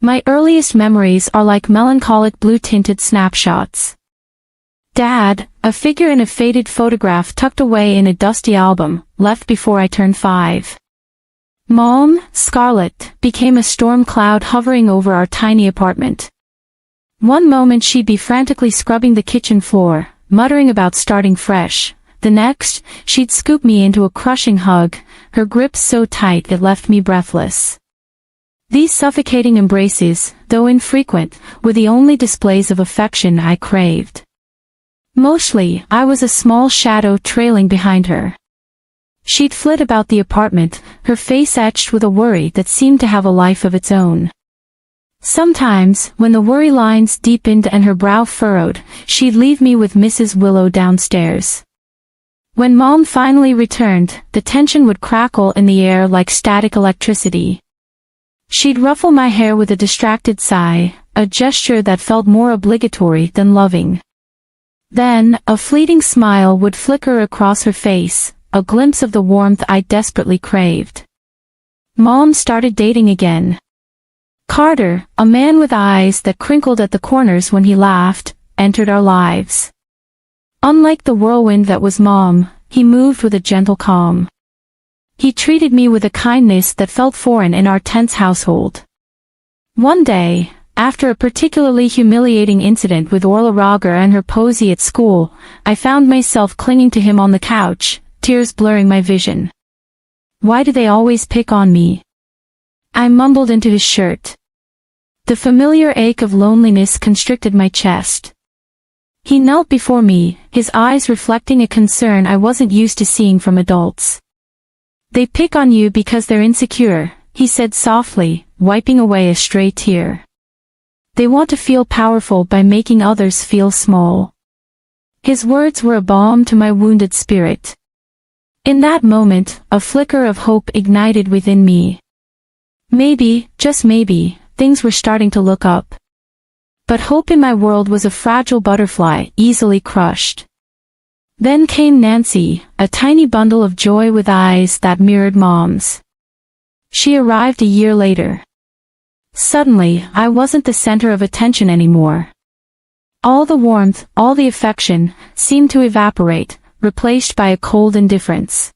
My earliest memories are like melancholic blue-tinted snapshots. Dad, a figure in a faded photograph tucked away in a dusty album, left before I turned 5. Mom, Scarlett, became a storm cloud hovering over our tiny apartment. One moment she'd be frantically scrubbing the kitchen floor, muttering about starting fresh. The next, she'd scoop me into a crushing hug, her grip so tight it left me breathless. These suffocating embraces, though infrequent, were the only displays of affection I craved. Mostly, I was a small shadow trailing behind her. She'd flit about the apartment, her face etched with a worry that seemed to have a life of its own. Sometimes, when the worry lines deepened and her brow furrowed, she'd leave me with Mrs. Willow downstairs. When Mom finally returned, the tension would crackle in the air like static electricity. She'd ruffle my hair with a distracted sigh, a gesture that felt more obligatory than loving. Then, a fleeting smile would flicker across her face, a glimpse of the warmth I desperately craved. Mom started dating again. Carter, a man with eyes that crinkled at the corners when he laughed, entered our lives. Unlike the whirlwind that was Mom, he moved with a gentle calm. He treated me with a kindness that felt foreign in our tense household. One day, after a particularly humiliating incident with Orla Roger and her posy at school, I found myself clinging to him on the couch, tears blurring my vision. "Why do they always pick on me?" I mumbled into his shirt. The familiar ache of loneliness constricted my chest. He knelt before me, his eyes reflecting a concern I wasn't used to seeing from adults. "They pick on you because they're insecure," he said softly, wiping away a stray tear. "They want to feel powerful by making others feel small." His words were a balm to my wounded spirit. In that moment, a flicker of hope ignited within me. Maybe, just maybe, things were starting to look up. But hope in my world was a fragile butterfly, easily crushed. Then came Nancy, a tiny bundle of joy with eyes that mirrored Mom's. She arrived a year later. Suddenly, I wasn't the center of attention anymore. All the warmth, all the affection, seemed to evaporate, replaced by a cold indifference.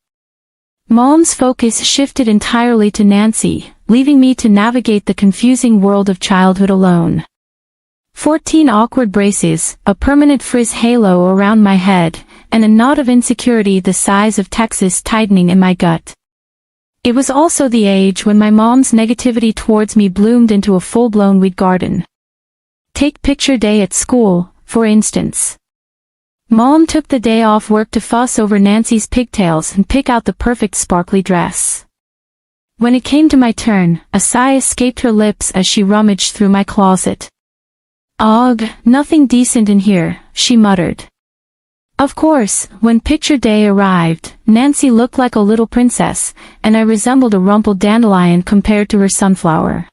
Mom's focus shifted entirely to Nancy, leaving me to navigate the confusing world of childhood alone. 14 awkward braces, a permanent frizz halo around my head, and a knot of insecurity the size of Texas tightening in my gut. It was also the age when my mom's negativity towards me bloomed into a full-blown weed garden. Take picture day at school, for instance. Mom took the day off work to fuss over Nancy's pigtails and pick out the perfect sparkly dress. When it came to my turn, a sigh escaped her lips as she rummaged through my closet. "Ugh, nothing decent in here," she muttered. Of course, when picture day arrived, Nancy looked like a little princess, and I resembled a rumpled dandelion compared to her sunflower.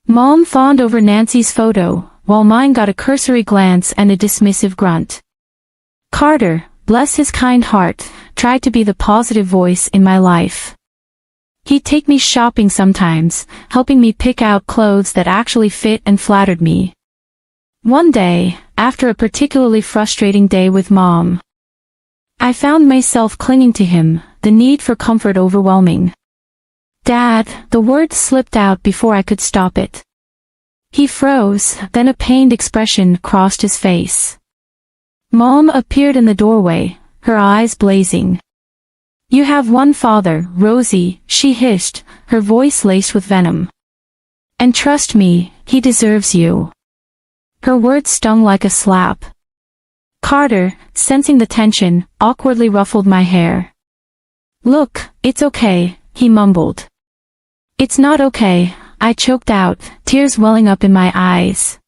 Mom fawned over Nancy's photo, while mine got a cursory glance and a dismissive grunt. Carter, bless his kind heart, tried to be the positive voice in my life. He'd take me shopping sometimes, helping me pick out clothes that actually fit and flattered me. One day, after a particularly frustrating day with Mom, I found myself clinging to him, the need for comfort overwhelming. "Dad," the words slipped out before I could stop it. He froze, then a pained expression crossed his face. Mom appeared in the doorway, her eyes blazing. "You have one father, Rosie," she hissed, her voice laced with venom. "And trust me, he deserves you." Her words stung like a slap. Carter, sensing the tension, awkwardly ruffled my hair. "Look, it's okay," he mumbled. "It's not okay," I choked out, tears welling up in my eyes.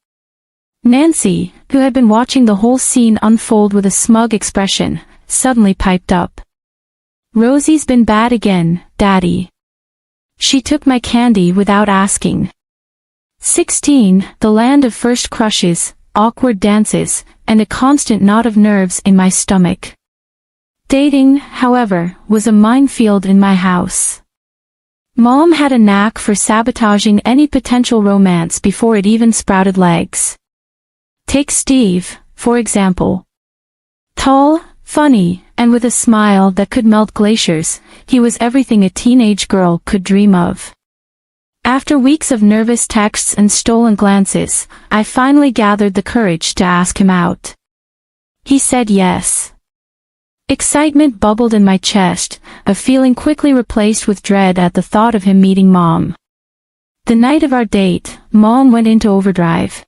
Nancy, who had been watching the whole scene unfold with a smug expression, suddenly piped up. "Rosie's been bad again, Daddy. She took my candy without asking." 16, the land of first crushes, awkward dances, and a constant knot of nerves in my stomach. Dating, however, was a minefield in my house. Mom had a knack for sabotaging any potential romance before it even sprouted legs. Take Steve, for example. Tall, funny, and with a smile that could melt glaciers, he was everything a teenage girl could dream of. After weeks of nervous texts and stolen glances, I finally gathered the courage to ask him out. He said yes. Excitement bubbled in my chest, a feeling quickly replaced with dread at the thought of him meeting Mom. The night of our date, Mom went into overdrive.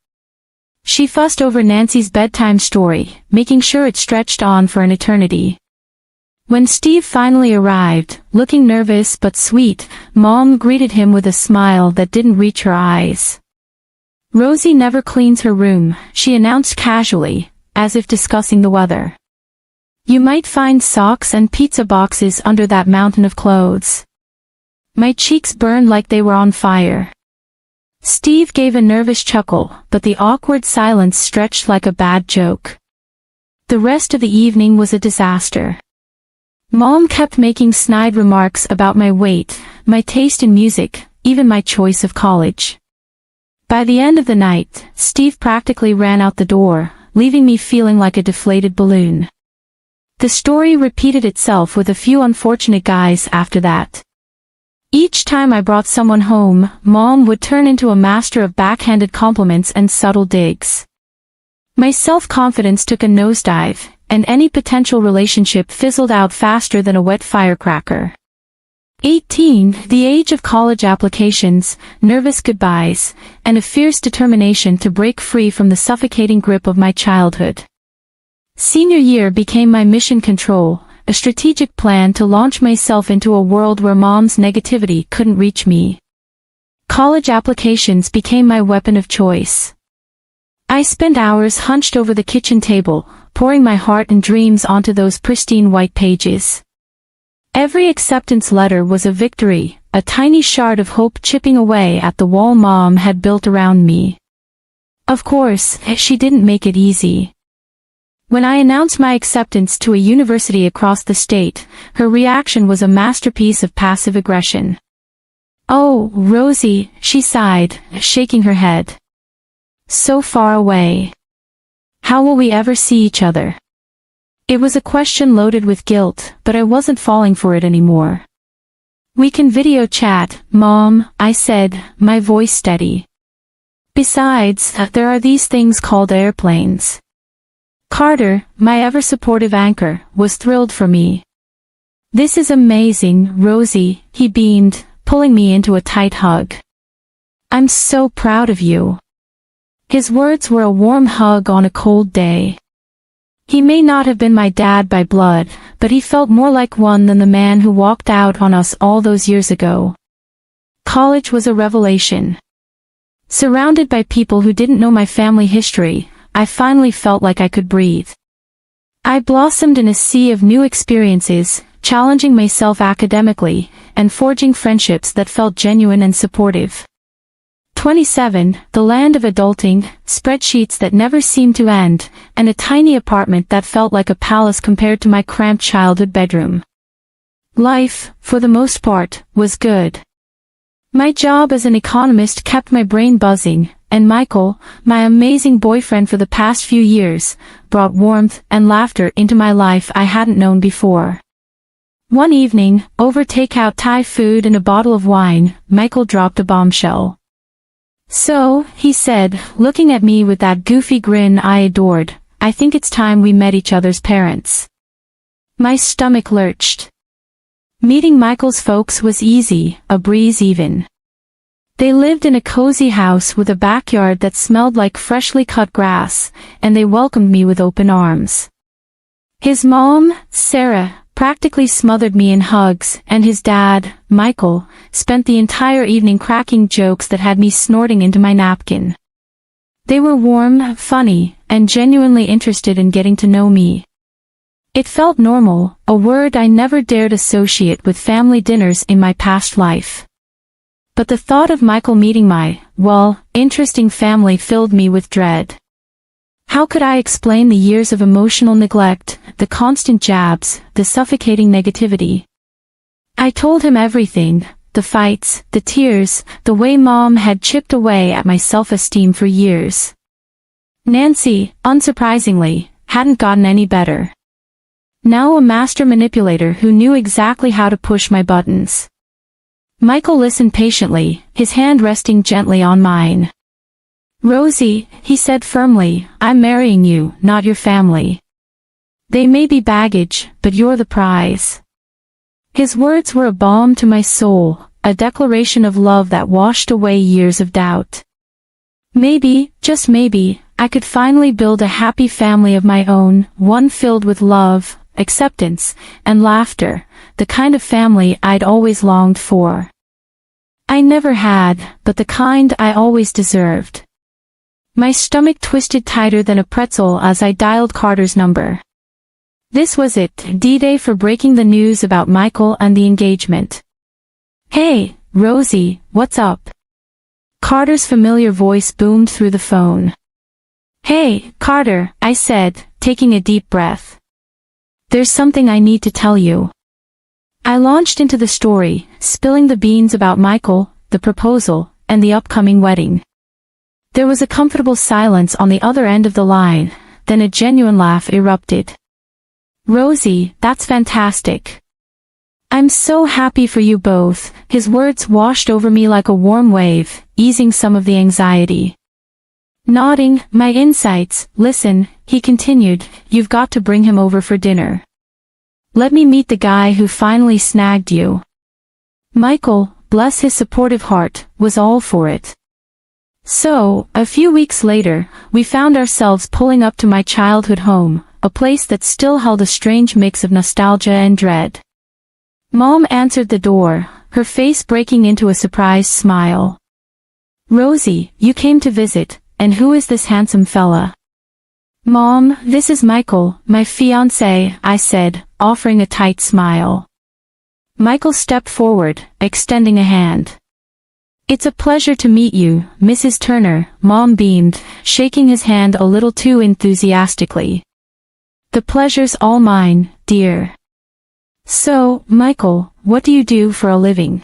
She fussed over Nancy's bedtime story, making sure it stretched on for an eternity. When Steve finally arrived, looking nervous but sweet, Mom greeted him with a smile that didn't reach her eyes. "Rosie never cleans her room," she announced casually, as if discussing the weather. "You might find socks and pizza boxes under that mountain of clothes." My cheeks burned like they were on fire. Steve gave a nervous chuckle, but the awkward silence stretched like a bad joke. The rest of the evening was a disaster. Mom kept making snide remarks about my weight, my taste in music, even my choice of college. By the end of the night, Steve practically ran out the door, leaving me feeling like a deflated balloon. The story repeated itself with a few unfortunate guys after that. Each time I brought someone home, Mom would turn into a master of backhanded compliments and subtle digs. My self-confidence took a nosedive, and any potential relationship fizzled out faster than a wet firecracker. 18, the age of college applications, nervous goodbyes, and a fierce determination to break free from the suffocating grip of my childhood. Senior year became my mission control, a strategic plan to launch myself into a world where Mom's negativity couldn't reach me. College applications became my weapon of choice. I spent hours hunched over the kitchen table, pouring my heart and dreams onto those pristine white pages. Every acceptance letter was a victory, a tiny shard of hope chipping away at the wall Mom had built around me. Of course, she didn't make it easy. When I announced my acceptance to a university across the state, her reaction was a masterpiece of passive aggression. "Oh, Rosie," she sighed, shaking her head. "So far away. How will we ever see each other?" It was a question loaded with guilt, but I wasn't falling for it anymore. "We can video chat, Mom," I said, my voice steady. "Besides, there are these things called airplanes." Carter, my ever-supportive anchor, was thrilled for me. "This is amazing, Rosie," he beamed, pulling me into a tight hug. "I'm so proud of you." His words were a warm hug on a cold day. He may not have been my dad by blood, but he felt more like one than the man who walked out on us all those years ago. College was a revelation. Surrounded by people who didn't know my family history, I finally felt like I could breathe. I blossomed in a sea of new experiences, challenging myself academically, and forging friendships that felt genuine and supportive. 27, the land of adulting, spreadsheets that never seemed to end, and a tiny apartment that felt like a palace compared to my cramped childhood bedroom. Life, for the most part, was good. My job as an economist kept my brain buzzing, and Michael, my amazing boyfriend for the past few years, brought warmth and laughter into my life I hadn't known before. One evening, over takeout Thai food and a bottle of wine, Michael dropped a bombshell. "So," he said, looking at me with that goofy grin I adored, "I think it's time we met each other's parents." My stomach lurched. Meeting Michael's folks was easy, a breeze even. They lived in a cozy house with a backyard that smelled like freshly cut grass, and they welcomed me with open arms. His mom, Sarah, practically smothered me in hugs, and his dad, Michael, spent the entire evening cracking jokes that had me snorting into my napkin. They were warm, funny, and genuinely interested in getting to know me. It felt normal, a word I never dared associate with family dinners in my past life. But the thought of Michael meeting my, well, interesting family filled me with dread. How could I explain the years of emotional neglect, the constant jabs, the suffocating negativity? I told him everything, the fights, the tears, the way Mom had chipped away at my self-esteem for years. Nancy, unsurprisingly, hadn't gotten any better. Now a master manipulator who knew exactly how to push my buttons. Michael listened patiently, his hand resting gently on mine. "Rosie," he said firmly, "I'm marrying you, not your family. They may be baggage, but you're the prize." His words were a balm to my soul, a declaration of love that washed away years of doubt. Maybe, just maybe, I could finally build a happy family of my own, one filled with love, acceptance, and laughter, the kind of family I'd always longed for. I never had, but the kind I always deserved. My stomach twisted tighter than a pretzel as I dialed Carter's number. This was it, D-Day for breaking the news about Michael and the engagement. "Hey, Rosie, what's up?" Carter's familiar voice boomed through the phone. "Hey, Carter," I said, taking a deep breath. "There's something I need to tell you." I launched into the story, spilling the beans about Michael, the proposal, and the upcoming wedding. There was a comfortable silence on the other end of the line, then a genuine laugh erupted. "Rosie, that's fantastic. I'm so happy for you both." His words washed over me like a warm wave, easing some of the anxiety. Nodding my insights, "Listen," he continued, "you've got to bring him over for dinner. Let me meet the guy who finally snagged you." Michael, bless his supportive heart, was all for it. So, a few weeks later, we found ourselves pulling up to my childhood home, a place that still held a strange mix of nostalgia and dread. Mom answered the door, her face breaking into a surprised smile. "Rosie, you came to visit, and who is this handsome fella?" "Mom, this is Michael, my fiancé," I said, offering a tight smile. Michael stepped forward, extending a hand. "It's a pleasure to meet you, Mrs. Turner," Mom beamed, shaking his hand a little too enthusiastically. "The pleasure's all mine, dear." "So, Michael, what do you do for a living?"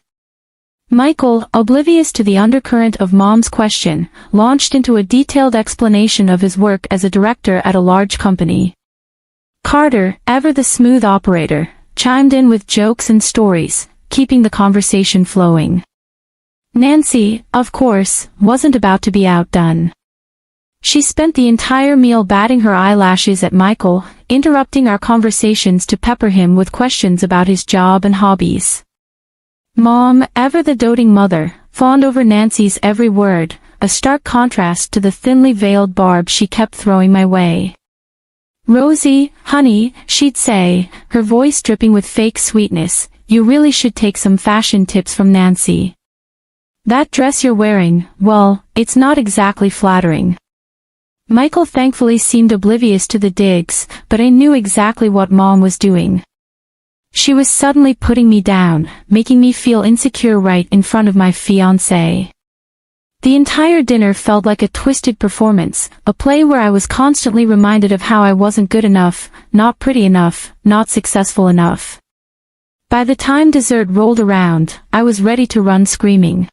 Michael, oblivious to the undercurrent of Mom's question, launched into a detailed explanation of his work as a director at a large company. Carter, ever the smooth operator, chimed in with jokes and stories, keeping the conversation flowing. Nancy, of course, wasn't about to be outdone. She spent the entire meal batting her eyelashes at Michael, interrupting our conversations to pepper him with questions about his job and hobbies. Mom, ever the doting mother, fawned over Nancy's every word, a stark contrast to the thinly veiled barb she kept throwing my way. "Rosie, honey," she'd say, her voice dripping with fake sweetness, "you really should take some fashion tips from Nancy. That dress you're wearing, well, it's not exactly flattering." Michael thankfully seemed oblivious to the digs, but I knew exactly what Mom was doing. She was suddenly putting me down, making me feel insecure right in front of my fiancé. The entire dinner felt like a twisted performance, a play where I was constantly reminded of how I wasn't good enough, not pretty enough, not successful enough. By the time dessert rolled around, I was ready to run screaming.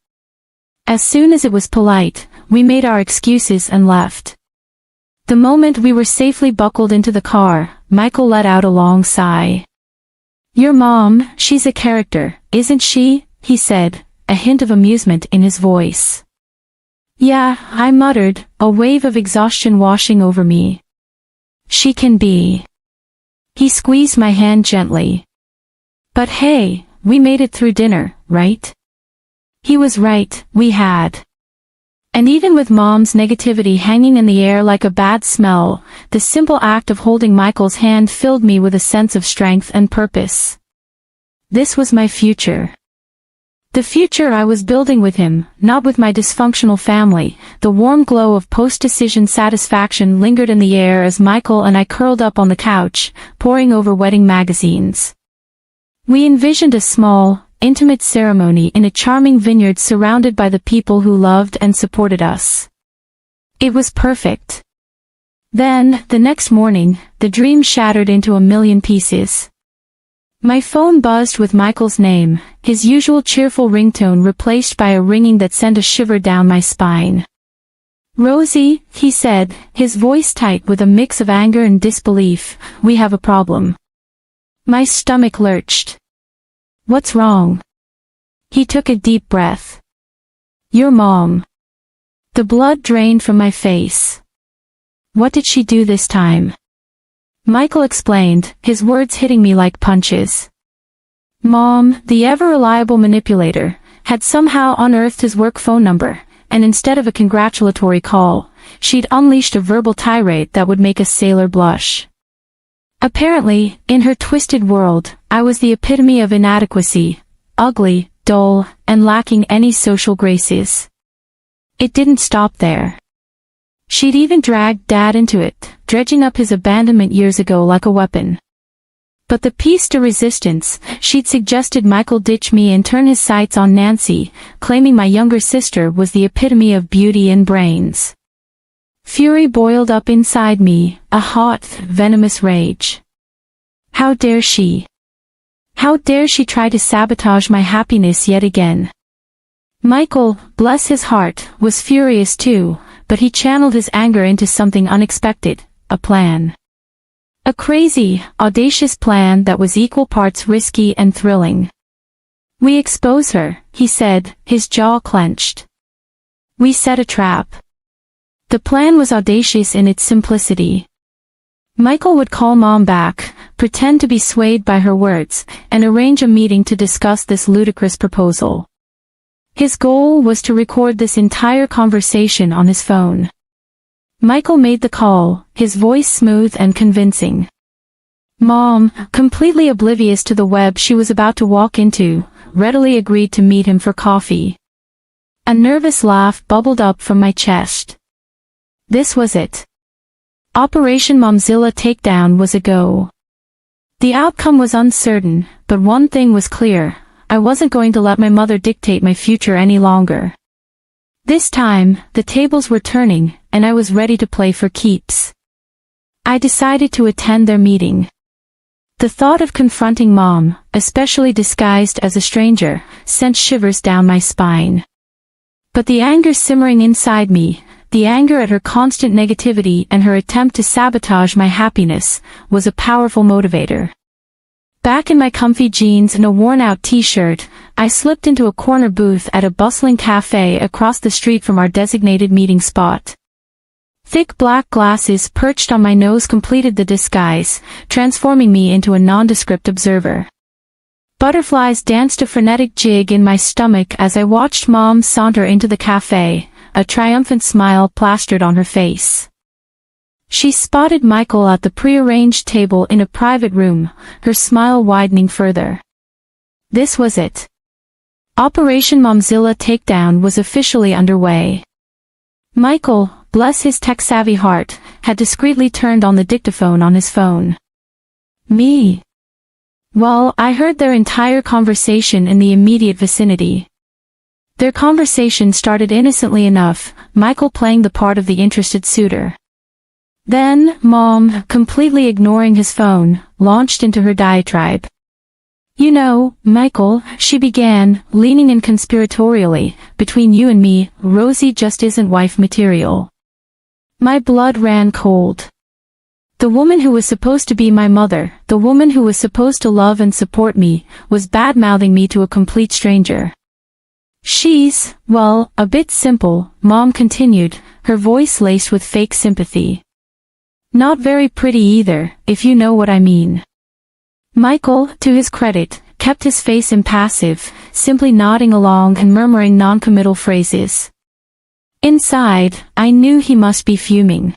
As soon as it was polite, we made our excuses and left. The moment we were safely buckled into the car, Michael let out a long sigh. "Your mom, she's a character, isn't she?" he said, a hint of amusement in his voice. "Yeah," I muttered, a wave of exhaustion washing over me. "She can be." He squeezed my hand gently. "But hey, we made it through dinner, right?" He was right, we had. And even with Mom's negativity hanging in the air like a bad smell, the simple act of holding Michael's hand filled me with a sense of strength and purpose. This was my future. The future I was building with him, not with my dysfunctional family. The warm glow of post-decision satisfaction lingered in the air as Michael and I curled up on the couch, poring over wedding magazines. We envisioned a small, intimate ceremony in a charming vineyard surrounded by the people who loved and supported us. It was perfect. Then, the next morning, the dream shattered into a million pieces. My phone buzzed with Michael's name, his usual cheerful ringtone replaced by a ringing that sent a shiver down my spine. "Rosie," he said, his voice tight with a mix of anger and disbelief, "we have a problem." My stomach lurched. "What's wrong?" He took a deep breath. "Your mom." The blood drained from my face. "What did she do this time?" Michael explained, his words hitting me like punches. Mom, the ever-reliable manipulator, had somehow unearthed his work phone number, and instead of a congratulatory call, she'd unleashed a verbal tirade that would make a sailor blush. Apparently, in her twisted world, I was the epitome of inadequacy, ugly, dull, and lacking any social graces. It didn't stop there. She'd even dragged Dad into it, dredging up his abandonment years ago like a weapon. But the piece de resistance, she'd suggested Michael ditch me and turn his sights on Nancy, claiming my younger sister was the epitome of beauty and brains. Fury boiled up inside me, a hot, venomous rage. How dare she? How dare she try to sabotage my happiness yet again? Michael, bless his heart, was furious too, but he channeled his anger into something unexpected, a plan. A crazy, audacious plan that was equal parts risky and thrilling. "We expose her," he said, his jaw clenched. "We set a trap." The plan was audacious in its simplicity. Michael would call Mom back, pretend to be swayed by her words, and arrange a meeting to discuss this ludicrous proposal. His goal was to record this entire conversation on his phone. Michael made the call, his voice smooth and convincing. Mom, completely oblivious to the web she was about to walk into, readily agreed to meet him for coffee. A nervous laugh bubbled up from my chest. This was it. Operation Momzilla Takedown was a go. The outcome was uncertain, but one thing was clear. I wasn't going to let my mother dictate my future any longer. This time, the tables were turning, and I was ready to play for keeps. I decided to attend their meeting. The thought of confronting Mom, especially disguised as a stranger, sent shivers down my spine. But the anger simmering inside me, the anger at her constant negativity and her attempt to sabotage my happiness, was a powerful motivator. Back in my comfy jeans and a worn-out t-shirt, I slipped into a corner booth at a bustling cafe across the street from our designated meeting spot. Thick black glasses perched on my nose completed the disguise, transforming me into a nondescript observer. Butterflies danced a frenetic jig in my stomach as I watched Mom saunter into the cafe, a triumphant smile plastered on her face. She spotted Michael at the prearranged table in a private room, her smile widening further. This was it. Operation Momzilla Takedown was officially underway. Michael, bless his tech-savvy heart, had discreetly turned on the dictaphone on his phone. Me? Well, I heard their entire conversation in the immediate vicinity. Their conversation started innocently enough, Michael playing the part of the interested suitor. Then, Mom, completely ignoring his phone, launched into her diatribe. "You know, Michael," she began, leaning in conspiratorially, "between you and me, Rosie just isn't wife material." My blood ran cold. The woman who was supposed to be my mother, the woman who was supposed to love and support me, was bad-mouthing me to a complete stranger. "She's, well, a bit simple," Mom continued, her voice laced with fake sympathy. "Not very pretty either, if you know what I mean." Michael, to his credit, kept his face impassive, simply nodding along and murmuring non-committal phrases. Inside, I knew he must be fuming.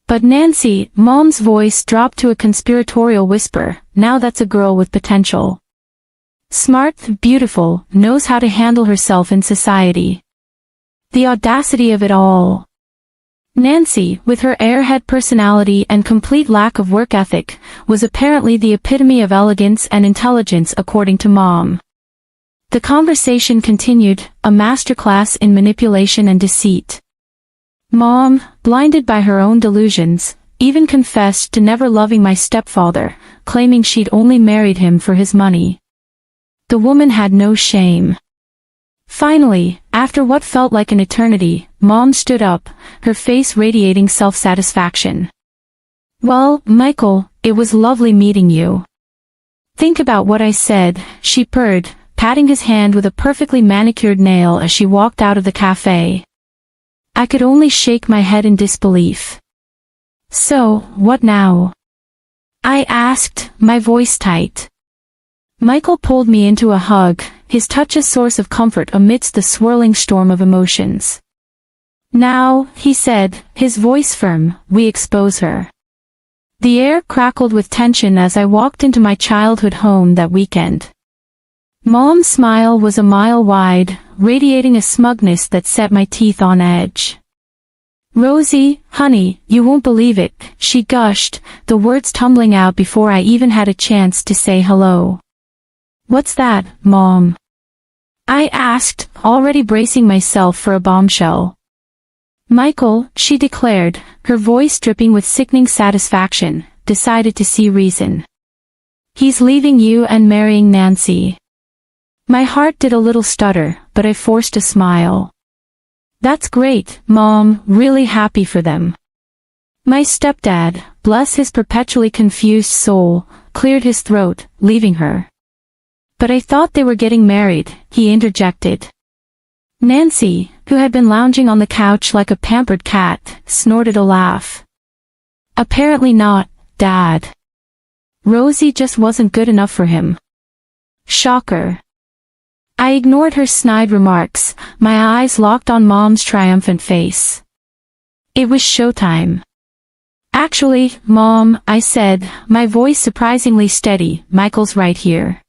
But Nancy, Mom's voice dropped to a conspiratorial whisper, "Now that's a girl with potential. Smart, beautiful, knows how to handle herself in society." The audacity of it all. Nancy, with her airhead personality and complete lack of work ethic, was apparently the epitome of elegance and intelligence according to Mom. The conversation continued, a masterclass in manipulation and deceit. Mom, blinded by her own delusions, even confessed to never loving my stepfather, claiming she'd only married him for his money. The woman had no shame. Finally, after what felt like an eternity, Mom stood up, her face radiating self-satisfaction. "Well, Michael, it was lovely meeting you. Think about what I said," she purred, patting his hand with a perfectly manicured nail as she walked out of the cafe. I could only shake my head in disbelief. "So, what now?" I asked, my voice tight. Michael pulled me into a hug, his touch a source of comfort amidst the swirling storm of emotions. "Now," he said, his voice firm, "we expose her." The air crackled with tension as I walked into my childhood home that weekend. Mom's smile was a mile wide, radiating a smugness that set my teeth on edge. "Rosie, honey, you won't believe it," she gushed, the words tumbling out before I even had a chance to say hello. "What's that, Mom?" I asked, already bracing myself for a bombshell. "Michael," she declared, her voice dripping with sickening satisfaction, decided to see reason. "He's leaving you and marrying Nancy." My heart did a little stutter, but I forced a smile. "That's great, Mom, really happy for them." My stepdad, bless his perpetually confused soul, cleared his throat, leaving her. "But I thought they were getting married," he interjected. Nancy, who had been lounging on the couch like a pampered cat, snorted a laugh. "Apparently not, Dad. Rosie just wasn't good enough for him." Shocker. I ignored her snide remarks, my eyes locked on Mom's triumphant face. It was showtime. "Actually, Mom," I said, my voice surprisingly steady, "Michael's right here."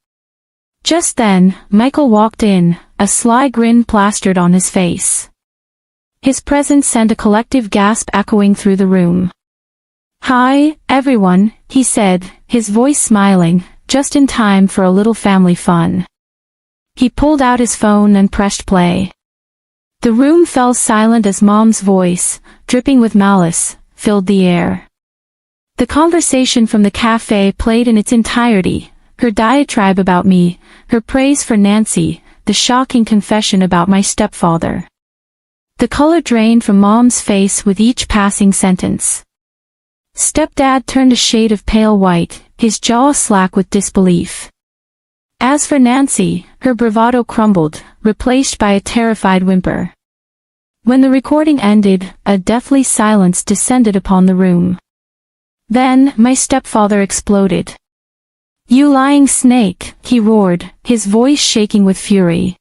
Just then, Michael walked in, a sly grin plastered on his face. His presence sent a collective gasp echoing through the room. "Hi, everyone," he said, his voice smiling, just in time for a little family fun. He pulled out his phone and pressed play. The room fell silent as Mom's voice, dripping with malice, filled the air. The conversation from the cafe played in its entirety, her diatribe about me, her praise for Nancy, the shocking confession about my stepfather. The color drained from Mom's face with each passing sentence. Stepdad turned a shade of pale white, his jaw slack with disbelief. As for Nancy, her bravado crumbled, replaced by a terrified whimper. When the recording ended, a deathly silence descended upon the room. Then, my stepfather exploded. "You lying snake," he roared, his voice shaking with fury.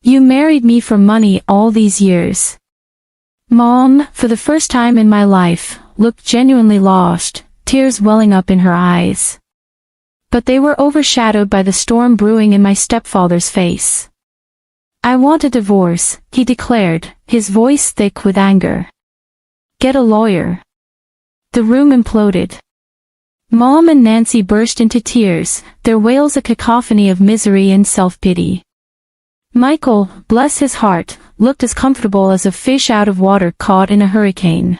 "You married me for money all these years." Mom, for the first time in my life, looked genuinely lost, tears welling up in her eyes. But they were overshadowed by the storm brewing in my stepfather's face. "I want a divorce," he declared, his voice thick with anger. "Get a lawyer." The room imploded. Mom and Nancy burst into tears, their wails a cacophony of misery and self-pity. Michael, bless his heart, looked as comfortable as a fish out of water caught in a hurricane.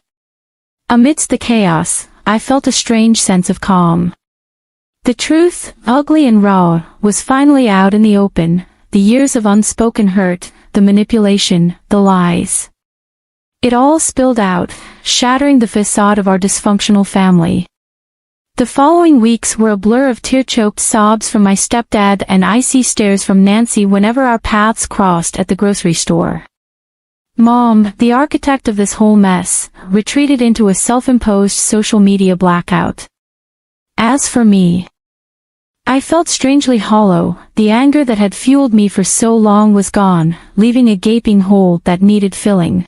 Amidst the chaos, I felt a strange sense of calm. The truth, ugly and raw, was finally out in the open, the years of unspoken hurt, the manipulation, the lies. It all spilled out, shattering the facade of our dysfunctional family. The following weeks were a blur of tear-choked sobs from my stepdad and icy stares from Nancy whenever our paths crossed at the grocery store. Mom, the architect of this whole mess, retreated into a self-imposed social media blackout. As for me, I felt strangely hollow, the anger that had fueled me for so long was gone, leaving a gaping hole that needed filling.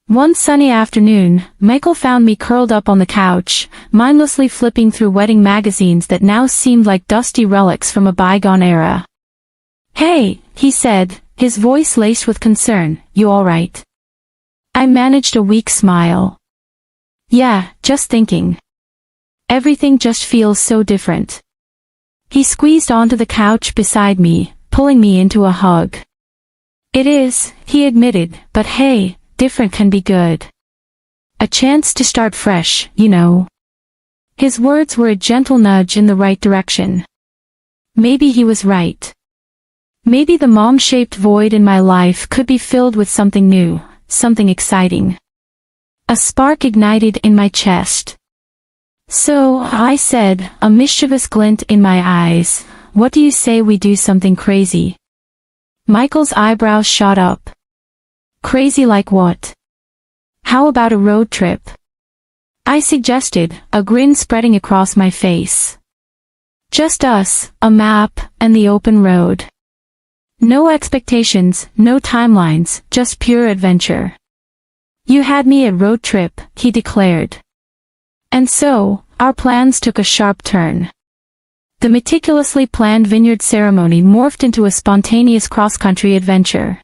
One sunny afternoon, Michael found me curled up on the couch, mindlessly flipping through wedding magazines that now seemed like dusty relics from a bygone era. "Hey," he said, his voice laced with concern, "you all right?" I managed a weak smile. "Yeah, just thinking. Everything just feels so different." He squeezed onto the couch beside me, pulling me into a hug. "It is," he admitted, "but hey, different can be good." A chance to start fresh, you know. His words were a gentle nudge in the right direction. Maybe he was right. Maybe the mom-shaped void in my life could be filled with something new, something exciting. A spark ignited in my chest. So, I said, a mischievous glint in my eyes, what do you say we do something crazy? Michael's eyebrows shot up. Crazy like what? How about a road trip? I suggested, a grin spreading across my face. Just us, a map, and the open road. No expectations, no timelines, just pure adventure. You had me at road trip, he declared. And so, our plans took a sharp turn. The meticulously planned vineyard ceremony morphed into a spontaneous cross-country adventure.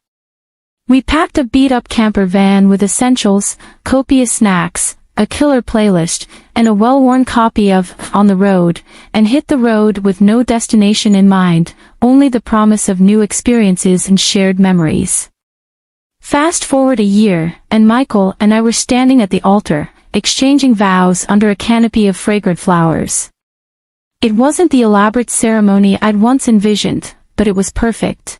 We packed a beat-up camper van with essentials, copious snacks, a killer playlist, and a well-worn copy of On the Road, and hit the road with no destination in mind, only the promise of new experiences and shared memories. Fast forward a year, and Michael and I were standing at the altar, exchanging vows under a canopy of fragrant flowers. It wasn't the elaborate ceremony I'd once envisioned, but it was perfect.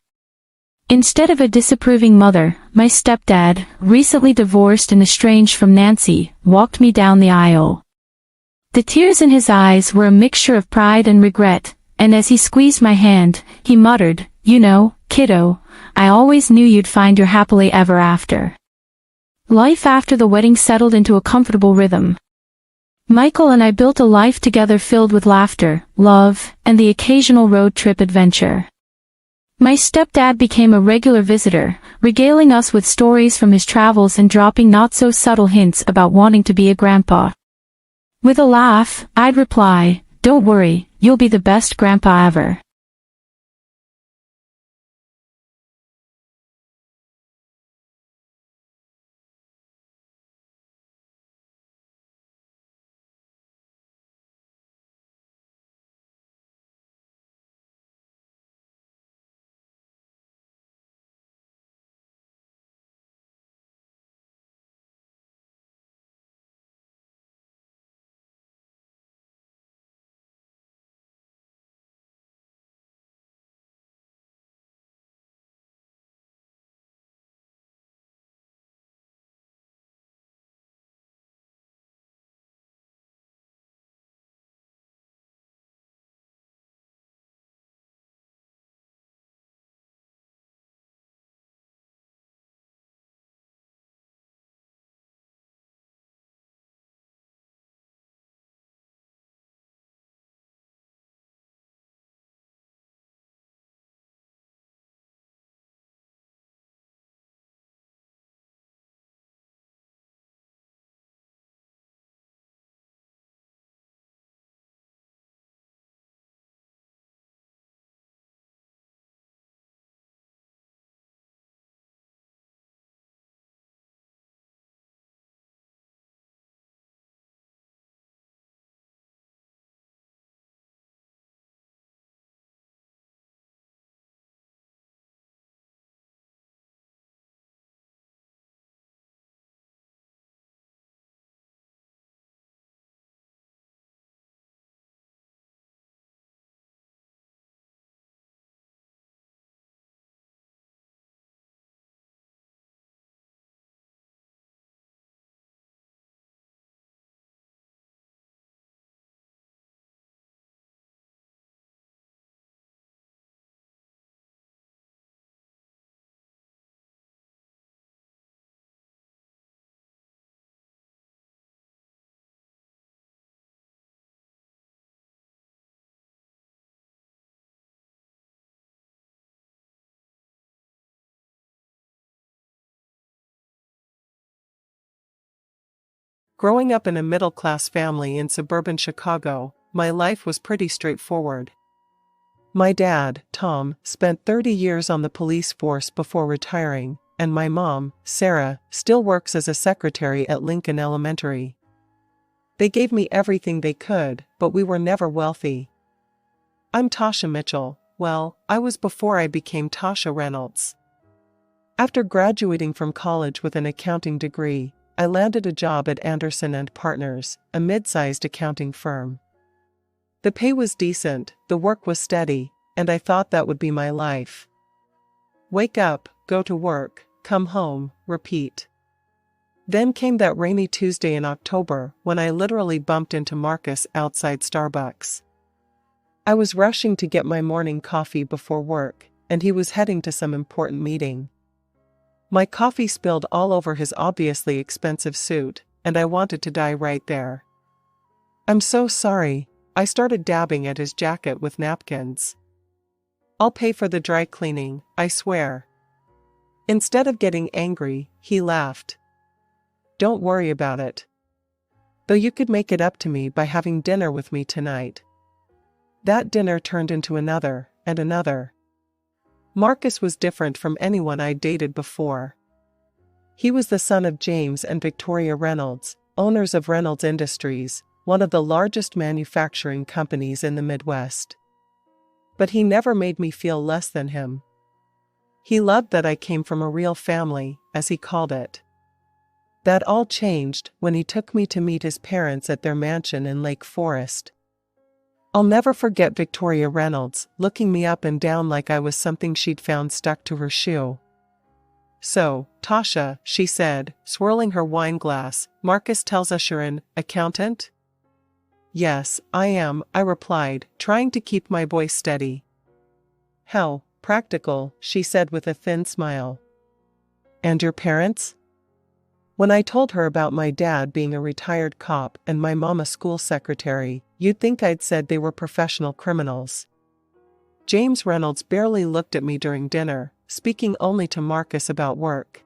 Instead of a disapproving mother, my stepdad, recently divorced and estranged from Nancy, walked me down the aisle. The tears in his eyes were a mixture of pride and regret, and as he squeezed my hand, he muttered, "You know, kiddo, I always knew you'd find your happily ever after." Life after the wedding settled into a comfortable rhythm. Michael and I built a life together filled with laughter, love, and the occasional road trip adventure. My stepdad became a regular visitor, regaling us with stories from his travels and dropping not-so-subtle hints about wanting to be a grandpa. With a laugh, I'd reply, "Don't worry, you'll be the best grandpa ever." Growing up in a middle-class family in suburban Chicago, my life was pretty straightforward. My dad, Tom, spent 30 years on the police force before retiring, and my mom, Sarah, still works as a secretary at Lincoln Elementary. They gave me everything they could, but we were never wealthy. I'm Tasha Mitchell. Well, I was before I became Tasha Reynolds. After graduating from college with an accounting degree, I landed a job at Anderson and Partners, a mid-sized accounting firm. The pay was decent, the work was steady, and I thought that would be my life. Wake up, go to work, come home, repeat. Then came that rainy Tuesday in October when I literally bumped into Marcus outside Starbucks. I was rushing to get my morning coffee before work, and he was heading to some important meeting. My coffee spilled all over his obviously expensive suit, and I wanted to die right there. "I'm so sorry," I started dabbing at his jacket with napkins. "I'll pay for the dry cleaning, I swear." Instead of getting angry, he laughed. "Don't worry about it. Though you could make it up to me by having dinner with me tonight." That dinner turned into another, and another. Marcus was different from anyone I'd dated before. He was the son of James and Victoria Reynolds, owners of Reynolds Industries, one of the largest manufacturing companies in the Midwest. But he never made me feel less than him. He loved that I came from a real family, as he called it. That all changed when he took me to meet his parents at their mansion in Lake Forest. I'll never forget Victoria Reynolds looking me up and down like I was something she'd found stuck to her shoe. "So, Tasha," she said, swirling her wine glass, "Marcus tells us you're an accountant?" "Yes, I am," I replied, trying to keep my voice steady. "How practical," she said with a thin smile. "And your parents?" When I told her about my dad being a retired cop and my mom a school secretary, you'd think I'd said they were professional criminals. James Reynolds barely looked at me during dinner, speaking only to Marcus about work.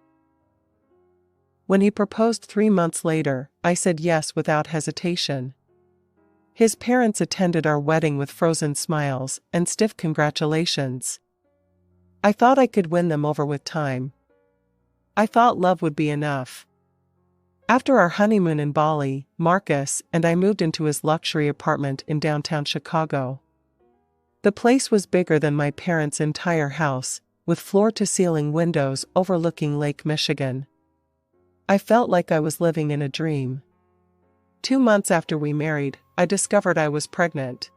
When he proposed 3 months later, I said yes without hesitation. His parents attended our wedding with frozen smiles and stiff congratulations. I thought I could win them over with time. I thought love would be enough. After our honeymoon in Bali, Marcus and I moved into his luxury apartment in downtown Chicago. The place was bigger than my parents' entire house, with floor-to-ceiling windows overlooking Lake Michigan. I felt like I was living in a dream. 2 months after we married, I discovered I was pregnant.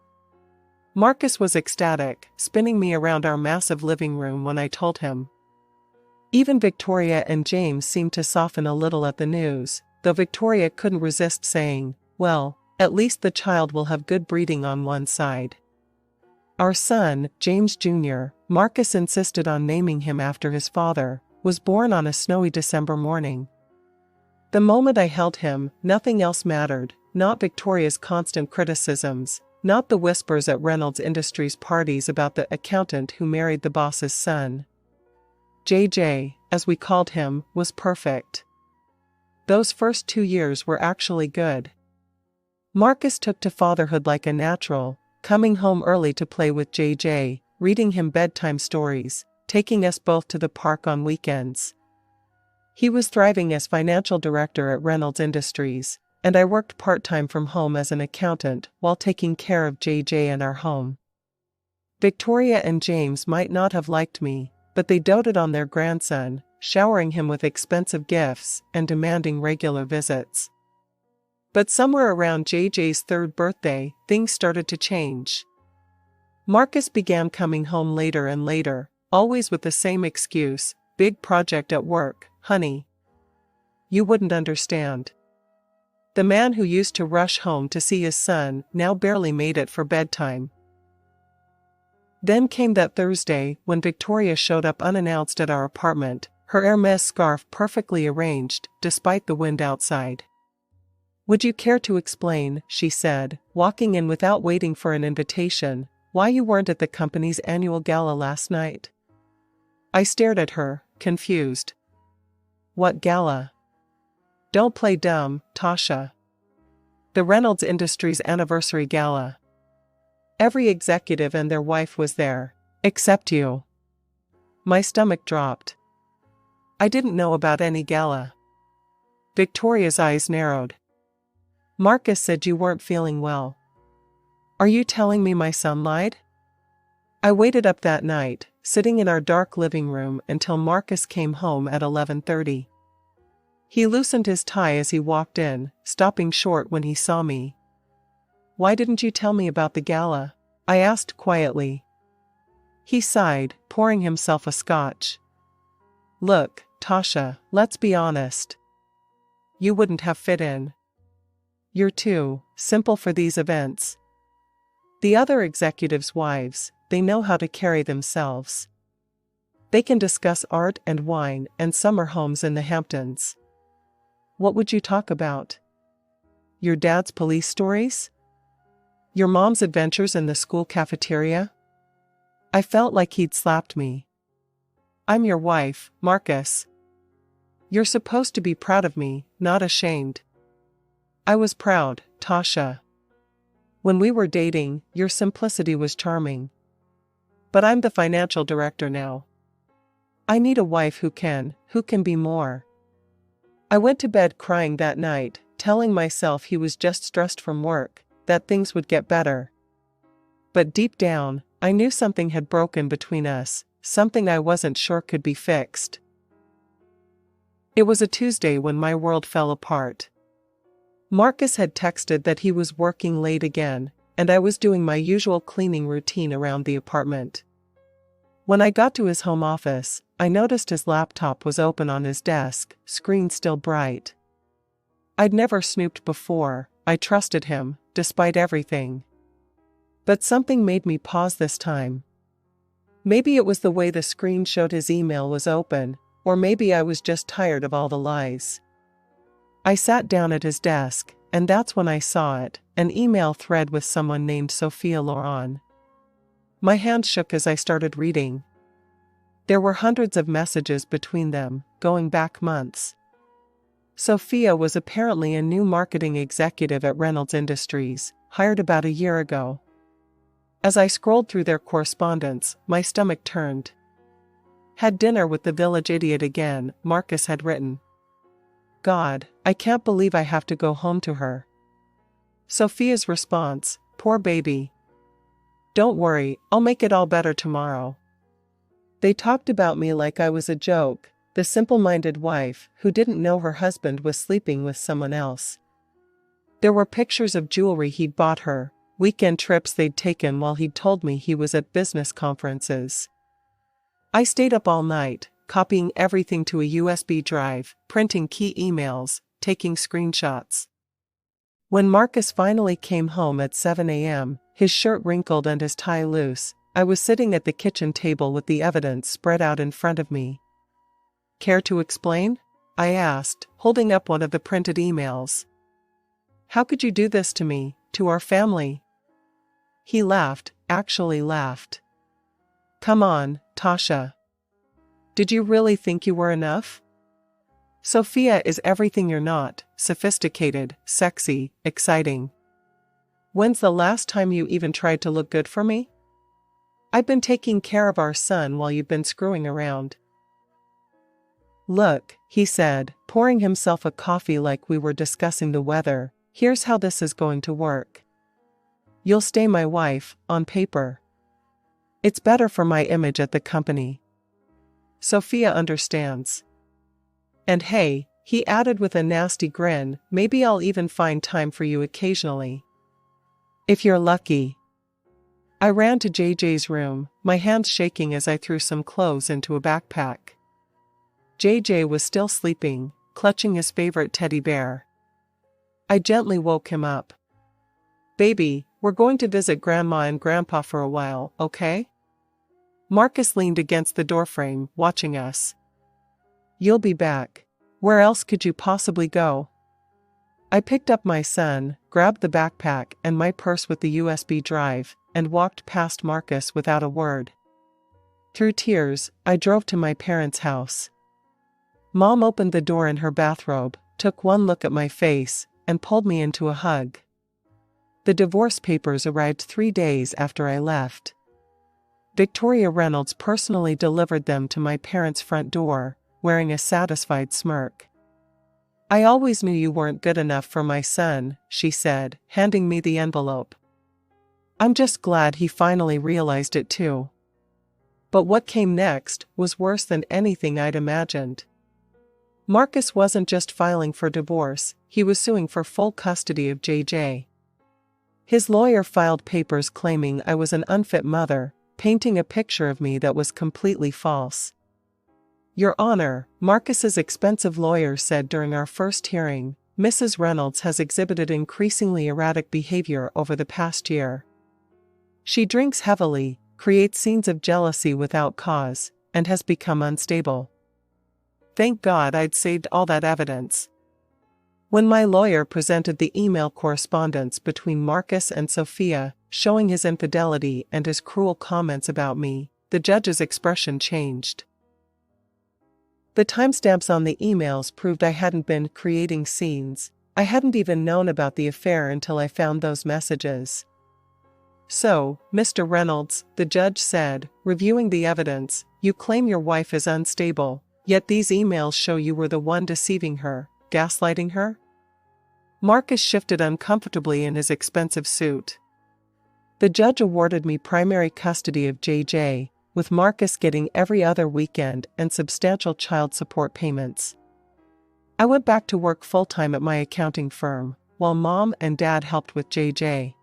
Marcus was ecstatic, spinning me around our massive living room when I told him. Even Victoria and James seemed to soften a little at the news, though Victoria couldn't resist saying, "Well, at least the child will have good breeding on one side." Our son, James Jr., Marcus insisted on naming him after his father, was born on a snowy December morning. The moment I held him, nothing else mattered, not Victoria's constant criticisms, not the whispers at Reynolds Industries parties about the accountant who married the boss's son. JJ, as we called him, was perfect. Those first 2 years were actually good. Marcus took to fatherhood like a natural, coming home early to play with JJ, reading him bedtime stories, taking us both to the park on weekends. He was thriving as financial director at Reynolds Industries, and I worked part-time from home as an accountant while taking care of JJ and our home. Victoria and James might not have liked me, but they doted on their grandson, showering him with expensive gifts and demanding regular visits. But somewhere around JJ's 3rd birthday, things started to change. Marcus began coming home later and later, always with the same excuse, "Big project at work, honey." You wouldn't understand. The man who used to rush home to see his son now barely made it for bedtime. Then came that Thursday when Victoria showed up unannounced at our apartment, her Hermes scarf perfectly arranged, despite the wind outside. "Would you care to explain," she said, walking in without waiting for an invitation, "why you weren't at the company's annual gala last night?" I stared at her, confused. "What gala?" "Don't play dumb, Tasha. The Reynolds Industries anniversary gala. Every executive and their wife was there, except you." My stomach dropped. I didn't know about any gala. Victoria's eyes narrowed. "Marcus said you weren't feeling well. Are you telling me my son lied?" I waited up that night, sitting in our dark living room until Marcus came home at 11:30. He loosened his tie as he walked in, stopping short when he saw me. "Why didn't you tell me about the gala?" I asked quietly. He sighed, pouring himself a scotch. "Look, Tasha, let's be honest. You wouldn't have fit in. You're too simple for these events. The other executives' wives, they know how to carry themselves. They can discuss art and wine and summer homes in the Hamptons. What would you talk about? Your dad's police stories? Your mom's adventures in the school cafeteria?" I felt like he'd slapped me. "I'm your wife, Marcus. You're supposed to be proud of me, not ashamed." I was proud, Tasha. When we were dating, your simplicity was charming. But I'm the financial director now. I need a wife who can be more. I went to bed crying that night, telling myself he was just stressed from work, that things would get better. But deep down, I knew something had broken between us, something I wasn't sure could be fixed. It was a Tuesday when my world fell apart. Marcus had texted that he was working late again, and I was doing my usual cleaning routine around the apartment. When I got to his home office, I noticed his laptop was open on his desk, screen still bright. I'd never snooped before, I trusted him, despite everything. But something made me pause this time. Maybe it was the way the screen showed his email was open, or maybe I was just tired of all the lies. I sat down at his desk, and that's when I saw it, an email thread with someone named Sophia Loren. My hand shook as I started reading. There were hundreds of messages between them, going back months. Sophia was apparently a new marketing executive at Reynolds Industries, hired about a year ago. As I scrolled through their correspondence, my stomach turned. "Had dinner with the village idiot again," Marcus had written. "God, I can't believe I have to go home to her." Sophia's response, "Poor baby. Don't worry, I'll make it all better tomorrow." They talked about me like I was a joke, the simple-minded wife who didn't know her husband was sleeping with someone else. There were pictures of jewelry he'd bought her, weekend trips they'd taken while he'd told me he was at business conferences. I stayed up all night, copying everything to a USB drive, printing key emails, taking screenshots. When Marcus finally came home at 7 a.m., his shirt wrinkled and his tie loose, I was sitting at the kitchen table with the evidence spread out in front of me. "Care to explain?" I asked, holding up one of the printed emails. "How could you do this to me, to our family?" He laughed, actually laughed. "Come on, Tasha. Did you really think you were enough? Sophia is everything you're not, sophisticated, sexy, exciting. When's the last time you even tried to look good for me? I've been taking care of our son while you've been screwing around." "Look," he said, pouring himself a coffee like we were discussing the weather, "here's how this is going to work. You'll stay my wife, on paper. It's better for my image at the company. Sophia understands. And hey," he added with a nasty grin, "maybe I'll even find time for you occasionally. If you're lucky." I ran to JJ's room, my hands shaking as I threw some clothes into a backpack. JJ was still sleeping, clutching his favorite teddy bear. I gently woke him up. "Baby, we're going to visit Grandma and Grandpa for a while, okay?" Marcus leaned against the doorframe, watching us. "You'll be back. Where else could you possibly go?" I picked up my son, grabbed the backpack and my purse with the USB drive, and walked past Marcus without a word. Through tears, I drove to my parents' house. Mom opened the door in her bathrobe, took one look at my face, and pulled me into a hug. The divorce papers arrived 3 days after I left. Victoria Reynolds personally delivered them to my parents' front door, wearing a satisfied smirk. "I always knew you weren't good enough for my son," she said, handing me the envelope. "I'm just glad he finally realized it too." But what came next was worse than anything I'd imagined. Marcus wasn't just filing for divorce, he was suing for full custody of JJ. His lawyer filed papers claiming I was an unfit mother, painting a picture of me that was completely false. Your Honor, Marcus's expensive lawyer said during our first hearing, Mrs. Reynolds has exhibited increasingly erratic behavior over the past year. She drinks heavily, creates scenes of jealousy without cause, and has become unstable. Thank God I'd saved all that evidence. When my lawyer presented the email correspondence between Marcus and Sophia, showing his infidelity and his cruel comments about me, the judge's expression changed. The timestamps on the emails proved I hadn't been creating scenes. I hadn't even known about the affair until I found those messages. So, Mr. Reynolds, the judge said, reviewing the evidence, you claim your wife is unstable, yet these emails show you were the one deceiving her, gaslighting her? Marcus shifted uncomfortably in his expensive suit. The judge awarded me primary custody of JJ, with Marcus getting every other weekend and substantial child support payments. I went back to work full-time at my accounting firm, while Mom and Dad helped with JJ.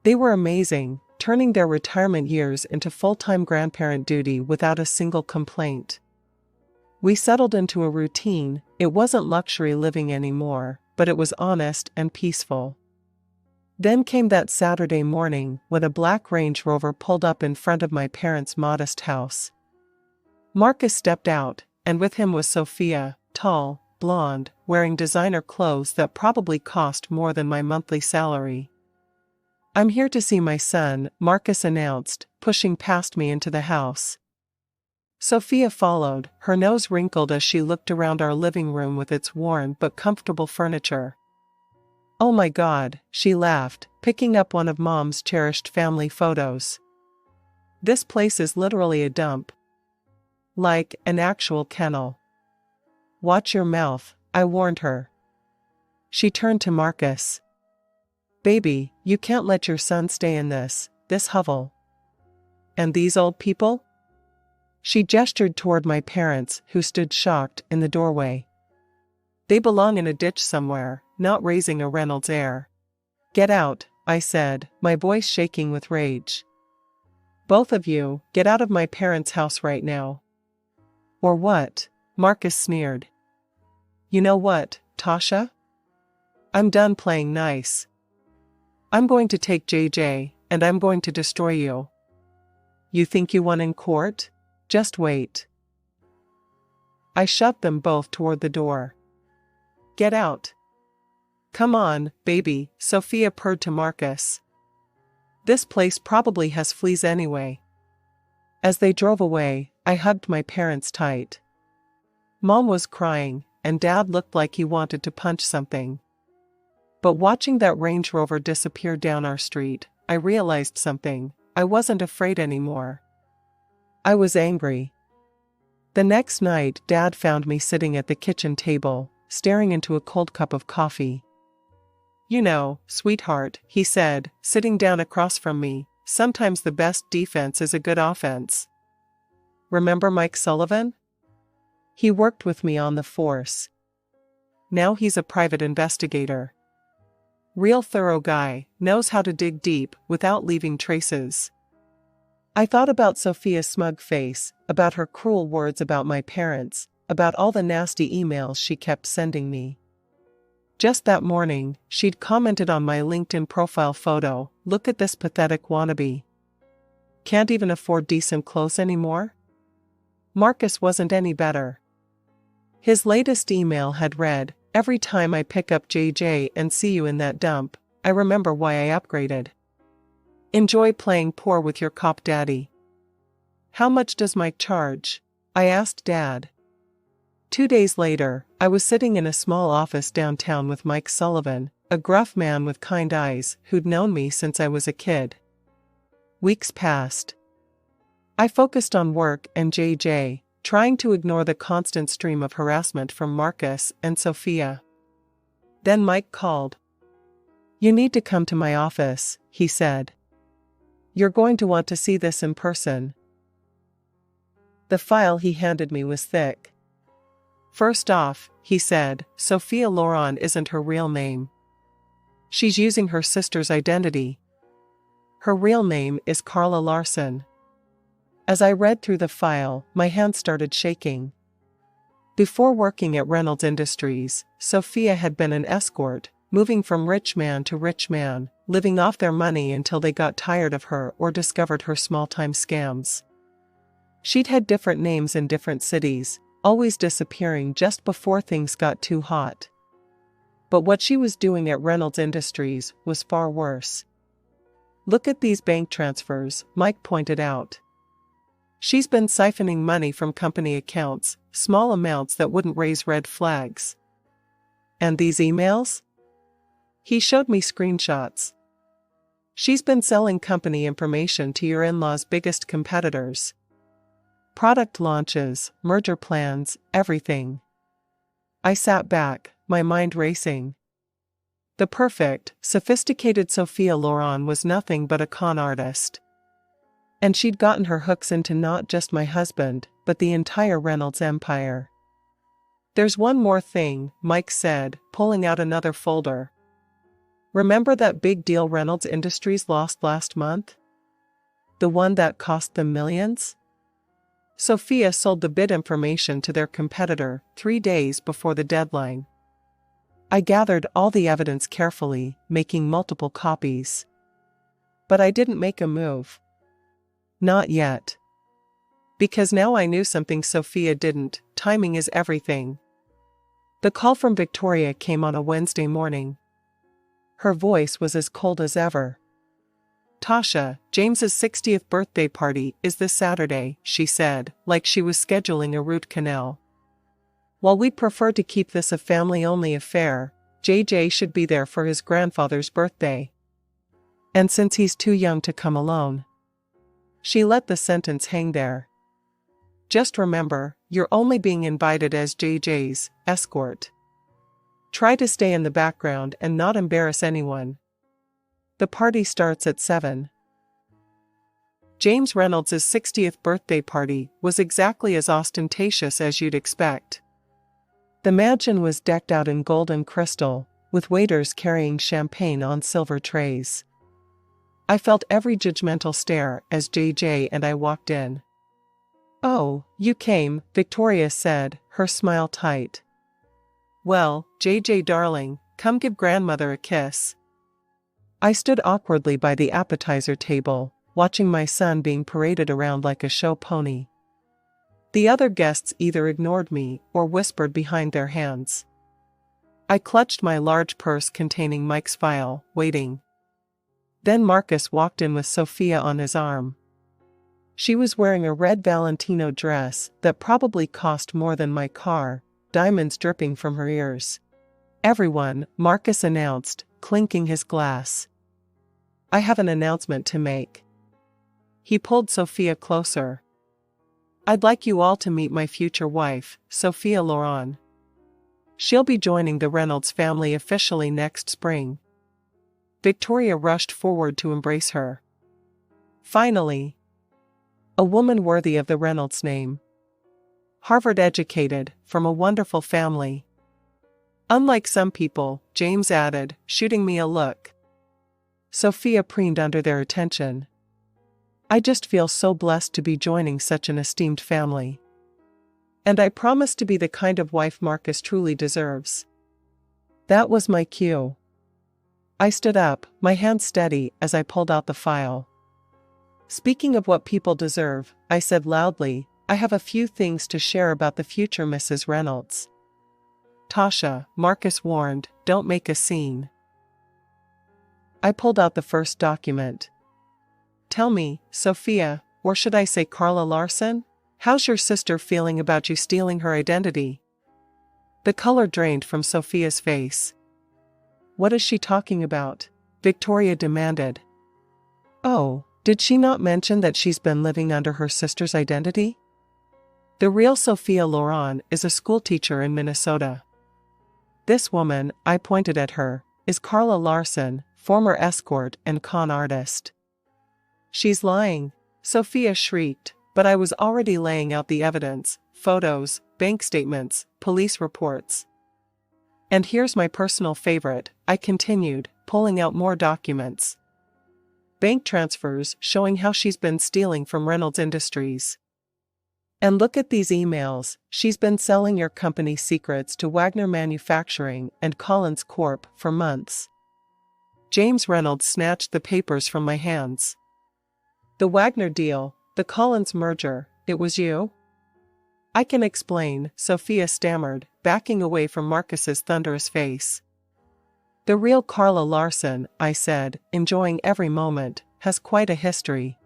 They were amazing, turning their retirement years into full-time grandparent duty without a single complaint. We settled into a routine. It wasn't luxury living anymore, but it was honest and peaceful. Then came that Saturday morning when a black Range Rover pulled up in front of my parents' modest house. Marcus stepped out, and with him was Sophia, tall, blonde, wearing designer clothes that probably cost more than my monthly salary. I'm here to see my son, Marcus announced, pushing past me into the house. Sophia followed, her nose wrinkled as she looked around our living room with its worn but comfortable furniture. Oh my God, she laughed, picking up one of Mom's cherished family photos. This place is literally a dump. Like an actual kennel. Watch your mouth, I warned her. She turned to Marcus. Baby, you can't let your son stay in this hovel. And these old people? She gestured toward my parents, who stood shocked in the doorway. They belong in a ditch somewhere, not raising a Reynolds heir. Get out, I said, my voice shaking with rage. Both of you, get out of my parents' house right now. Or what? Marcus sneered. You know what, Tasha? I'm done playing nice. I'm going to take JJ, and I'm going to destroy you. You think you won in court? Just wait. I shoved them both toward the door. Get out. Come on, baby, Sophia purred to Marcus. This place probably has fleas anyway. As they drove away, I hugged my parents tight. Mom was crying, and Dad looked like he wanted to punch something. But watching that Range Rover disappear down our street, I realized something. I wasn't afraid anymore. I was angry. The next night, Dad found me sitting at the kitchen table, staring into a cold cup of coffee. You know, sweetheart, he said, sitting down across from me, sometimes the best defense is a good offense. Remember Mike Sullivan? He worked with me on the force. Now he's a private investigator. Real thorough guy, knows how to dig deep without leaving traces. I thought about Sophia's smug face, about her cruel words about my parents, about all the nasty emails she kept sending me. Just that morning, she'd commented on my LinkedIn profile photo, look at this pathetic wannabe. Can't even afford decent clothes anymore? Marcus wasn't any better. His latest email had read, every time I pick up JJ and see you in that dump, I remember why I upgraded. Enjoy playing poor with your cop daddy. How much does Mike charge? I asked Dad. 2 days later, I was sitting in a small office downtown with Mike Sullivan, a gruff man with kind eyes who'd known me since I was a kid. Weeks passed. I focused on work and JJ, trying to ignore the constant stream of harassment from Marcus and Sophia. Then Mike called. You need to come to my office, he said. You're going to want to see this in person. The file he handed me was thick. First off, he said, Sophia Loren isn't her real name. She's using her sister's identity. Her real name is Carla Larson. As I read through the file, my hand started shaking. Before working at Reynolds Industries, Sophia had been an escort, moving from rich man to rich man, living off their money until they got tired of her or discovered her small-time scams. She'd had different names in different cities, always disappearing just before things got too hot. But what she was doing at Reynolds Industries was far worse. Look at these bank transfers, Mike pointed out. She's been siphoning money from company accounts, small amounts that wouldn't raise red flags. And these emails? He showed me screenshots. She's been selling company information to your in-laws' biggest competitors. Product launches, merger plans, everything. I sat back, my mind racing. The perfect, sophisticated Sophia Loren was nothing but a con artist. And she'd gotten her hooks into not just my husband, but the entire Reynolds empire. There's one more thing, Mike said, pulling out another folder. Remember that big deal Reynolds Industries lost last month? The one that cost them millions? Sophia sold the bid information to their competitor 3 days before the deadline. I gathered all the evidence carefully, making multiple copies. But I didn't make a move. Not yet. Because now I knew something Sophia didn't. Timing is everything. The call from Victoria came on a Wednesday morning. Her voice was as cold as ever. Tasha, James's 60th birthday party is this Saturday, she said, like she was scheduling a root canal. While we'd prefer to keep this a family-only affair, JJ should be there for his grandfather's birthday. And since he's too young to come alone. She let the sentence hang there. Just remember, you're only being invited as JJ's escort. Try to stay in the background and not embarrass anyone. The party starts at 7. James Reynolds' 60th birthday party was exactly as ostentatious as you'd expect. The mansion was decked out in gold and crystal, with waiters carrying champagne on silver trays. I felt every judgmental stare as JJ and I walked in. "Oh, you came," Victoria said, her smile tight. "Well, JJ darling, come give grandmother a kiss." I stood awkwardly by the appetizer table, watching my son being paraded around like a show pony. The other guests either ignored me or whispered behind their hands. I clutched my large purse containing Mike's file, waiting. Then Marcus walked in with Sophia on his arm. She was wearing a red Valentino dress that probably cost more than my car, diamonds dripping from her ears. "Everyone," Marcus announced, clinking his glass. "I have an announcement to make." He pulled Sophia closer. "I'd like you all to meet my future wife, Sophia Loren. She'll be joining the Reynolds family officially next spring." Victoria rushed forward to embrace her. Finally. A woman worthy of the Reynolds name. Harvard educated, from a wonderful family. Unlike some people, James added, shooting me a look. Sophia preened under their attention. "I just feel so blessed to be joining such an esteemed family. And I promise to be the kind of wife Marcus truly deserves." That was my cue. I stood up, my hand steady as I pulled out the file. "Speaking of what people deserve," I said loudly, "I have a few things to share about the future Mrs. Reynolds." "Tasha," Marcus warned, "don't make a scene." I pulled out the first document. "Tell me, Sophia, or should I say Carla Larson? How's your sister feeling about you stealing her identity?" The color drained from Sophia's face. "What is she talking about?" Victoria demanded. "Oh, did she not mention that she's been living under her sister's identity? The real Sophia Loren is a schoolteacher in Minnesota. This woman," I pointed at her, "is Carla Larson, former escort and con artist." "She's lying," Sophia shrieked, but I was already laying out the evidence, photos, bank statements, police reports. And here's my personal favorite, I continued, pulling out more documents. Bank transfers showing how she's been stealing from Reynolds Industries. And look at these emails, she's been selling your company's secrets to Wagner Manufacturing and Collins Corp for months. James Reynolds snatched the papers from my hands. The Wagner deal, the Collins merger, it was you? I can explain, Sophia stammered, backing away from Marcus's thunderous face. The real Carla Larson, I said, enjoying every moment, has quite a history.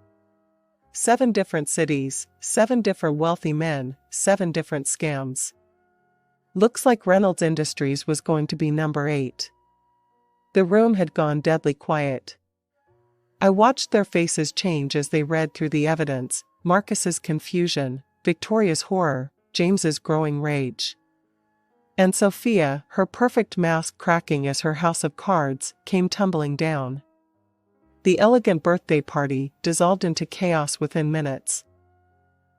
7 different cities, 7 different wealthy men, 7 different scams. Looks like Reynolds Industries was going to be number 8. The room had gone deadly quiet. I watched their faces change as they read through the evidence, Marcus's confusion, Victoria's horror, James's growing rage. And Sophia, her perfect mask cracking as her house of cards came tumbling down. The elegant birthday party dissolved into chaos within minutes.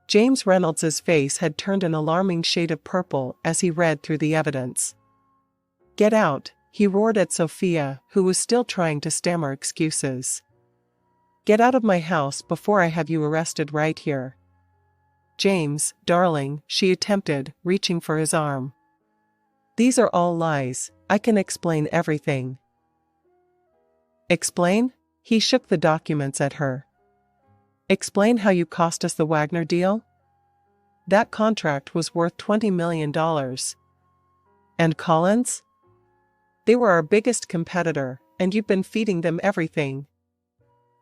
James Reynolds's face had turned an alarming shade of purple as he read through the evidence. "Get out," he roared at Sophia, who was still trying to stammer excuses. "Get out of my house before I have you arrested right here." "James, darling," she attempted, reaching for his arm. "These are all lies, I can explain everything." "Explain?" He shook the documents at her. "Explain how you cost us the Wagner deal? That contract was worth $20 million. And Collins? They were our biggest competitor, and you've been feeding them everything."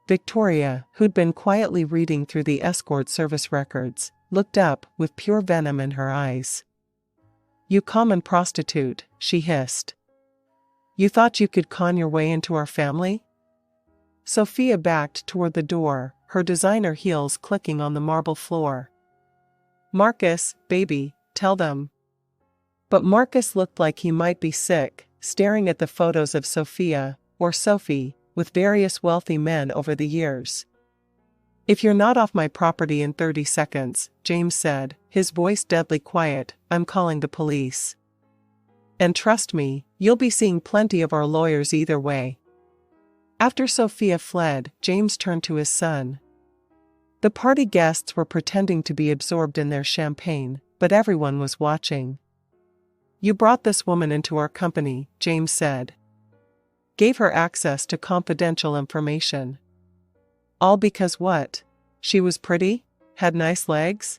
Victoria, who'd been quietly reading through the escort service records, looked up with pure venom in her eyes. "You common prostitute," she hissed. "You thought you could con your way into our family?" Sophia backed toward the door, her designer heels clicking on the marble floor. "Marcus, baby, tell them." But Marcus looked like he might be sick, staring at the photos of Sophia, or Sophie, with various wealthy men over the years. "If you're not off my property in 30 seconds, James said, his voice deadly quiet, "I'm calling the police. And trust me, you'll be seeing plenty of our lawyers either way." After Sophia fled, James turned to his son. The party guests were pretending to be absorbed in their champagne, but everyone was watching. "You brought this woman into our company," James said. "Gave her access to confidential information. All because what? She was pretty? Had nice legs?"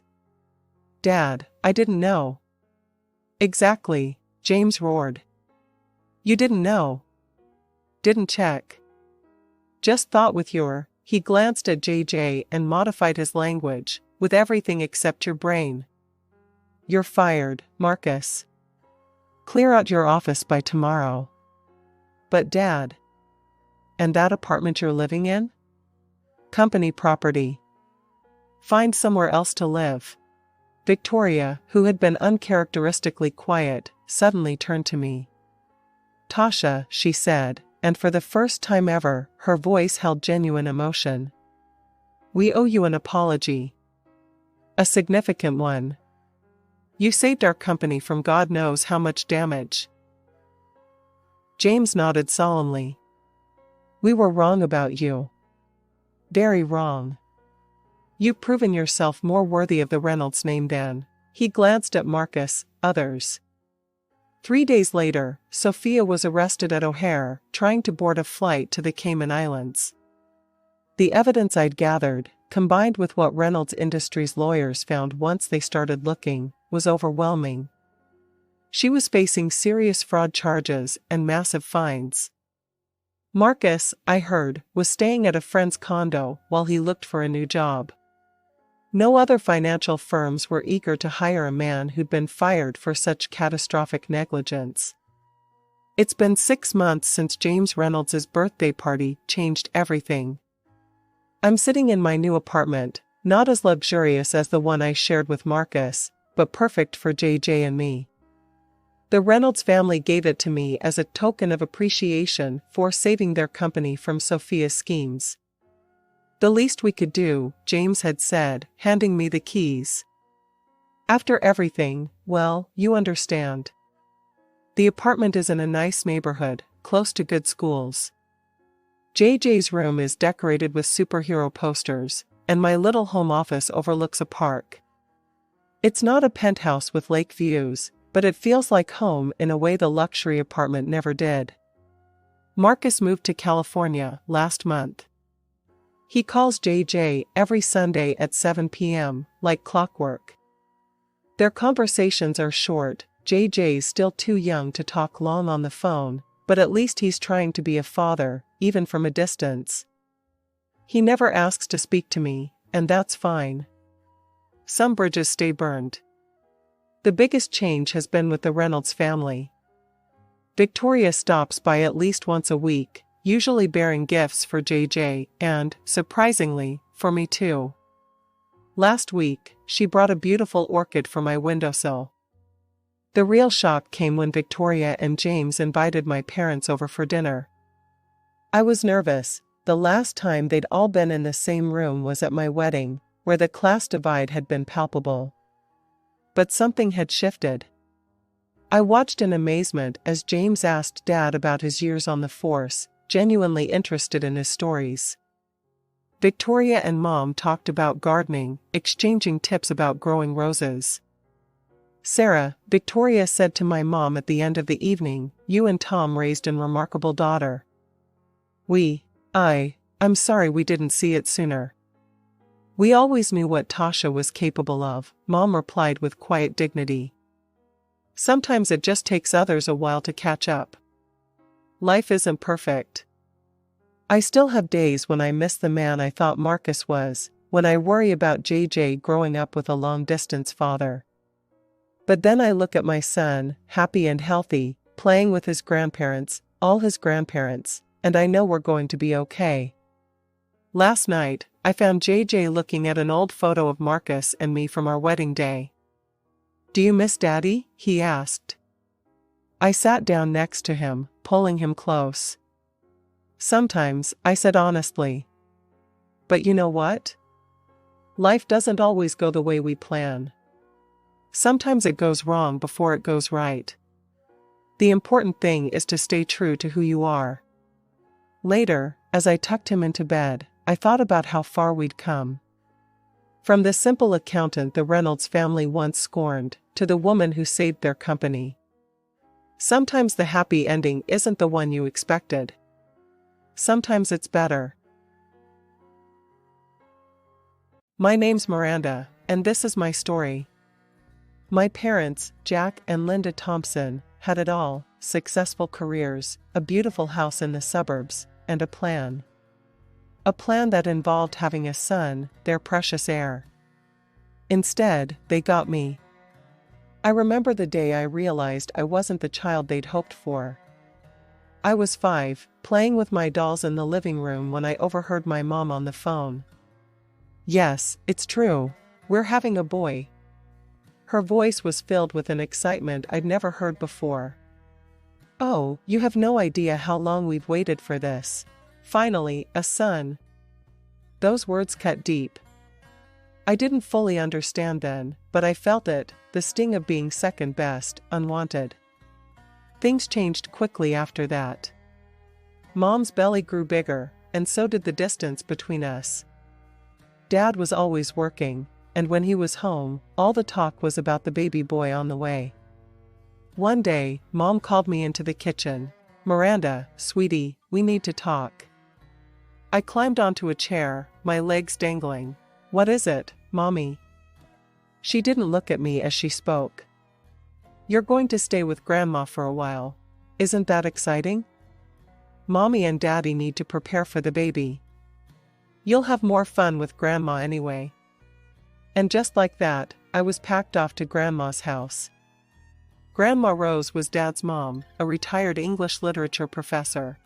"Dad, I didn't know." "Exactly," James roared. "You didn't know? Didn't check? Just thought with your," he glanced at JJ and modified his language, "with everything except your brain. You're fired, Marcus. Clear out your office by tomorrow." "But Dad. And that apartment you're living in? Company property. Find somewhere else to live." Victoria, who had been uncharacteristically quiet, suddenly turned to me. "Tasha," she said, and for the first time ever, her voice held genuine emotion. "We owe you an apology. A significant one. You saved our company from God knows how much damage." James nodded solemnly. "We were wrong about you. Very wrong. You've proven yourself more worthy of the Reynolds name than," he glanced at Marcus, "others." 3 days later, Sophia was arrested at O'Hare, trying to board a flight to the Cayman Islands. The evidence I'd gathered, combined with what Reynolds Industries lawyers found once they started looking, was overwhelming. She was facing serious fraud charges and massive fines. Marcus, I heard, was staying at a friend's condo while he looked for a new job. No other financial firms were eager to hire a man who'd been fired for such catastrophic negligence. It's been 6 months since James Reynolds' birthday party changed everything. I'm sitting in my new apartment, not as luxurious as the one I shared with Marcus, but perfect for JJ and me. The Reynolds family gave it to me as a token of appreciation for saving their company from Sophia's schemes. "The least we could do," James had said, handing me the keys. After everything, well, you understand. The apartment is in a nice neighborhood, close to good schools. JJ's room is decorated with superhero posters, and my little home office overlooks a park. It's not a penthouse with lake views, but it feels like home in a way the luxury apartment never did. Marcus moved to California last month. He calls JJ every Sunday at 7 p.m., like clockwork. Their conversations are short. JJ's still too young to talk long on the phone, but at least he's trying to be a father, even from a distance. He never asks to speak to me, and that's fine. Some bridges stay burned. The biggest change has been with the Reynolds family. Victoria stops by at least once a week, usually bearing gifts for JJ and, surprisingly, for me too. Last week, she brought a beautiful orchid for my windowsill. The real shock came when Victoria and James invited my parents over for dinner. I was nervous. The last time they'd all been in the same room was at my wedding, where the class divide had been palpable. But something had shifted. I watched in amazement as James asked Dad about his years on the force, genuinely interested in his stories. Victoria and Mom talked about gardening, exchanging tips about growing roses. Sarah, Victoria said to my mom at the end of the evening, "You and Tom raised a remarkable daughter." I'm sorry we didn't see it sooner. We always knew what Tasha was capable of, Mom replied with quiet dignity. Sometimes it just takes others a while to catch up. Life isn't perfect. I still have days when I miss the man I thought Marcus was, when I worry about JJ growing up with a long-distance father. But then I look at my son, happy and healthy, playing with his grandparents, all his grandparents, and I know we're going to be okay. Last night, I found JJ looking at an old photo of Marcus and me from our wedding day. "Do you miss Daddy?" he asked. I sat down next to him, pulling him close. "Sometimes," I said honestly. "But you know what? Life doesn't always go the way we plan. Sometimes it goes wrong before it goes right. The important thing is to stay true to who you are." Later, as I tucked him into bed, I thought about how far we'd come. From the simple accountant the Reynolds family once scorned, to the woman who saved their company. Sometimes the happy ending isn't the one you expected. Sometimes it's better. My name's Miranda, and this is my story. My parents, Jack and Linda Thompson, had it all: successful careers, a beautiful house in the suburbs, and a plan. A plan that involved having a son, their precious heir. Instead, they got me. I remember the day I realized I wasn't the child they'd hoped for. I was 5, playing with my dolls in the living room when I overheard my mom on the phone. "Yes, it's true. We're having a boy." Her voice was filled with an excitement I'd never heard before. "Oh, you have no idea how long we've waited for this. Finally, a son." Those words cut deep. I didn't fully understand then, but I felt it, the sting of being second best, unwanted. Things changed quickly after that. Mom's belly grew bigger, and so did the distance between us. Dad was always working, and when he was home, all the talk was about the baby boy on the way. One day, Mom called me into the kitchen. "Miranda, sweetie, we need to talk." I climbed onto a chair, my legs dangling. "What is it, Mommy?" She didn't look at me as she spoke. "You're going to stay with Grandma for a while. Isn't that exciting? Mommy and Daddy need to prepare for the baby. You'll have more fun with Grandma anyway." And just like that, I was packed off to Grandma's house. Grandma Rose was Dad's mom, a retired English literature professor.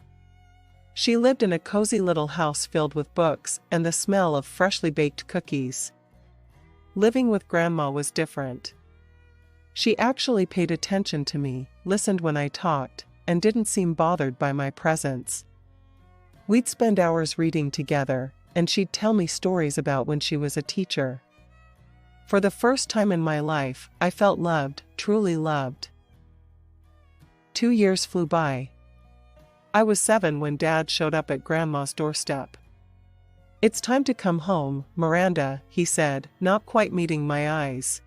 She lived in a cozy little house filled with books and the smell of freshly baked cookies. Living with Grandma was different. She actually paid attention to me, listened when I talked, and didn't seem bothered by my presence. We'd spend hours reading together, and she'd tell me stories about when she was a teacher. For the first time in my life, I felt loved, truly loved. 2 years flew by. I was 7 when Dad showed up at Grandma's doorstep. "It's time to come home, Miranda," he said, not quite meeting my eyes.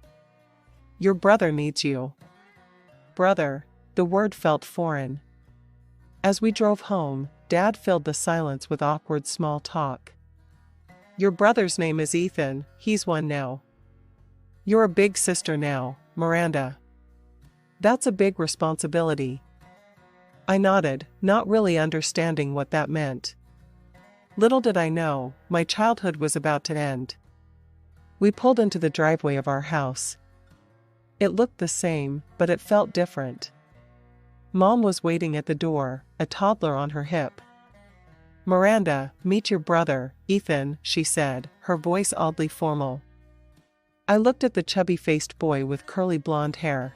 "Your brother needs you." Brother, the word felt foreign. As we drove home, Dad filled the silence with awkward small talk. "Your brother's name is Ethan, he's one now. You're a big sister now, Miranda. That's a big responsibility." I nodded, not really understanding what that meant. Little did I know, my childhood was about to end. We pulled into the driveway of our house. It looked the same, but it felt different. Mom was waiting at the door, a toddler on her hip. "Miranda, meet your brother, Ethan," she said, her voice oddly formal. I looked at the chubby-faced boy with curly blonde hair.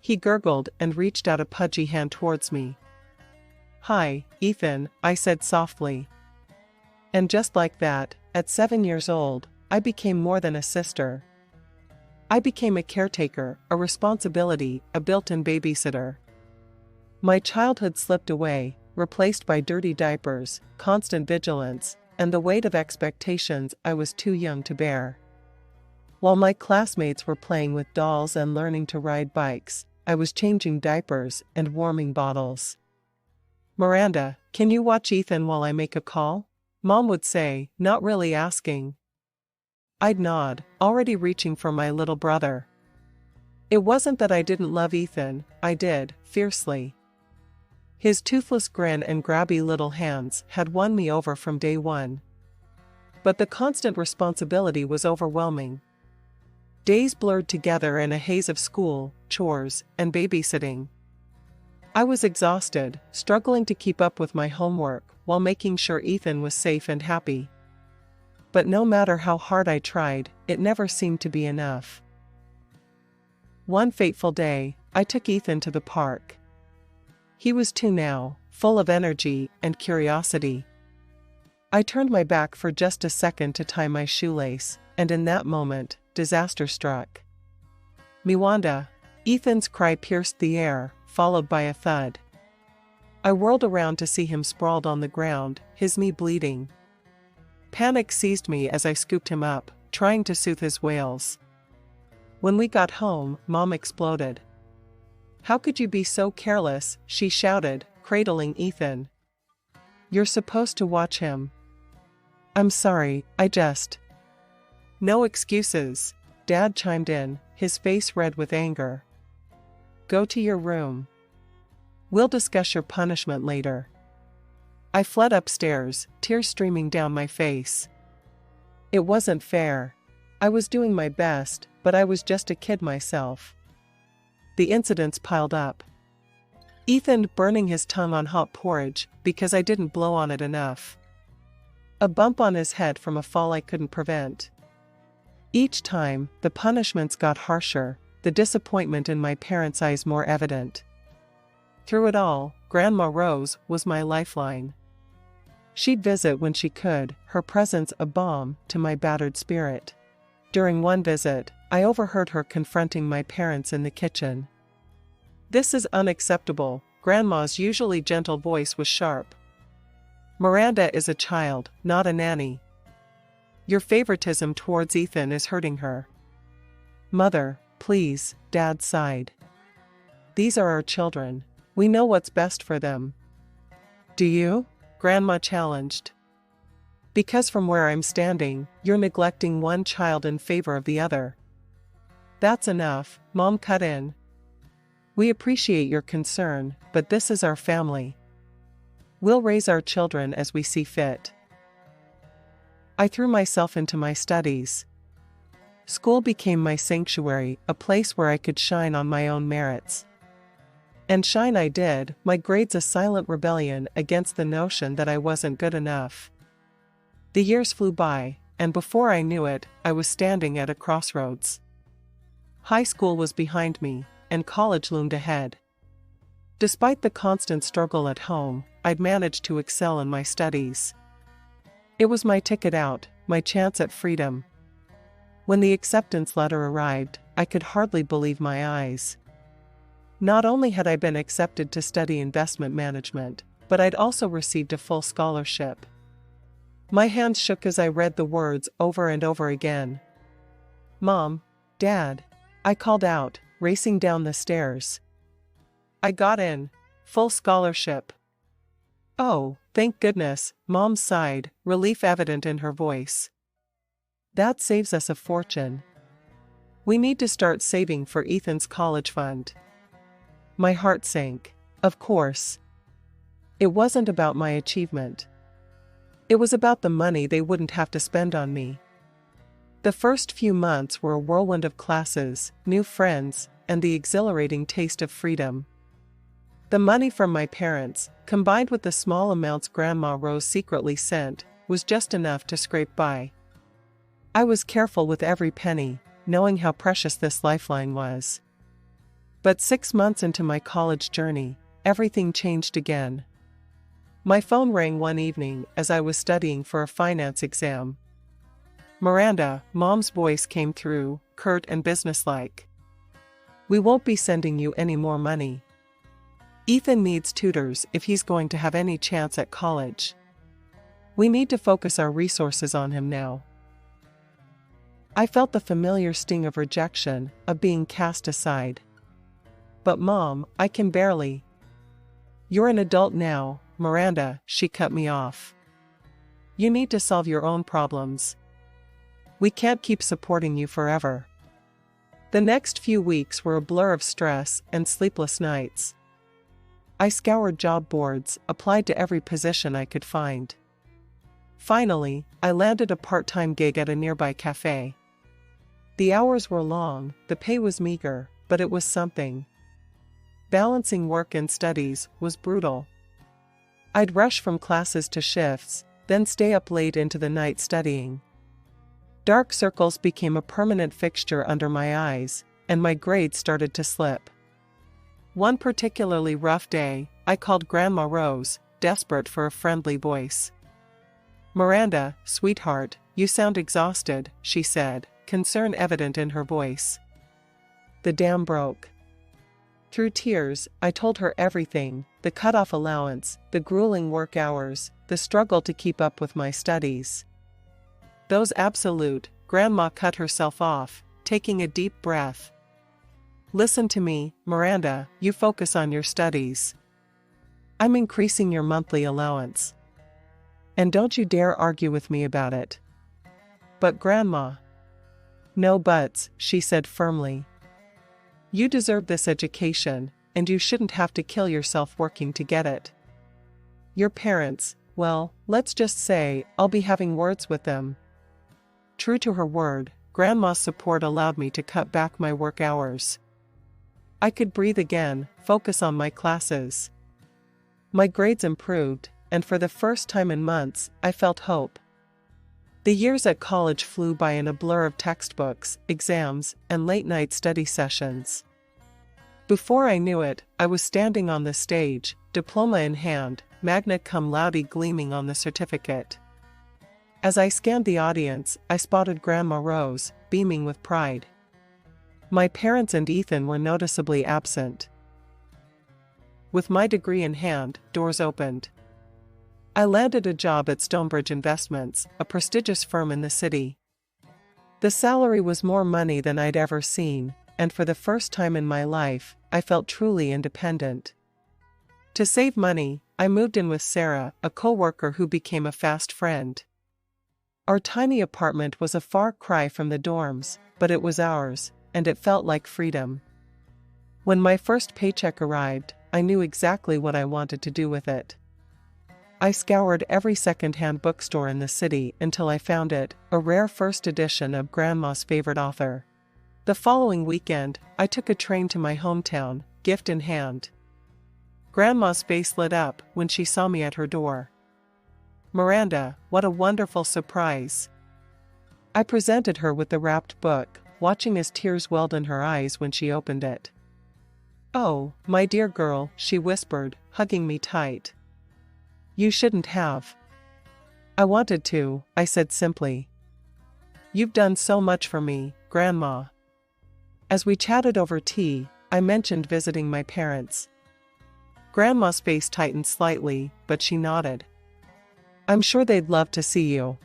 He gurgled and reached out a pudgy hand towards me. "Hi, Ethan," I said softly. And just like that, at 7 years old, I became more than a sister. I became a caretaker, a responsibility, a built-in babysitter. My childhood slipped away, replaced by dirty diapers, constant vigilance, and the weight of expectations I was too young to bear. While my classmates were playing with dolls and learning to ride bikes, I was changing diapers and warming bottles. "Miranda, can you watch Ethan while I make a call?" Mom would say, not really asking. I'd nod, already reaching for my little brother. It wasn't that I didn't love Ethan, I did, fiercely. His toothless grin and grabby little hands had won me over from day one. But the constant responsibility was overwhelming. Days blurred together in a haze of school, chores, and babysitting. I was exhausted, struggling to keep up with my homework while making sure Ethan was safe and happy. But no matter how hard I tried, it never seemed to be enough. One fateful day, I took Ethan to the park. He was 2 now, full of energy and curiosity. I turned my back for just a second to tie my shoelace, and in that moment, disaster struck. "Miwanda!" Ethan's cry pierced the air, followed by a thud. I whirled around to see him sprawled on the ground, his knee bleeding. Panic seized me as I scooped him up, trying to soothe his wails. When we got home, Mom exploded. "How could you be so careless?" she shouted, cradling Ethan. "You're supposed to watch him." "I'm sorry, I just..." "No excuses," Dad chimed in, his face red with anger. "Go to your room. We'll discuss your punishment later." I fled upstairs, tears streaming down my face. It wasn't fair. I was doing my best, but I was just a kid myself. The incidents piled up. Ethan burning his tongue on hot porridge because I didn't blow on it enough. A bump on his head from a fall I couldn't prevent. Each time, the punishments got harsher, the disappointment in my parents' eyes more evident. Through it all, Grandma Rose was my lifeline. She'd visit when she could, her presence a balm to my battered spirit. During one visit, I overheard her confronting my parents in the kitchen. "This is unacceptable," Grandma's usually gentle voice was sharp. "Miranda is a child, not a nanny. Your favoritism towards Ethan is hurting her." "Mother, please," Dad sighed. "These are our children. We know what's best for them." "Do you?" Grandma challenged. "Because from where I'm standing, you're neglecting one child in favor of the other." "That's enough," Mom cut in. "We appreciate your concern, but this is our family. We'll raise our children as we see fit." I threw myself into my studies. School became my sanctuary, a place where I could shine on my own merits. And shine I did, my grades a silent rebellion against the notion that I wasn't good enough. The years flew by, and before I knew it, I was standing at a crossroads. High school was behind me, and college loomed ahead. Despite the constant struggle at home, I'd managed to excel in my studies. It was my ticket out, my chance at freedom. When the acceptance letter arrived, I could hardly believe my eyes. Not only had I been accepted to study investment management, but I'd also received a full scholarship. My hands shook as I read the words over and over again. "Mom, Dad," I called out, racing down the stairs. "I got in. Full scholarship." "Oh, thank goodness," Mom sighed, relief evident in her voice. "That saves us a fortune. We need to start saving for Ethan's college fund." My heart sank. Of course. It wasn't about my achievement. It was about the money they wouldn't have to spend on me. The first few months were a whirlwind of classes, new friends, and the exhilarating taste of freedom. The money from my parents, combined with the small amounts Grandma Rose secretly sent, was just enough to scrape by. I was careful with every penny, knowing how precious this lifeline was. But 6 months into my college journey, everything changed again. My phone rang one evening as I was studying for a finance exam. "Miranda," Mom's voice came through, curt and businesslike. "We won't be sending you any more money. Ethan needs tutors if he's going to have any chance at college. We need to focus our resources on him now." I felt the familiar sting of rejection, of being cast aside. "But Mom, I can barely." "You're an adult now, Miranda," she cut me off. "You need to solve your own problems. We can't keep supporting you forever." The next few weeks were a blur of stress and sleepless nights. I scoured job boards, applied to every position I could find. Finally, I landed a part-time gig at a nearby cafe. The hours were long, the pay was meager, but it was something. Balancing work and studies was brutal. I'd rush from classes to shifts, then stay up late into the night studying. Dark circles became a permanent fixture under my eyes, and my grades started to slip. One particularly rough day, I called Grandma Rose, desperate for a friendly voice. "Miranda, sweetheart, you sound exhausted," she said, concern evident in her voice. The dam broke. Through tears, I told her everything: the cut-off allowance, the grueling work hours, the struggle to keep up with my studies. "Those absolute," Grandma cut herself off, taking a deep breath. "Listen to me, Miranda, you focus on your studies. I'm increasing your monthly allowance. And don't you dare argue with me about it." "But Grandma." "No buts," she said firmly. "You deserve this education, and you shouldn't have to kill yourself working to get it. Your parents, well, let's just say, I'll be having words with them." True to her word, Grandma's support allowed me to cut back my work hours. I could breathe again, focus on my classes. My grades improved, and for the first time in months, I felt hope. The years at college flew by in a blur of textbooks, exams, and late-night study sessions. Before I knew it, I was standing on the stage, diploma in hand, magna cum laude gleaming on the certificate. As I scanned the audience, I spotted Grandma Rose, beaming with pride. My parents and Ethan were noticeably absent. With my degree in hand, doors opened. I landed a job at Stonebridge Investments, a prestigious firm in the city. The salary was more money than I'd ever seen, and for the first time in my life, I felt truly independent. To save money, I moved in with Sarah, a co-worker who became a fast friend. Our tiny apartment was a far cry from the dorms, but it was ours, and it felt like freedom. When my first paycheck arrived, I knew exactly what I wanted to do with it. I scoured every second-hand bookstore in the city until I found it, a rare first edition of Grandma's favorite author. The following weekend, I took a train to my hometown, gift in hand. Grandma's face lit up when she saw me at her door. "Miranda, what a wonderful surprise." I presented her with the wrapped book, watching as tears welled in her eyes when she opened it. "Oh, my dear girl," she whispered, hugging me tight. "You shouldn't have." "I wanted to," I said simply. You've done so much for me, Grandma. As we chatted over tea, I mentioned visiting my parents. Grandma's face tightened slightly, but she nodded. I'm sure they'd love to see you.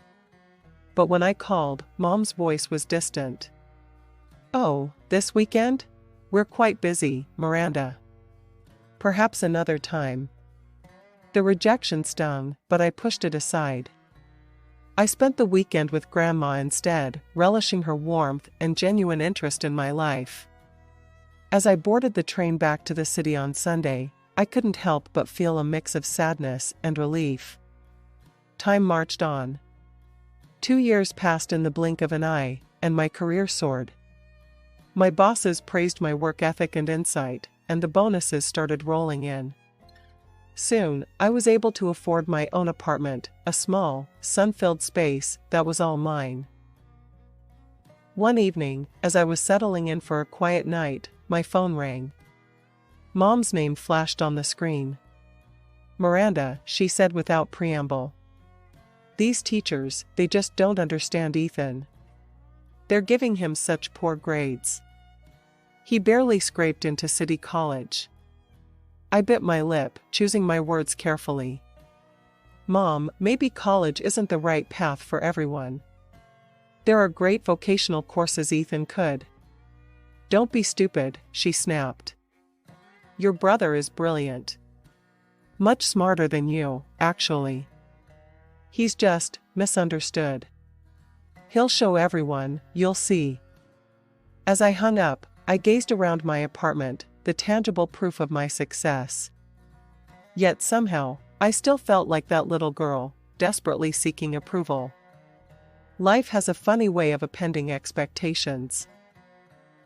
But when I called, Mom's voice was distant. Oh, this weekend? We're quite busy, Miranda. Perhaps another time. The rejection stung, but I pushed it aside. I spent the weekend with Grandma instead, relishing her warmth and genuine interest in my life. As I boarded the train back to the city on Sunday, I couldn't help but feel a mix of sadness and relief. Time marched on. 2 years passed in the blink of an eye, and my career soared. My bosses praised my work ethic and insight, and the bonuses started rolling in. Soon, I was able to afford my own apartment, a small, sun-filled space that was all mine. One evening, as I was settling in for a quiet night, my phone rang. Mom's name flashed on the screen. Miranda, she said without preamble. These teachers, they just don't understand Ethan. They're giving him such poor grades. He barely scraped into City College. I bit my lip, choosing my words carefully. Mom, maybe college isn't the right path for everyone. There are great vocational courses Ethan could. Don't be stupid, she snapped. Your brother is brilliant. Much smarter than you, actually. He's just misunderstood. He'll show everyone, you'll see. As I hung up, I gazed around my apartment, the tangible proof of my success. Yet somehow, I still felt like that little girl, desperately seeking approval. Life has a funny way of appending expectations.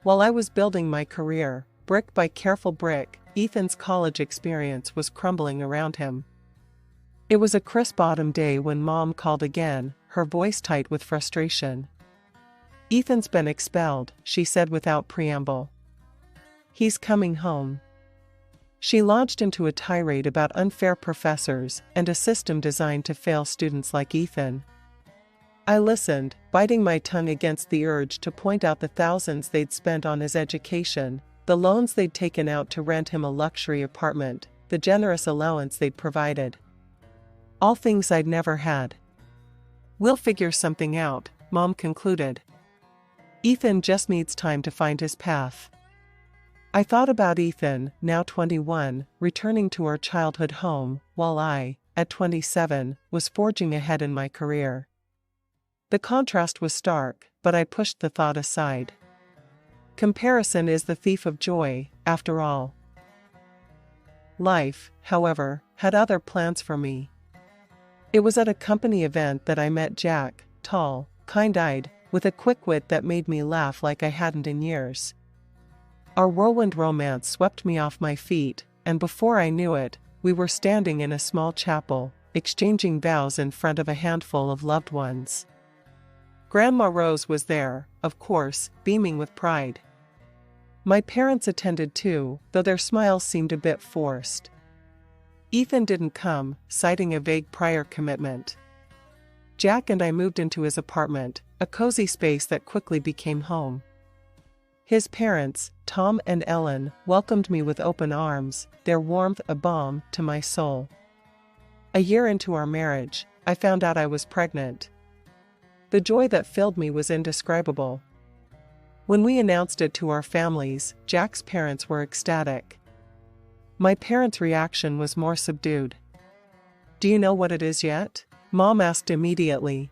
While I was building my career, brick by careful brick, Ethan's college experience was crumbling around him. It was a crisp autumn day when Mom called again, her voice tight with frustration. Ethan's been expelled, she said without preamble. He's coming home. She launched into a tirade about unfair professors and a system designed to fail students like Ethan. I listened, biting my tongue against the urge to point out the thousands they'd spent on his education, the loans they'd taken out to rent him a luxury apartment, the generous allowance they'd provided. All things I'd never had. We'll figure something out, Mom concluded. Ethan just needs time to find his path. I thought about Ethan, now 21, returning to our childhood home, while I, at 27, was forging ahead in my career. The contrast was stark, but I pushed the thought aside. Comparison is the thief of joy, after all. Life, however, had other plans for me. It was at a company event that I met Jack, tall, kind-eyed, with a quick wit that made me laugh like I hadn't in years. Our whirlwind romance swept me off my feet, and before I knew it, we were standing in a small chapel, exchanging vows in front of a handful of loved ones. Grandma Rose was there, of course, beaming with pride. My parents attended too, though their smiles seemed a bit forced. Ethan didn't come, citing a vague prior commitment. Jack and I moved into his apartment, a cozy space that quickly became home. His parents, Tom and Ellen, welcomed me with open arms, their warmth a balm to my soul. A year into our marriage, I found out I was pregnant. The joy that filled me was indescribable. When we announced it to our families, Jack's parents were ecstatic. My parents' reaction was more subdued. Do you know what it is yet? Mom asked immediately.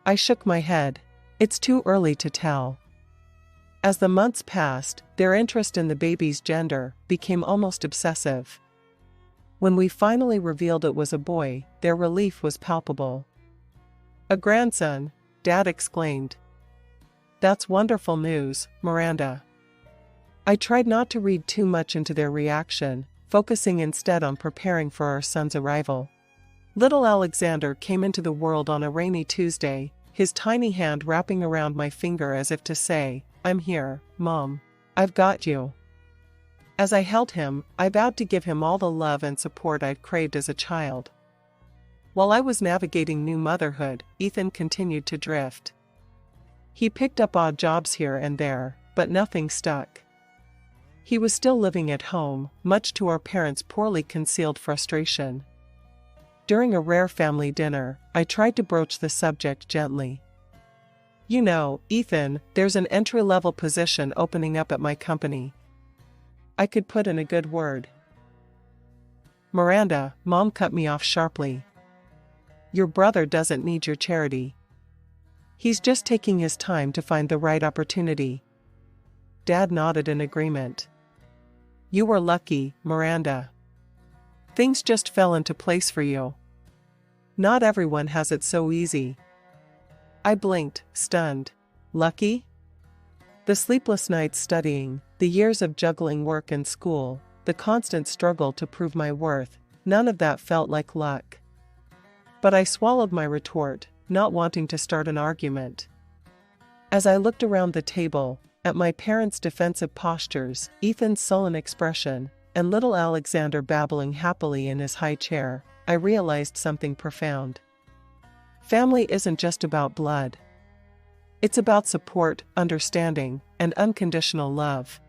I shook my head. It's too early to tell. As the months passed, their interest in the baby's gender became almost obsessive. When we finally revealed it was a boy, their relief was palpable. A grandson, Dad exclaimed. That's wonderful news, Miranda. I tried not to read too much into their reaction, focusing instead on preparing for our son's arrival. Little Alexander came into the world on a rainy Tuesday, his tiny hand wrapping around my finger as if to say, I'm here, Mom. I've got you. As I held him, I vowed to give him all the love and support I'd craved as a child. While I was navigating new motherhood, Ethan continued to drift. He picked up odd jobs here and there, but nothing stuck. He was still living at home, much to our parents' poorly concealed frustration. During a rare family dinner, I tried to broach the subject gently. You know, Ethan, there's an entry-level position opening up at my company. I could put in a good word. Miranda, Mom cut me off sharply. Your brother doesn't need your charity. He's just taking his time to find the right opportunity. Dad nodded in agreement. You were lucky, Miranda. Things just fell into place for you. Not everyone has it so easy. I blinked, stunned. Lucky? The sleepless nights studying, the years of juggling work and school, the constant struggle to prove my worth, none of that felt like luck. But I swallowed my retort, not wanting to start an argument. As I looked around the table, at my parents' defensive postures, Ethan's sullen expression, and little Alexander babbling happily in his high chair, I realized something profound. Family isn't just about blood. It's about support, understanding, and unconditional love.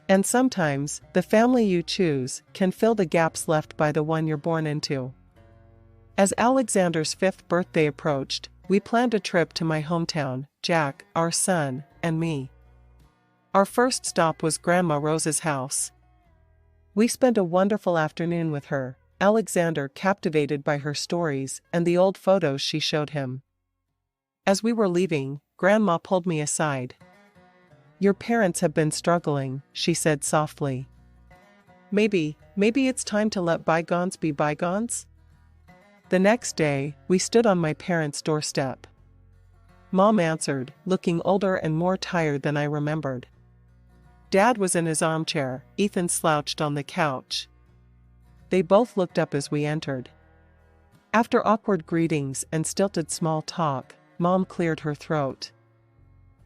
And sometimes, the family you choose can fill the gaps left by the one you're born into. As Alexander's 5th birthday approached, we planned a trip to my hometown, Jack, our son, and me. Our first stop was Grandma Rose's house. We spent a wonderful afternoon with her, Alexander captivated by her stories and the old photos she showed him. As we were leaving, Grandma pulled me aside. Your parents have been struggling, she said softly. Maybe it's time to let bygones be bygones? The next day, we stood on my parents' doorstep. Mom answered, looking older and more tired than I remembered. Dad was in his armchair, Ethan slouched on the couch. They both looked up as we entered. After awkward greetings and stilted small talk, Mom cleared her throat.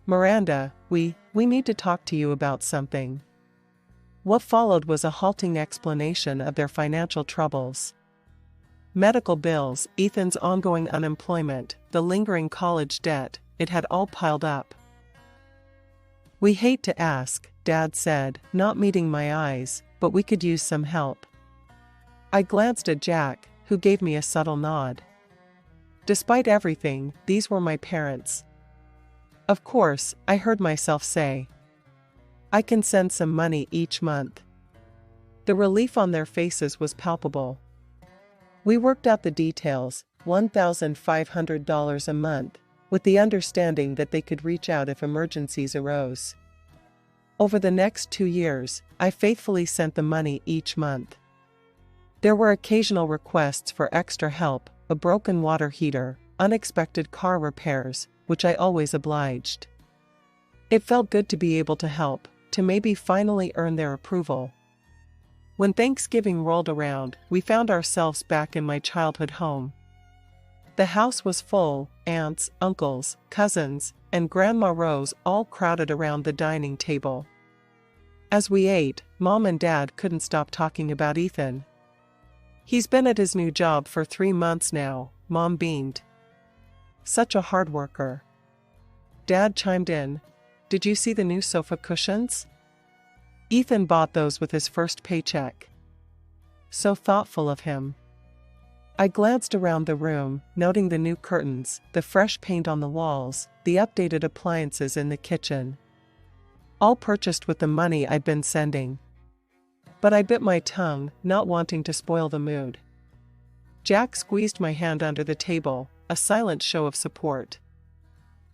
Miranda, we need to talk to you about something. What followed was a halting explanation of their financial troubles. Medical bills, Ethan's ongoing unemployment, the lingering college debt, it had all piled up. We hate to ask, Dad said, not meeting my eyes, but we could use some help. I glanced at Jack, who gave me a subtle nod. Despite everything, these were my parents. Of course, I heard myself say. I can send some money each month. The relief on their faces was palpable. We worked out the details, $1,500 a month, with the understanding that they could reach out if emergencies arose. Over the next 2 years, I faithfully sent the money each month. There were occasional requests for extra help, a broken water heater, unexpected car repairs, which I always obliged. It felt good to be able to help, to maybe finally earn their approval. When Thanksgiving rolled around, we found ourselves back in my childhood home. The house was full, aunts, uncles, cousins, and Grandma Rose all crowded around the dining table. As we ate, Mom and Dad couldn't stop talking about Ethan. He's been at his new job for 3 months now, Mom beamed. Such a hard worker. Dad chimed in. Did you see the new sofa cushions? Ethan bought those with his first paycheck. So thoughtful of him. I glanced around the room, noting the new curtains, the fresh paint on the walls, the updated appliances in the kitchen. All purchased with the money I'd been sending. But I bit my tongue, not wanting to spoil the mood. Jack squeezed my hand under the table, a silent show of support.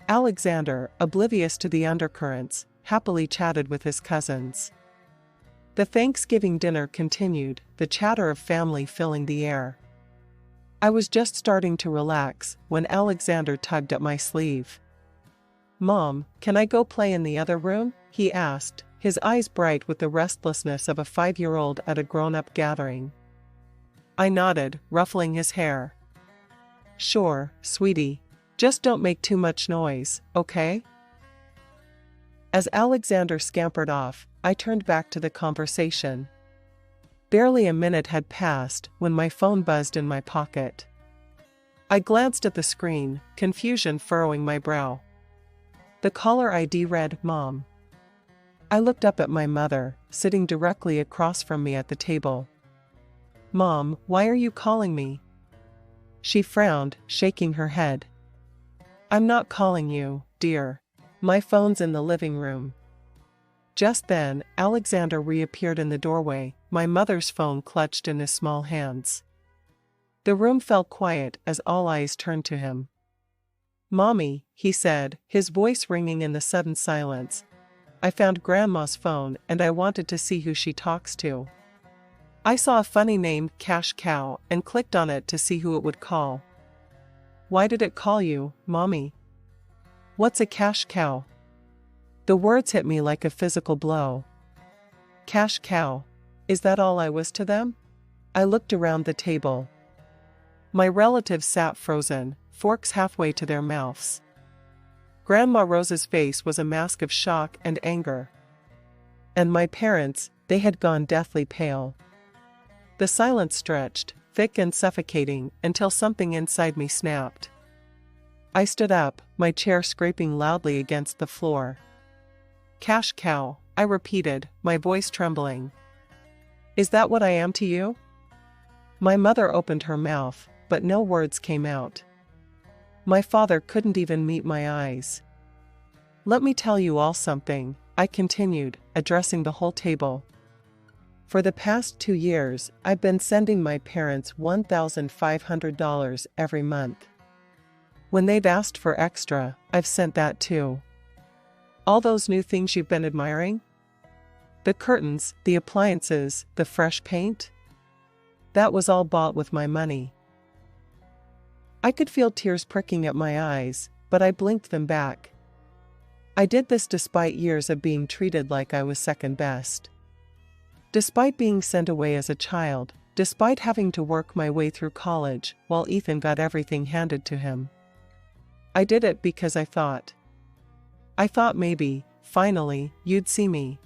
Alexander, oblivious to the undercurrents, happily chatted with his cousins. The Thanksgiving dinner continued, the chatter of family filling the air. I was just starting to relax when Alexander tugged at my sleeve. Mom, can I go play in the other room? He asked, his eyes bright with the restlessness of a 5-year-old at a grown-up gathering. I nodded, ruffling his hair. Sure, sweetie. Just don't make too much noise, okay? As Alexander scampered off, I turned back to the conversation. Barely a minute had passed when my phone buzzed in my pocket. I glanced at the screen, confusion furrowing my brow. The caller ID read, Mom. I looked up at my mother, sitting directly across from me at the table. Mom, why are you calling me? She frowned, shaking her head. I'm not calling you, dear. My phone's in the living room. Just then, Alexander reappeared in the doorway, my mother's phone clutched in his small hands. The room fell quiet as all eyes turned to him. Mommy, he said, his voice ringing in the sudden silence. I found Grandma's phone and I wanted to see who she talks to. I saw a funny name, Cash Cow, and clicked on it to see who it would call. Why did it call you, Mommy? What's a cash cow? The words hit me like a physical blow. Cash cow. Is that all I was to them? I looked around the table. My relatives sat frozen, forks halfway to their mouths. Grandma Rose's face was a mask of shock and anger. And my parents, they had gone deathly pale. The silence stretched, thick and suffocating, until something inside me snapped. I stood up, my chair scraping loudly against the floor. Cash cow, I repeated, my voice trembling. Is that what I am to you? My mother opened her mouth, but no words came out. My father couldn't even meet my eyes. Let me tell you all something, I continued, addressing the whole table. For the past 2 years, I've been sending my parents $1,500 every month. When they've asked for extra, I've sent that too. All those new things you've been admiring? The curtains, the appliances, the fresh paint? That was all bought with my money. I could feel tears pricking at my eyes, but I blinked them back. I did this despite years of being treated like I was second best. Despite being sent away as a child, despite having to work my way through college while Ethan got everything handed to him. I did it because I thought maybe, finally, you'd see me.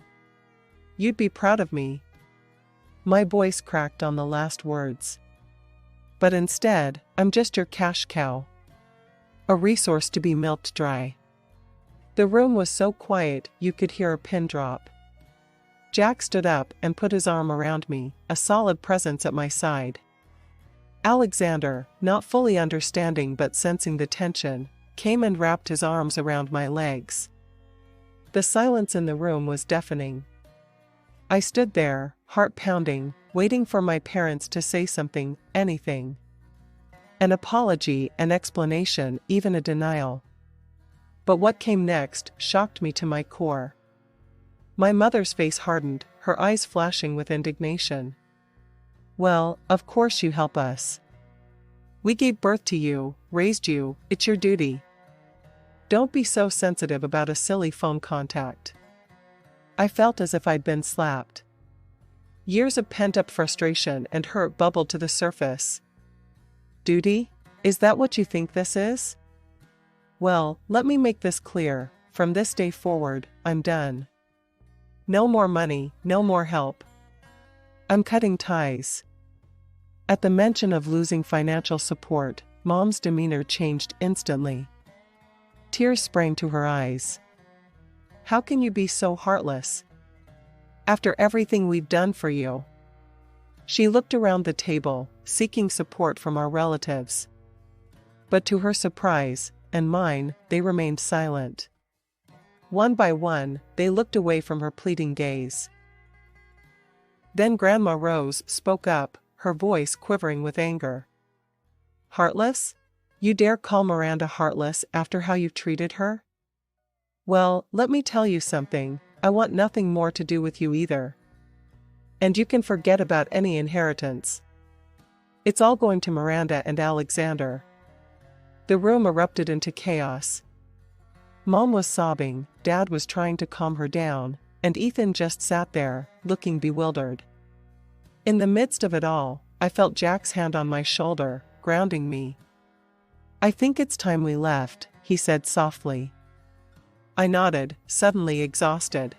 You'd be proud of me. My voice cracked on the last words. But instead, I'm just your cash cow. A resource to be milked dry. The room was so quiet you could hear a pin drop. Jack stood up and put his arm around me, a solid presence at my side. Alexander, not fully understanding but sensing the tension, came and wrapped his arms around my legs. The silence in the room was deafening. I stood there, heart pounding, waiting for my parents to say something, anything. An apology, an explanation, even a denial. But what came next shocked me to my core. My mother's face hardened, her eyes flashing with indignation. Well, of course you help us. We gave birth to you, raised you, it's your duty. Don't be so sensitive about a silly phone contact. I felt as if I'd been slapped. Years of pent-up frustration and hurt bubbled to the surface. Duty? Is that what you think this is? Well, let me make this clear, from this day forward, I'm done. No more money, no more help. I'm cutting ties. At the mention of losing financial support, Mom's demeanor changed instantly. Tears sprang to her eyes. How can you be so heartless? After everything we've done for you. She looked around the table, seeking support from our relatives. But to her surprise, and mine, they remained silent. One by one, they looked away from her pleading gaze. Then Grandma Rose spoke up, her voice quivering with anger. Heartless? You dare call Miranda heartless after how you've treated her? Well, let me tell you something, I want nothing more to do with you either. And you can forget about any inheritance. It's all going to Miranda and Alexander. The room erupted into chaos. Mom was sobbing, Dad was trying to calm her down, and Ethan just sat there, looking bewildered. In the midst of it all, I felt Jack's hand on my shoulder, grounding me. I think it's time we left, he said softly. I nodded, suddenly exhausted.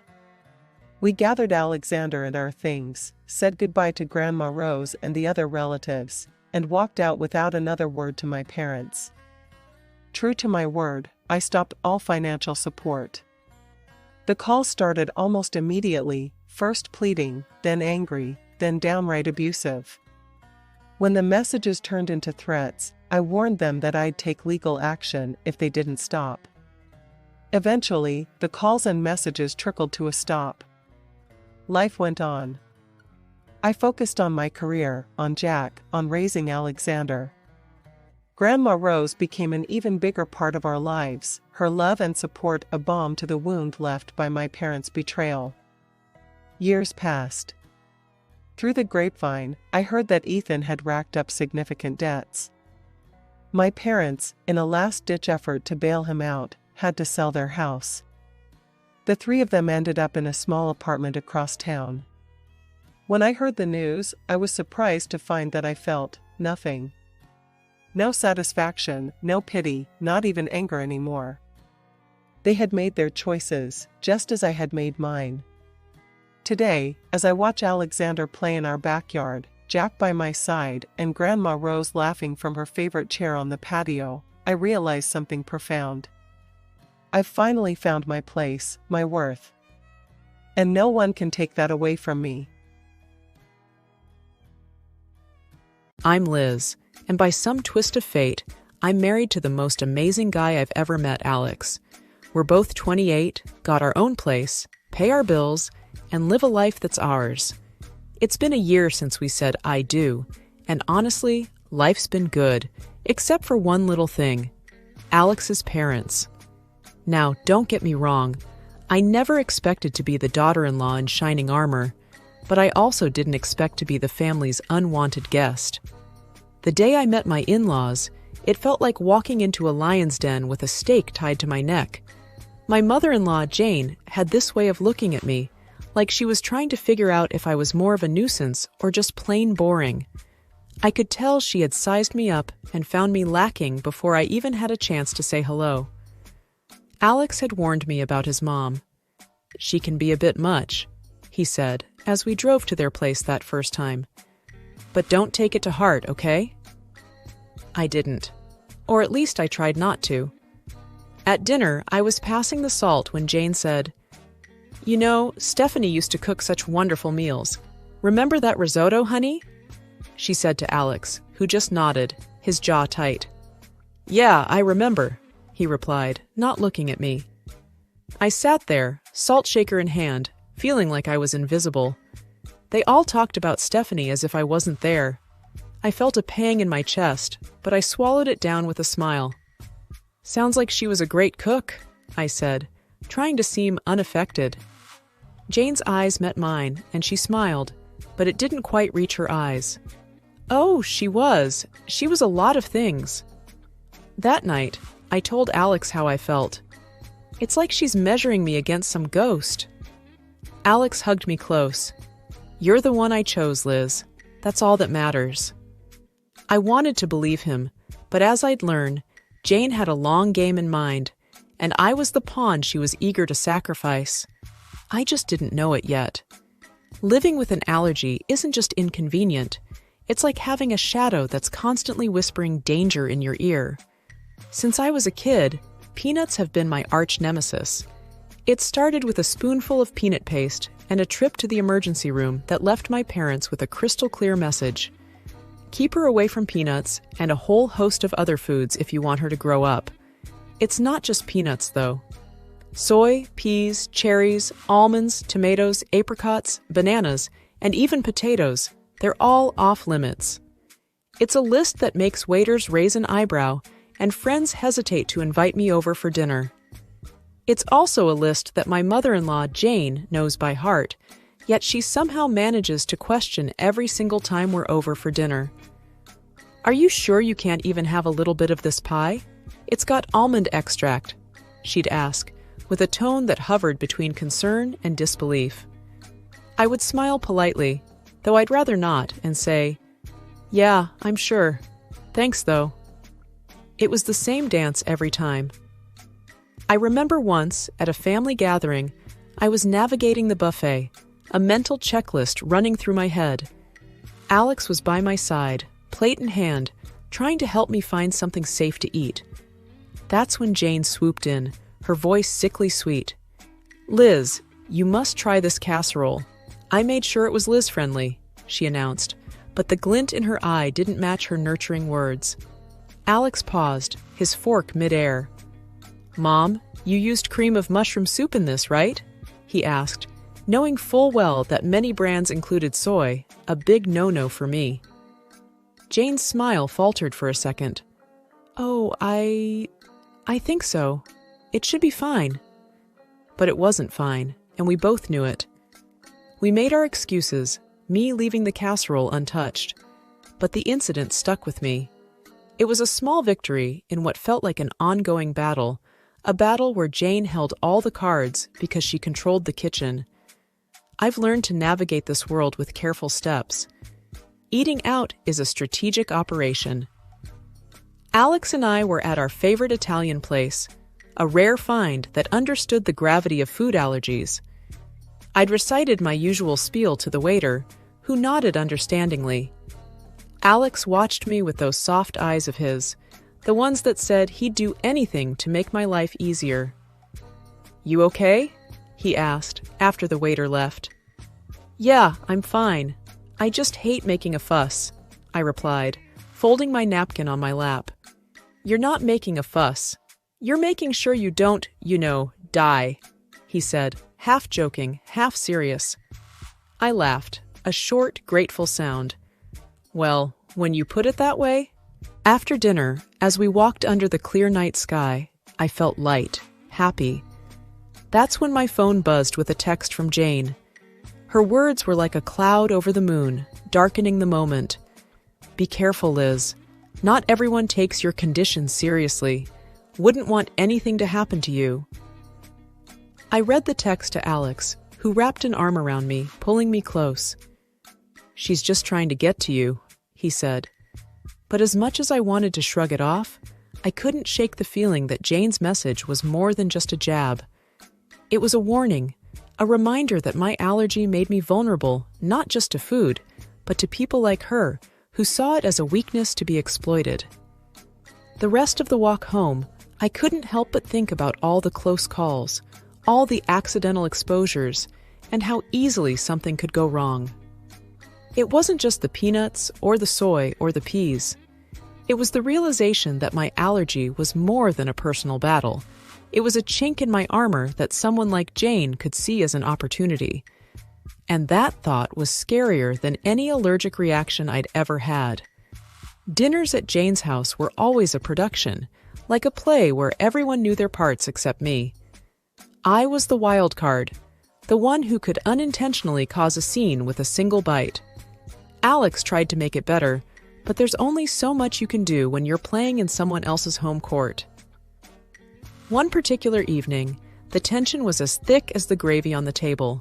We gathered Alexander and our things, said goodbye to Grandma Rose and the other relatives, and walked out without another word to my parents. True to my word, I stopped all financial support. The calls started almost immediately, first pleading, then angry, then downright abusive. When the messages turned into threats, I warned them that I'd take legal action if they didn't stop. Eventually, the calls and messages trickled to a stop. Life went on. I focused on my career, on Jack, on raising Alexander. Grandma Rose became an even bigger part of our lives, her love and support a balm to the wound left by my parents' betrayal. Years passed. Through the grapevine, I heard that Ethan had racked up significant debts. My parents, in a last-ditch effort to bail him out, had to sell their house. The three of them ended up in a small apartment across town. When I heard the news, I was surprised to find that I felt nothing. No satisfaction, no pity, not even anger anymore. They had made their choices, just as I had made mine. Today, as I watch Alexander play in our backyard, Jack by my side, and Grandma Rose laughing from her favorite chair on the patio, I realize something profound. I've finally found my place, my worth. And no one can take that away from me. I'm Liz, and by some twist of fate, I'm married to the most amazing guy I've ever met, Alex. We're both 28, got our own place, pay our bills, and live a life that's ours. It's been a year since we said I do, and honestly, life's been good, except for one little thing: Alex's parents. Now, don't get me wrong, I never expected to be the daughter-in-law in shining armor, but I also didn't expect to be the family's unwanted guest. The day I met my in-laws, it felt like walking into a lion's den with a stake tied to my neck. My mother-in-law, Jane, had this way of looking at me, like she was trying to figure out if I was more of a nuisance or just plain boring. I could tell she had sized me up and found me lacking before I even had a chance to say hello. Alex had warned me about his mom. "She can be a bit much," he said, as we drove to their place that first time. "But don't take it to heart, okay?" I didn't. Or at least I tried not to. At dinner, I was passing the salt when Jane said, "You know, Stephanie used to cook such wonderful meals. Remember that risotto, honey?" She said to Alex, who just nodded, his jaw tight. "Yeah, I remember," he replied, not looking at me. I sat there, salt shaker in hand, feeling like I was invisible. They all talked about Stephanie as if I wasn't there. I felt a pang in my chest, but I swallowed it down with a smile. "Sounds like she was a great cook," I said, trying to seem unaffected. Jane's eyes met mine, and she smiled, but it didn't quite reach her eyes. "Oh, she was. She was a lot of things." That night, I told Alex how I felt. "It's like she's measuring me against some ghost." Alex hugged me close. "You're the one I chose, Liz. That's all that matters." I wanted to believe him, but as I'd learned, Jane had a long game in mind, and I was the pawn she was eager to sacrifice. I just didn't know it yet. Living with an allergy isn't just inconvenient. It's like having a shadow that's constantly whispering danger in your ear. Since I was a kid, peanuts have been my arch nemesis. It started with a spoonful of peanut paste and a trip to the emergency room that left my parents with a crystal clear message: keep her away from peanuts and a whole host of other foods if you want her to grow up. It's not just peanuts, though. Soy, peas, cherries, almonds, tomatoes, apricots, bananas, and even potatoes, they're all off limits. It's a list that makes waiters raise an eyebrow and friends hesitate to invite me over for dinner. It's also a list that my mother-in-law, Jane, knows by heart, yet she somehow manages to question every single time we're over for dinner. "Are you sure you can't even have a little bit of this pie? It's got almond extract," she'd ask, with a tone that hovered between concern and disbelief. I would smile politely, though I'd rather not, and say, "Yeah, I'm sure. Thanks, though." It was the same dance every time. I remember once, at a family gathering, I was navigating the buffet, a mental checklist running through my head. Alex was by my side, plate in hand, trying to help me find something safe to eat. That's when Jane swooped in, her voice sickly sweet. "Liz, you must try this casserole. I made sure it was Liz-friendly," she announced, but the glint in her eye didn't match her nurturing words. Alex paused, his fork mid-air. "Mom, you used cream of mushroom soup in this, right?" he asked, knowing full well that many brands included soy, a big no-no for me. Jane's smile faltered for a second. "Oh, I think so. It should be fine." But it wasn't fine, and we both knew it. We made our excuses, me leaving the casserole untouched. But the incident stuck with me. It was a small victory in what felt like an ongoing battle, a battle where Jane held all the cards because she controlled the kitchen. I've learned to navigate this world with careful steps. Eating out is a strategic operation. Alex and I were at our favorite Italian place, a rare find that understood the gravity of food allergies. I'd recited my usual spiel to the waiter, who nodded understandingly. Alex watched me with those soft eyes of his, the ones that said he'd do anything to make my life easier. "You okay?" he asked, after the waiter left. "Yeah, I'm fine. I just hate making a fuss," I replied, folding my napkin on my lap. "You're not making a fuss. You're making sure you don't, die," he said, half joking, half serious. I laughed, a short, grateful sound. Well, when you put it that way. After dinner, as we walked under the clear night sky, I felt light, happy. That's when my phone buzzed with a text from Jane. Her words were like a cloud over the moon, darkening the moment. "Be careful, Liz. Not everyone takes your condition seriously. Wouldn't want anything to happen to you." I read the text to Alex, who wrapped an arm around me, pulling me close. "She's just trying to get to you," he said. But as much as I wanted to shrug it off, I couldn't shake the feeling that Jane's message was more than just a jab. It was a warning, a reminder that my allergy made me vulnerable, not just to food, but to people like her, who saw it as a weakness to be exploited. The rest of the walk home, I couldn't help but think about all the close calls, all the accidental exposures, and how easily something could go wrong. It wasn't just the peanuts, or the soy, or the peas. It was the realization that my allergy was more than a personal battle. It was a chink in my armor that someone like Jane could see as an opportunity. And that thought was scarier than any allergic reaction I'd ever had. Dinners at Jane's house were always a production, like a play where everyone knew their parts except me. I was the wild card, the one who could unintentionally cause a scene with a single bite. Alex tried to make it better, but there's only so much you can do when you're playing in someone else's home court. One particular evening, the tension was as thick as the gravy on the table.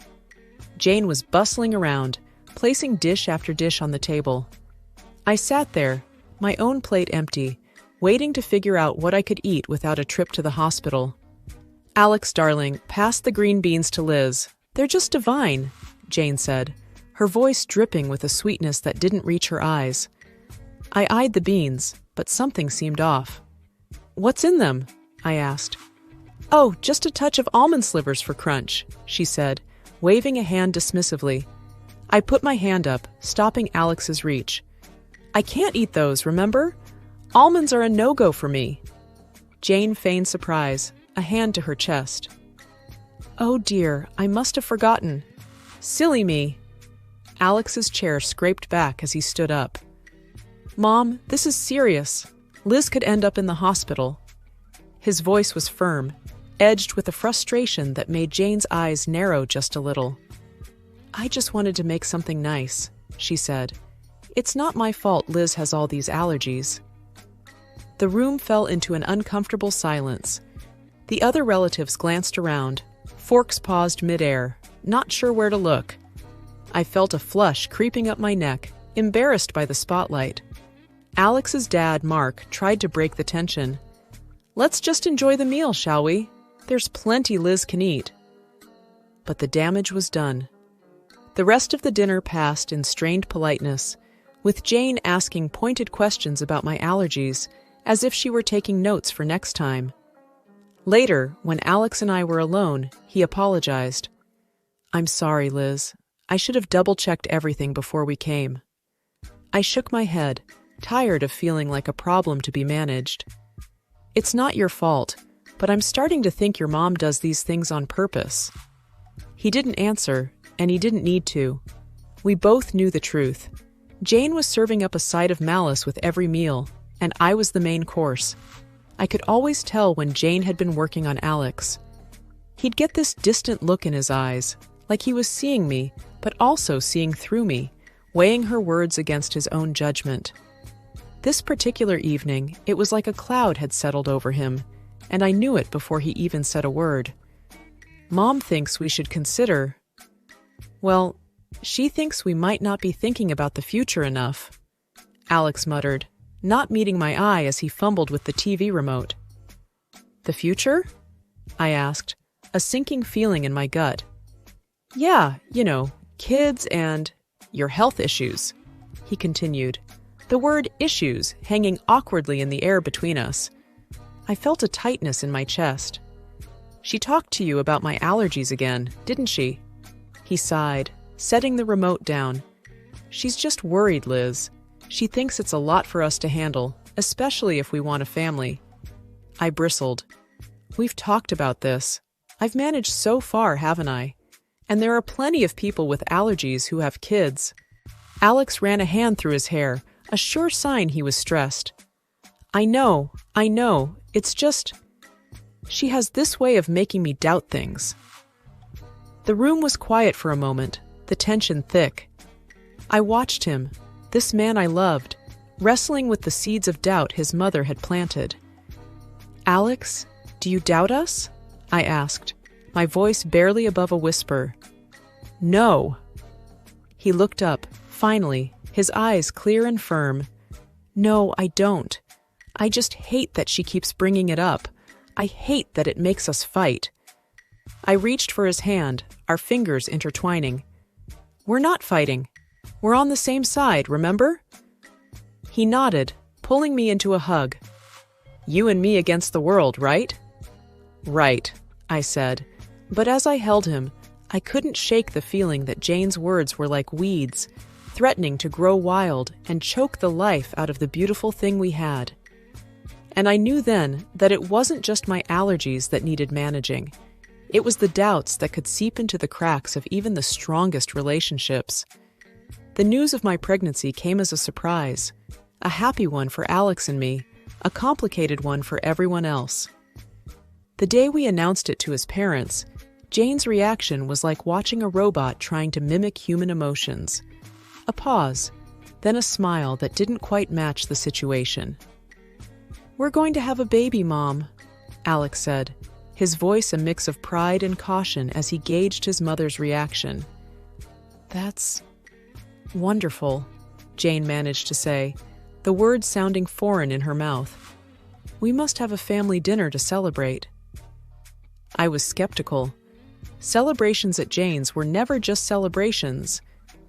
Jane was bustling around, placing dish after dish on the table. I sat there, my own plate empty, waiting to figure out what I could eat without a trip to the hospital. "Alex, darling, pass the green beans to Liz. They're just divine," Jane said, her voice dripping with a sweetness that didn't reach her eyes. I eyed the beans, but something seemed off. "What's in them?" I asked. "Oh, just a touch of almond slivers for crunch," she said, waving a hand dismissively. I put my hand up, stopping Alex's reach. "I can't eat those, remember? Almonds are a no-go for me." Jane feigned surprise, a hand to her chest. "Oh dear, I must have forgotten. Silly me." Alex's chair scraped back as he stood up. "Mom, this is serious. Liz could end up in the hospital." His voice was firm, edged with a frustration that made Jane's eyes narrow just a little. "I just wanted to make something nice," she said. "It's not my fault Liz has all these allergies." The room fell into an uncomfortable silence. The other relatives glanced around, forks paused midair, not sure where to look. I felt a flush creeping up my neck, embarrassed by the spotlight. Alex's dad, Mark, tried to break the tension. "Let's just enjoy the meal, shall we? There's plenty Liz can eat." But the damage was done. The rest of the dinner passed in strained politeness, with Jane asking pointed questions about my allergies, as if she were taking notes for next time. Later, when Alex and I were alone, he apologized. "I'm sorry, Liz. I should have double-checked everything before we came." I shook my head, tired of feeling like a problem to be managed. "It's not your fault, but I'm starting to think your mom does these things on purpose." He didn't answer, and he didn't need to. We both knew the truth. Jane was serving up a side of malice with every meal, and I was the main course. I could always tell when Jane had been working on Alex. He'd get this distant look in his eyes, like he was seeing me, but also seeing through me, weighing her words against his own judgment. This particular evening, it was like a cloud had settled over him, and I knew it before he even said a word. "Mom thinks we should consider..." "Well, she thinks we might not be thinking about the future enough," Alex muttered, not meeting my eye as he fumbled with the TV remote. "The future?" I asked, a sinking feeling in my gut. "Yeah, kids and your health issues," he continued, the word issues hanging awkwardly in the air between us. I felt a tightness in my chest. "She talked to you about my allergies again, didn't she?" He sighed, setting the remote down. "She's just worried, Liz. She thinks it's a lot for us to handle, especially if we want a family." I bristled. "We've talked about this. I've managed so far, haven't I? And there are plenty of people with allergies who have kids." Alex ran a hand through his hair, a sure sign he was stressed. I know. It's just... she has this way of making me doubt things." The room was quiet for a moment, the tension thick. I watched him, this man I loved, wrestling with the seeds of doubt his mother had planted. "Alex, do you doubt us?" I asked, my voice barely above a whisper. "No." He looked up, finally, his eyes clear and firm. "No, I don't. I just hate that she keeps bringing it up. I hate that it makes us fight." I reached for his hand, our fingers intertwining. "We're not fighting. We're on the same side, remember?" He nodded, pulling me into a hug. "You and me against the world, right?" "Right," I said, but as I held him, I couldn't shake the feeling that Jane's words were like weeds, threatening to grow wild and choke the life out of the beautiful thing we had. And I knew then that it wasn't just my allergies that needed managing. It was the doubts that could seep into the cracks of even the strongest relationships. The news of my pregnancy came as a surprise, a happy one for Alex and me, a complicated one for everyone else. The day we announced it to his parents, Jane's reaction was like watching a robot trying to mimic human emotions. A pause, then a smile that didn't quite match the situation. "We're going to have a baby, Mom," Alex said, his voice a mix of pride and caution as he gauged his mother's reaction. "That's wonderful," Jane managed to say, the words sounding foreign in her mouth. "We must have a family dinner to celebrate." I was skeptical. Celebrations at Jane's were never just celebrations,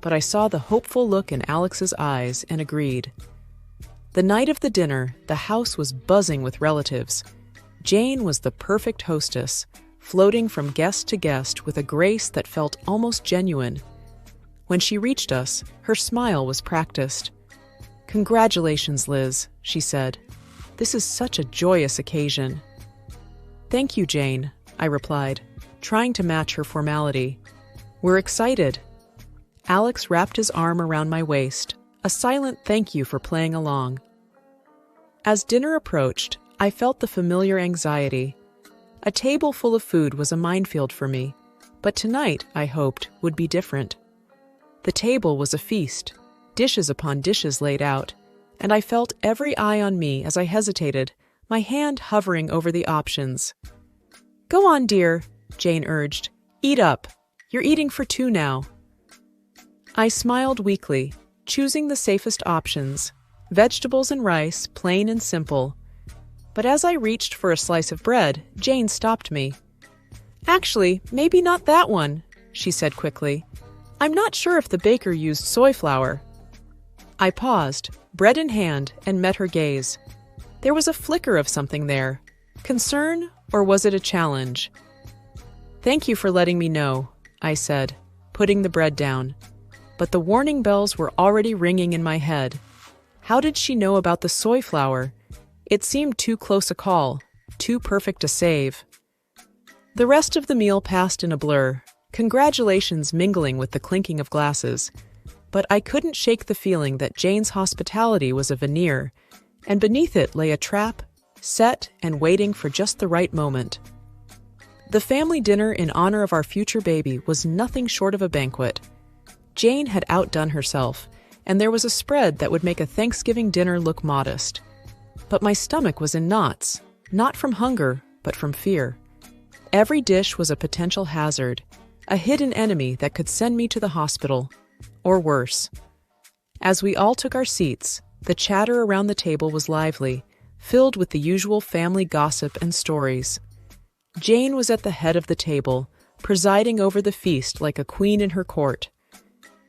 but I saw the hopeful look in Alex's eyes and agreed. The night of the dinner, the house was buzzing with relatives. Jane was the perfect hostess, floating from guest to guest with a grace that felt almost genuine. When she reached us, her smile was practiced. "Congratulations, Liz," she said. "This is such a joyous occasion." "Thank you, Jane," I replied, trying to match her formality. "We're excited." Alex wrapped his arm around my waist, a silent thank you for playing along. As dinner approached, I felt the familiar anxiety. A table full of food was a minefield for me, but tonight, I hoped, would be different. The table was a feast, dishes upon dishes laid out, and I felt every eye on me as I hesitated, my hand hovering over the options. "Go on, dear," Jane urged. "Eat up. You're eating for two now." I smiled weakly, choosing the safest options, vegetables and rice, plain and simple. But as I reached for a slice of bread, Jane stopped me. "Actually, maybe not that one," she said quickly. "I'm not sure if the baker used soy flour." I paused, bread in hand, and met her gaze. There was a flicker of something there. Concern Or was it a challenge? "Thank you for letting me know," I said, putting the bread down. But the warning bells were already ringing in my head. How did she know about the soy flour? It seemed too close a call, too perfect a save. The rest of the meal passed in a blur, congratulations mingling with the clinking of glasses. But I couldn't shake the feeling that Jane's hospitality was a veneer, and beneath it lay a trap, set and waiting for just the right moment. The family dinner in honor of our future baby was nothing short of a banquet. Jane had outdone herself, and there was a spread that would make a Thanksgiving dinner look modest. But my stomach was in knots, not from hunger, but from fear. Every dish was a potential hazard, a hidden enemy that could send me to the hospital, or worse. As we all took our seats, the chatter around the table was lively, filled with the usual family gossip and stories. Jane was at the head of the table, presiding over the feast like a queen in her court.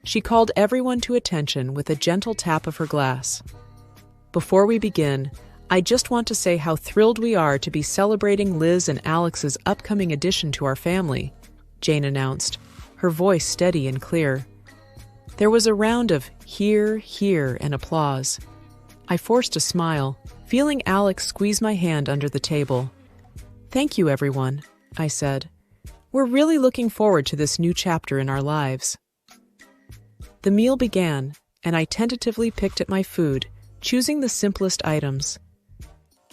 She called everyone to attention with a gentle tap of her glass. "Before we begin, I just want to say how thrilled we are to be celebrating Liz and Alex's upcoming addition to our family," Jane announced, her voice steady and clear. There was a round of hear, hear, and applause. I forced a smile, feeling Alex squeeze my hand under the table. "Thank you, everyone," I said. "We're really looking forward to this new chapter in our lives." The meal began, and I tentatively picked at my food, choosing the simplest items.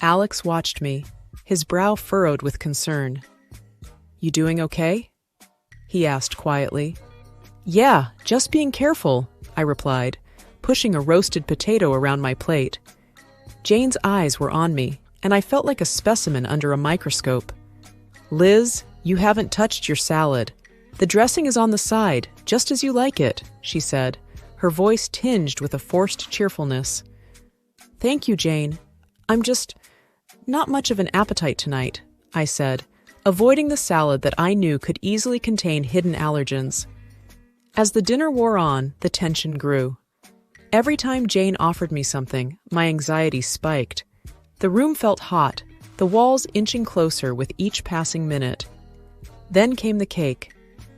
Alex watched me, his brow furrowed with concern. "You doing okay?" he asked quietly. "Yeah, just being careful," I replied, pushing a roasted potato around my plate. Jane's eyes were on me, and I felt like a specimen under a microscope. "Liz, you haven't touched your salad. The dressing is on the side, just as you like it," she said, her voice tinged with a forced cheerfulness. "Thank you, Jane. I'm just not much of an appetite tonight," I said, avoiding the salad that I knew could easily contain hidden allergens. As the dinner wore on, the tension grew. Every time Jane offered me something, my anxiety spiked. The room felt hot, the walls inching closer with each passing minute. Then came the cake.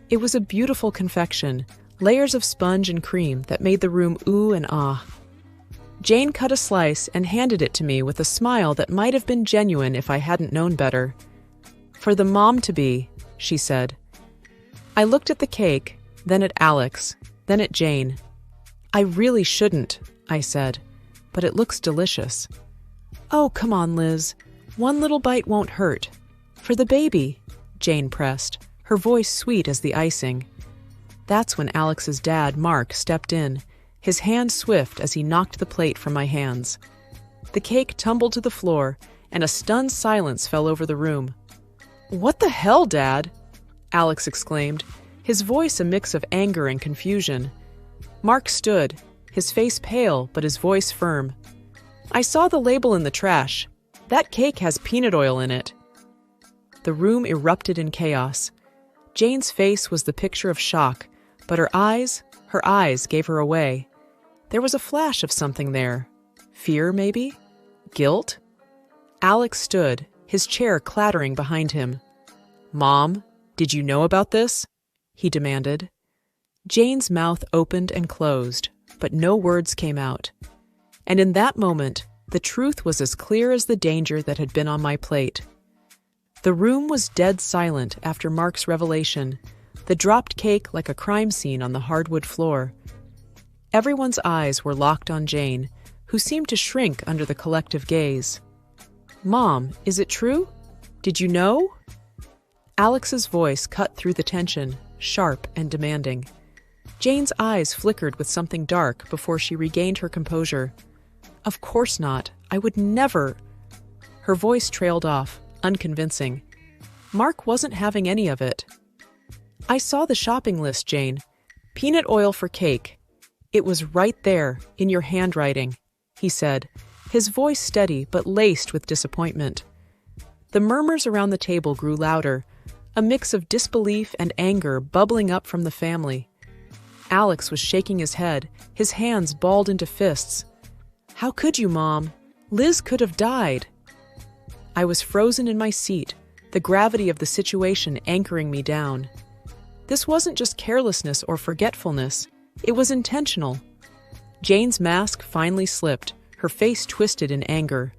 It was a beautiful confection, layers of sponge and cream that made the room ooh and ah. Jane cut a slice and handed it to me with a smile that might have been genuine if I hadn't known better. "For the mom-to-be," she said. I looked at the cake, then at Alex, then at Jane. "I really shouldn't," I said, "but it looks delicious." "Oh, come on, Liz. One little bite won't hurt. For the baby," Jane pressed, her voice sweet as the icing. That's when Alex's dad, Mark, stepped in, his hand swift as he knocked the plate from my hands. The cake tumbled to the floor, and a stunned silence fell over the room. "What the hell, Dad?" Alex exclaimed, his voice a mix of anger and confusion. Mark stood, his face pale but his voice firm. "I saw the label in the trash. That cake has peanut oil in it." The room erupted in chaos. Jane's face was the picture of shock, but her eyes gave her away. There was a flash of something there. Fear, maybe? Guilt? Alex stood, his chair clattering behind him. "Mom, did you know about this?" he demanded. Jane's mouth opened and closed, but no words came out. And in that moment, the truth was as clear as the danger that had been on my plate. The room was dead silent after Mark's revelation, the dropped cake like a crime scene on the hardwood floor. Everyone's eyes were locked on Jane, who seemed to shrink under the collective gaze. "Mom, is it true? Did you know?" Alex's voice cut through the tension, sharp and demanding. Jane's eyes flickered with something dark before she regained her composure. "Of course not. I would never—" Her voice trailed off, unconvincing. Mark wasn't having any of it. "I saw the shopping list, Jane. Peanut oil for cake. It was right there, in your handwriting," he said, his voice steady but laced with disappointment. The murmurs around the table grew louder, a mix of disbelief and anger bubbling up from the family. Alex was shaking his head, his hands balled into fists. "How could you, Mom? Liz could have died." I was frozen in my seat, the gravity of the situation anchoring me down. This wasn't just carelessness or forgetfulness, it was intentional. Jane's mask finally slipped, her face twisted in anger.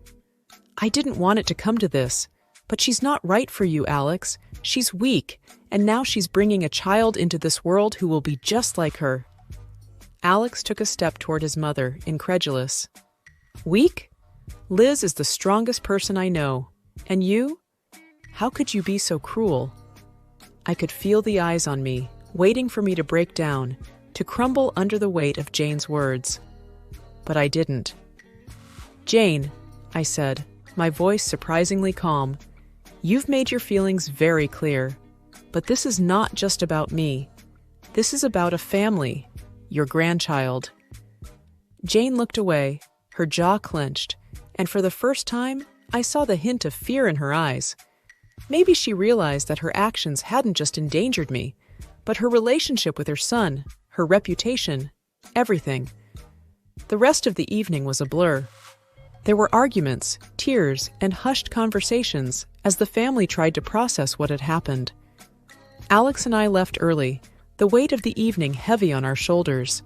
"I didn't want it to come to this, but she's not right for you, Alex. She's weak, and now she's bringing a child into this world who will be just like her." Alex took a step toward his mother, incredulous. "Weak? Liz is the strongest person I know. And you? How could you be so cruel?" I could feel the eyes on me, waiting for me to break down, to crumble under the weight of Jane's words. But I didn't. "Jane," I said, my voice surprisingly calm, "you've made your feelings very clear. But this is not just about me. This is about a family, your grandchild." Jane looked away, her jaw clenched, and for the first time, I saw the hint of fear in her eyes. Maybe she realized that her actions hadn't just endangered me, but her relationship with her son, her reputation, everything. The rest of the evening was a blur. There were arguments, tears, and hushed conversations as the family tried to process what had happened. Alex and I left early, the weight of the evening heavy on our shoulders.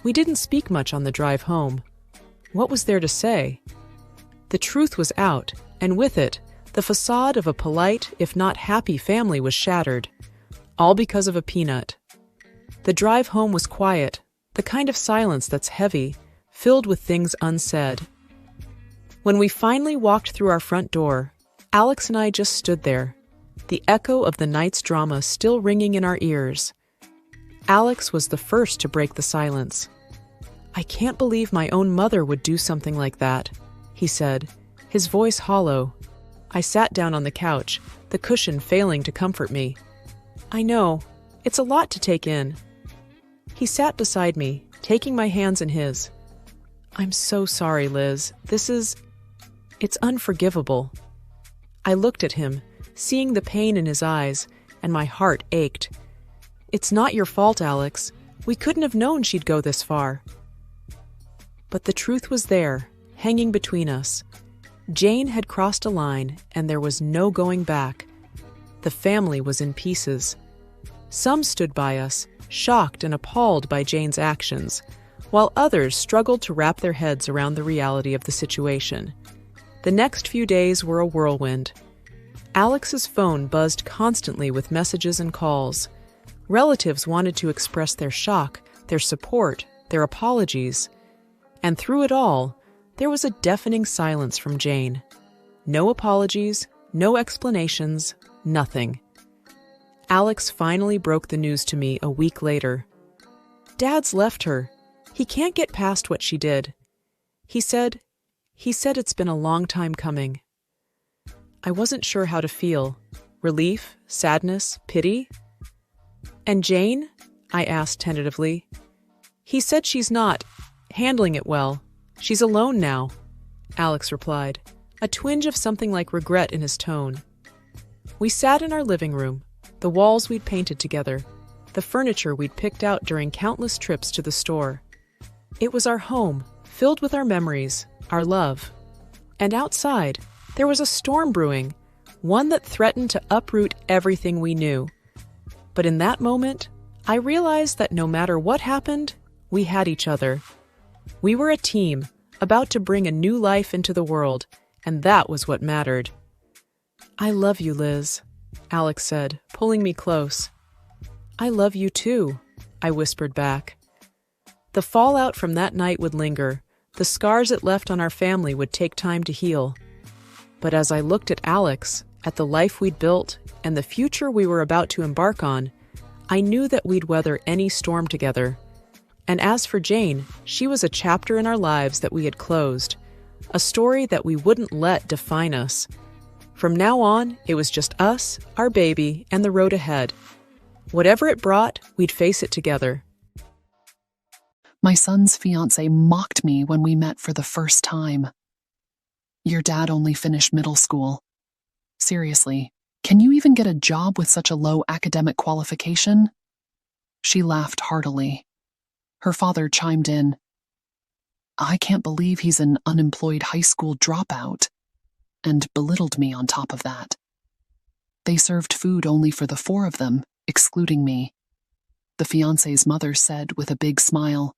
We didn't speak much on the drive home. What was there to say? The truth was out, and with it, the facade of a polite, if not happy family was shattered, all because of a peanut. The drive home was quiet, the kind of silence that's heavy, filled with things unsaid. When we finally walked through our front door, Alex and I just stood there, the echo of the night's drama still ringing in our ears. Alex was the first to break the silence. "I can't believe my own mother would do something like that," he said, his voice hollow. I sat down on the couch, the cushion failing to comfort me. "I know. It's a lot to take in." He sat beside me, taking my hands in his. "I'm so sorry, Liz. It's unforgivable." I looked at him, seeing the pain in his eyes, and my heart ached. "It's not your fault, Alex. We couldn't have known she'd go this far." But the truth was there, hanging between us. Jane had crossed a line, and there was no going back. The family was in pieces. Some stood by us, shocked and appalled by Jane's actions, while others struggled to wrap their heads around the reality of the situation. The next few days were a whirlwind. Alex's phone buzzed constantly with messages and calls. Relatives wanted to express their shock, their support, their apologies. And through it all, there was a deafening silence from Jane. No apologies, no explanations, nothing. Alex finally broke the news to me a week later. "Dad's left her. He can't get past what she did. He said it's been a long time coming." I wasn't sure how to feel. Relief, sadness, pity? "And Jane?" I asked tentatively. "He said she's not handling it well. She's alone now," Alex replied, a twinge of something like regret in his tone. We sat in our living room, the walls we'd painted together, the furniture we'd picked out during countless trips to the store. It was our home, filled with our memories, our love. And outside, there was a storm brewing, one that threatened to uproot everything we knew. But in that moment, I realized that no matter what happened, we had each other. We were a team, about to bring a new life into the world, and that was what mattered. "I love you, Liz," Alex said, pulling me close. "I love you too," I whispered back. The fallout from that night would linger. The scars it left on our family would take time to heal. But as I looked at Alex, at the life we'd built, and the future we were about to embark on, I knew that we'd weather any storm together. And as for Jane, she was a chapter in our lives that we had closed, a story that we wouldn't let define us. From now on, it was just us, our baby, and the road ahead. Whatever it brought, we'd face it together. My son's fiancé mocked me when we met for the first time. "Your dad only finished middle school. Seriously, can you even get a job with such a low academic qualification?" She laughed heartily. Her father chimed in. "I can't believe he's an unemployed high school dropout," and belittled me on top of that. They served food only for the four of them, excluding me. The fiancé's mother said with a big smile,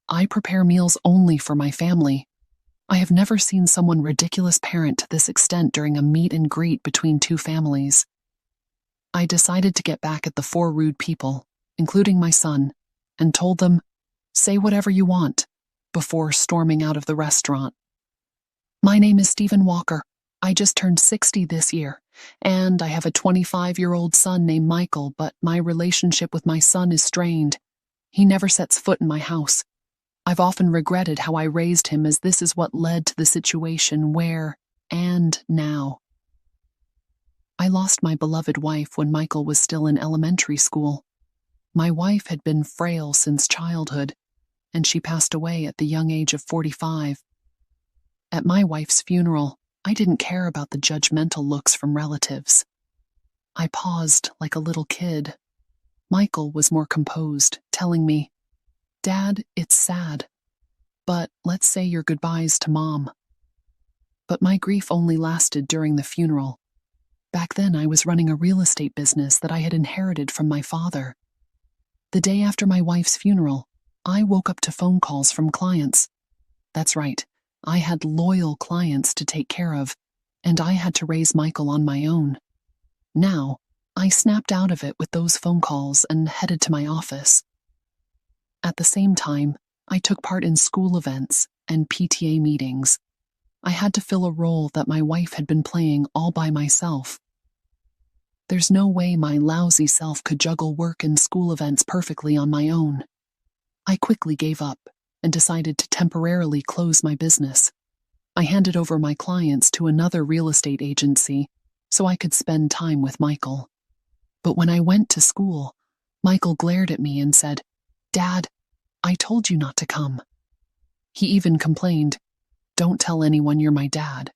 "I prepare meals only for my family. I have never seen someone ridiculous parent to this extent during a meet and greet between two families." I decided to get back at the four rude people, including my son, and told them, "Say whatever you want," before storming out of the restaurant. "My name is Stephen Walker. I just turned 60 this year, and I have a 25-year-old son named Michael, but my relationship with my son is strained. He never sets foot in my house. I've often regretted how I raised him, as this is what led to the situation where and now. I lost my beloved wife when Michael was still in elementary school. My wife had been frail since childhood, and she passed away at the young age of 45. At my wife's funeral, I didn't care about the judgmental looks from relatives. I paused like a little kid. Michael was more composed, telling me, "Dad, it's sad, but let's say your goodbyes to Mom." But my grief only lasted during the funeral. Back then, I was running a real estate business that I had inherited from my father. The day after my wife's funeral, I woke up to phone calls from clients. That's right, I had loyal clients to take care of, and I had to raise Michael on my own. Now, I snapped out of it with those phone calls and headed to my office. At the same time, I took part in school events and PTA meetings. I had to fill a role that my wife had been playing all by myself. There's no way my lousy self could juggle work and school events perfectly on my own. I quickly gave up and decided to temporarily close my business. I handed over my clients to another real estate agency so I could spend time with Michael. But when I went to school, Michael glared at me and said, "Dad, I told you not to come." He even complained, "Don't tell anyone you're my dad."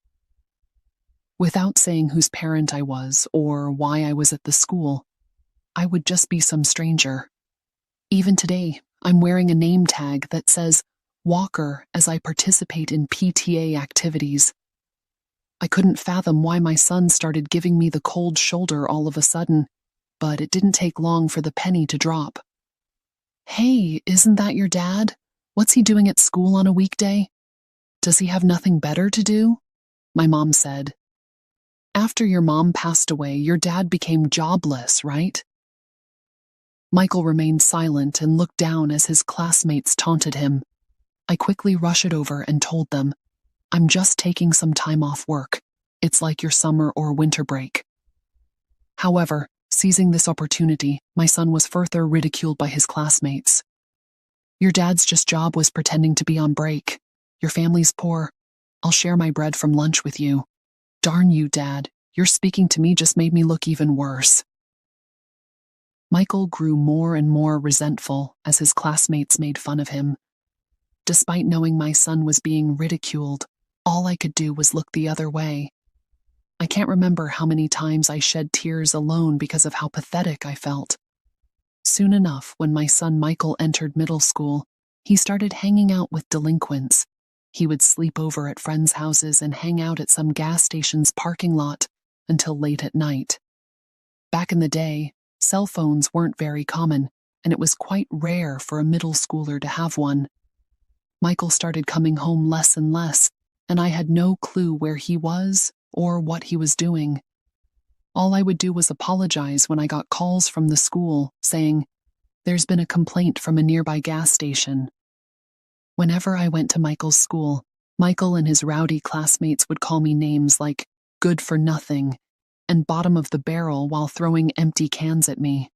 Without saying whose parent I was or why I was at the school, I would just be some stranger. Even today, I'm wearing a name tag that says Walker as I participate in PTA activities. I couldn't fathom why my son started giving me the cold shoulder all of a sudden, but it didn't take long for the penny to drop. "Hey, isn't that your dad? What's he doing at school on a weekday? Does he have nothing better to do?" My mom said. "After your mom passed away, your dad became jobless, right?" Michael remained silent and looked down as his classmates taunted him. I quickly rushed over and told them, "I'm just taking some time off work. It's like your summer or winter break." However, seizing this opportunity, my son was further ridiculed by his classmates. "Your dad's just job was pretending to be on break. Your family's poor. I'll share my bread from lunch with you. Darn you, Dad, your speaking to me just made me look even worse." Michael grew more and more resentful as his classmates made fun of him. Despite knowing my son was being ridiculed, all I could do was look the other way. I can't remember how many times I shed tears alone because of how pathetic I felt. Soon enough, when my son Michael entered middle school, he started hanging out with delinquents. He would sleep over at friends' houses and hang out at some gas station's parking lot until late at night. Back in the day, cell phones weren't very common, and it was quite rare for a middle schooler to have one. Michael started coming home less and less, and I had no clue where he was or what he was doing. All I would do was apologize when I got calls from the school saying, "There's been a complaint from a nearby gas station." Whenever I went to Michael's school, Michael and his rowdy classmates would call me names like "good for nothing" and "bottom of the barrel" while throwing empty cans at me.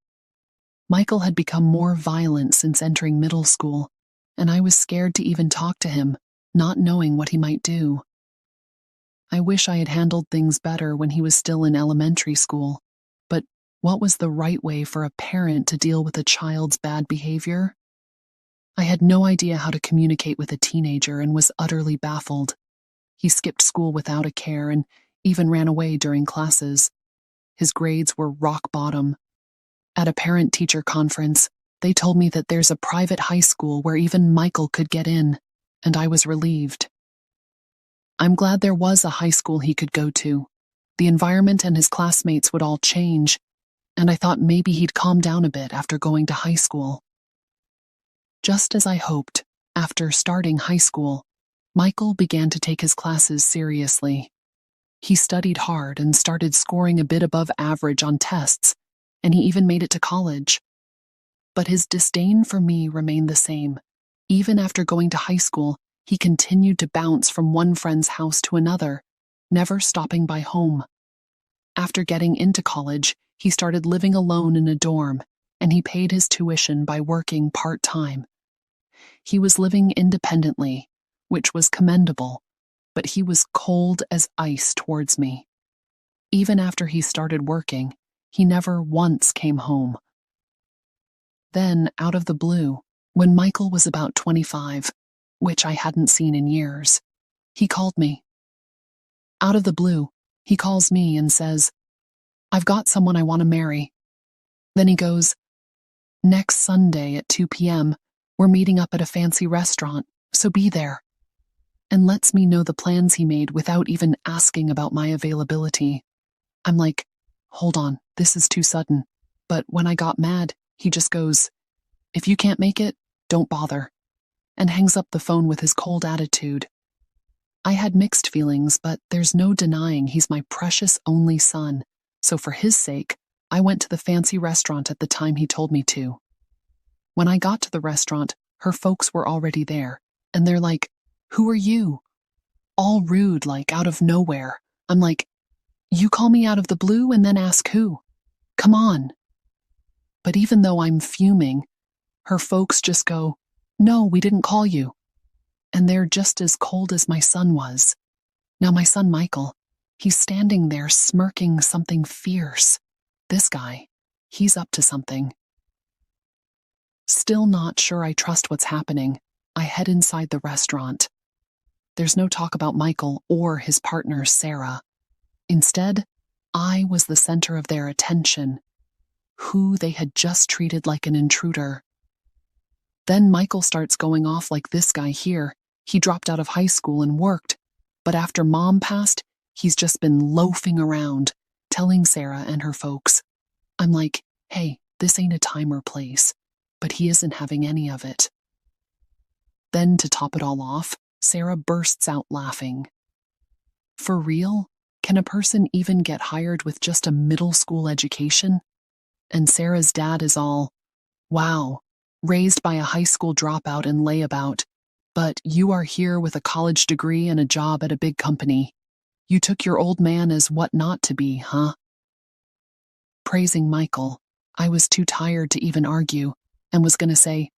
Michael had become more violent since entering middle school, and I was scared to even talk to him, not knowing what he might do. I wish I had handled things better when he was still in elementary school, but what was the right way for a parent to deal with a child's bad behavior? I had no idea how to communicate with a teenager and was utterly baffled. He skipped school without a care and even ran away during classes. His grades were rock bottom. At a parent-teacher conference, they told me that there's a private high school where even Michael could get in, and I was relieved. I'm glad there was a high school he could go to. The environment and his classmates would all change, and I thought maybe he'd calm down a bit after going to high school. Just as I hoped, after starting high school, Michael began to take his classes seriously. He studied hard and started scoring a bit above average on tests, and he even made it to college. But his disdain for me remained the same. Even after going to high school, he continued to bounce from one friend's house to another, never stopping by home. After getting into college, he started living alone in a dorm, and he paid his tuition by working part-time. He was living independently, which was commendable, but he was cold as ice towards me. Even after he started working, he never once came home. Then, out of the blue, when Michael was about 25, which I hadn't seen in years, he called me. Out of the blue, he calls me and says, "I've got someone I want to marry." Then he goes, "Next Sunday at 2 p.m., we're meeting up at a fancy restaurant, so be there," and lets me know the plans he made without even asking about my availability. I'm like, hold on, this is too sudden. But when I got mad, he just goes, "If you can't make it, don't bother," and hangs up the phone with his cold attitude. I had mixed feelings, but there's no denying he's my precious only son, so for his sake, I went to the fancy restaurant at the time he told me to. When I got to the restaurant, her folks were already there, and they're like, "Who are you?" All rude, like out of nowhere. I'm like, you call me out of the blue and then ask who? Come on. But even though I'm fuming, her folks just go, "No, we didn't call you." And they're just as cold as my son was. Now my son Michael, he's standing there smirking something fierce. This guy, he's up to something. Still not sure I trust what's happening, I head inside the restaurant. There's no talk about Michael or his partner Sarah. Instead, I was the center of their attention, who they had just treated like an intruder. Then Michael starts going off like this guy here. He dropped out of high school and worked, but after Mom passed, he's just been loafing around, telling Sarah and her folks. I'm like, hey, this ain't a time or place, but he isn't having any of it. Then to top it all off, Sarah bursts out laughing. For real? Can a person even get hired with just a middle school education? And Sarah's dad is all, wow, raised by a high school dropout and layabout, but you are here with a college degree and a job at a big company. You took your old man as what not to be, huh? Praising Michael, I was too tired to even argue and was gonna say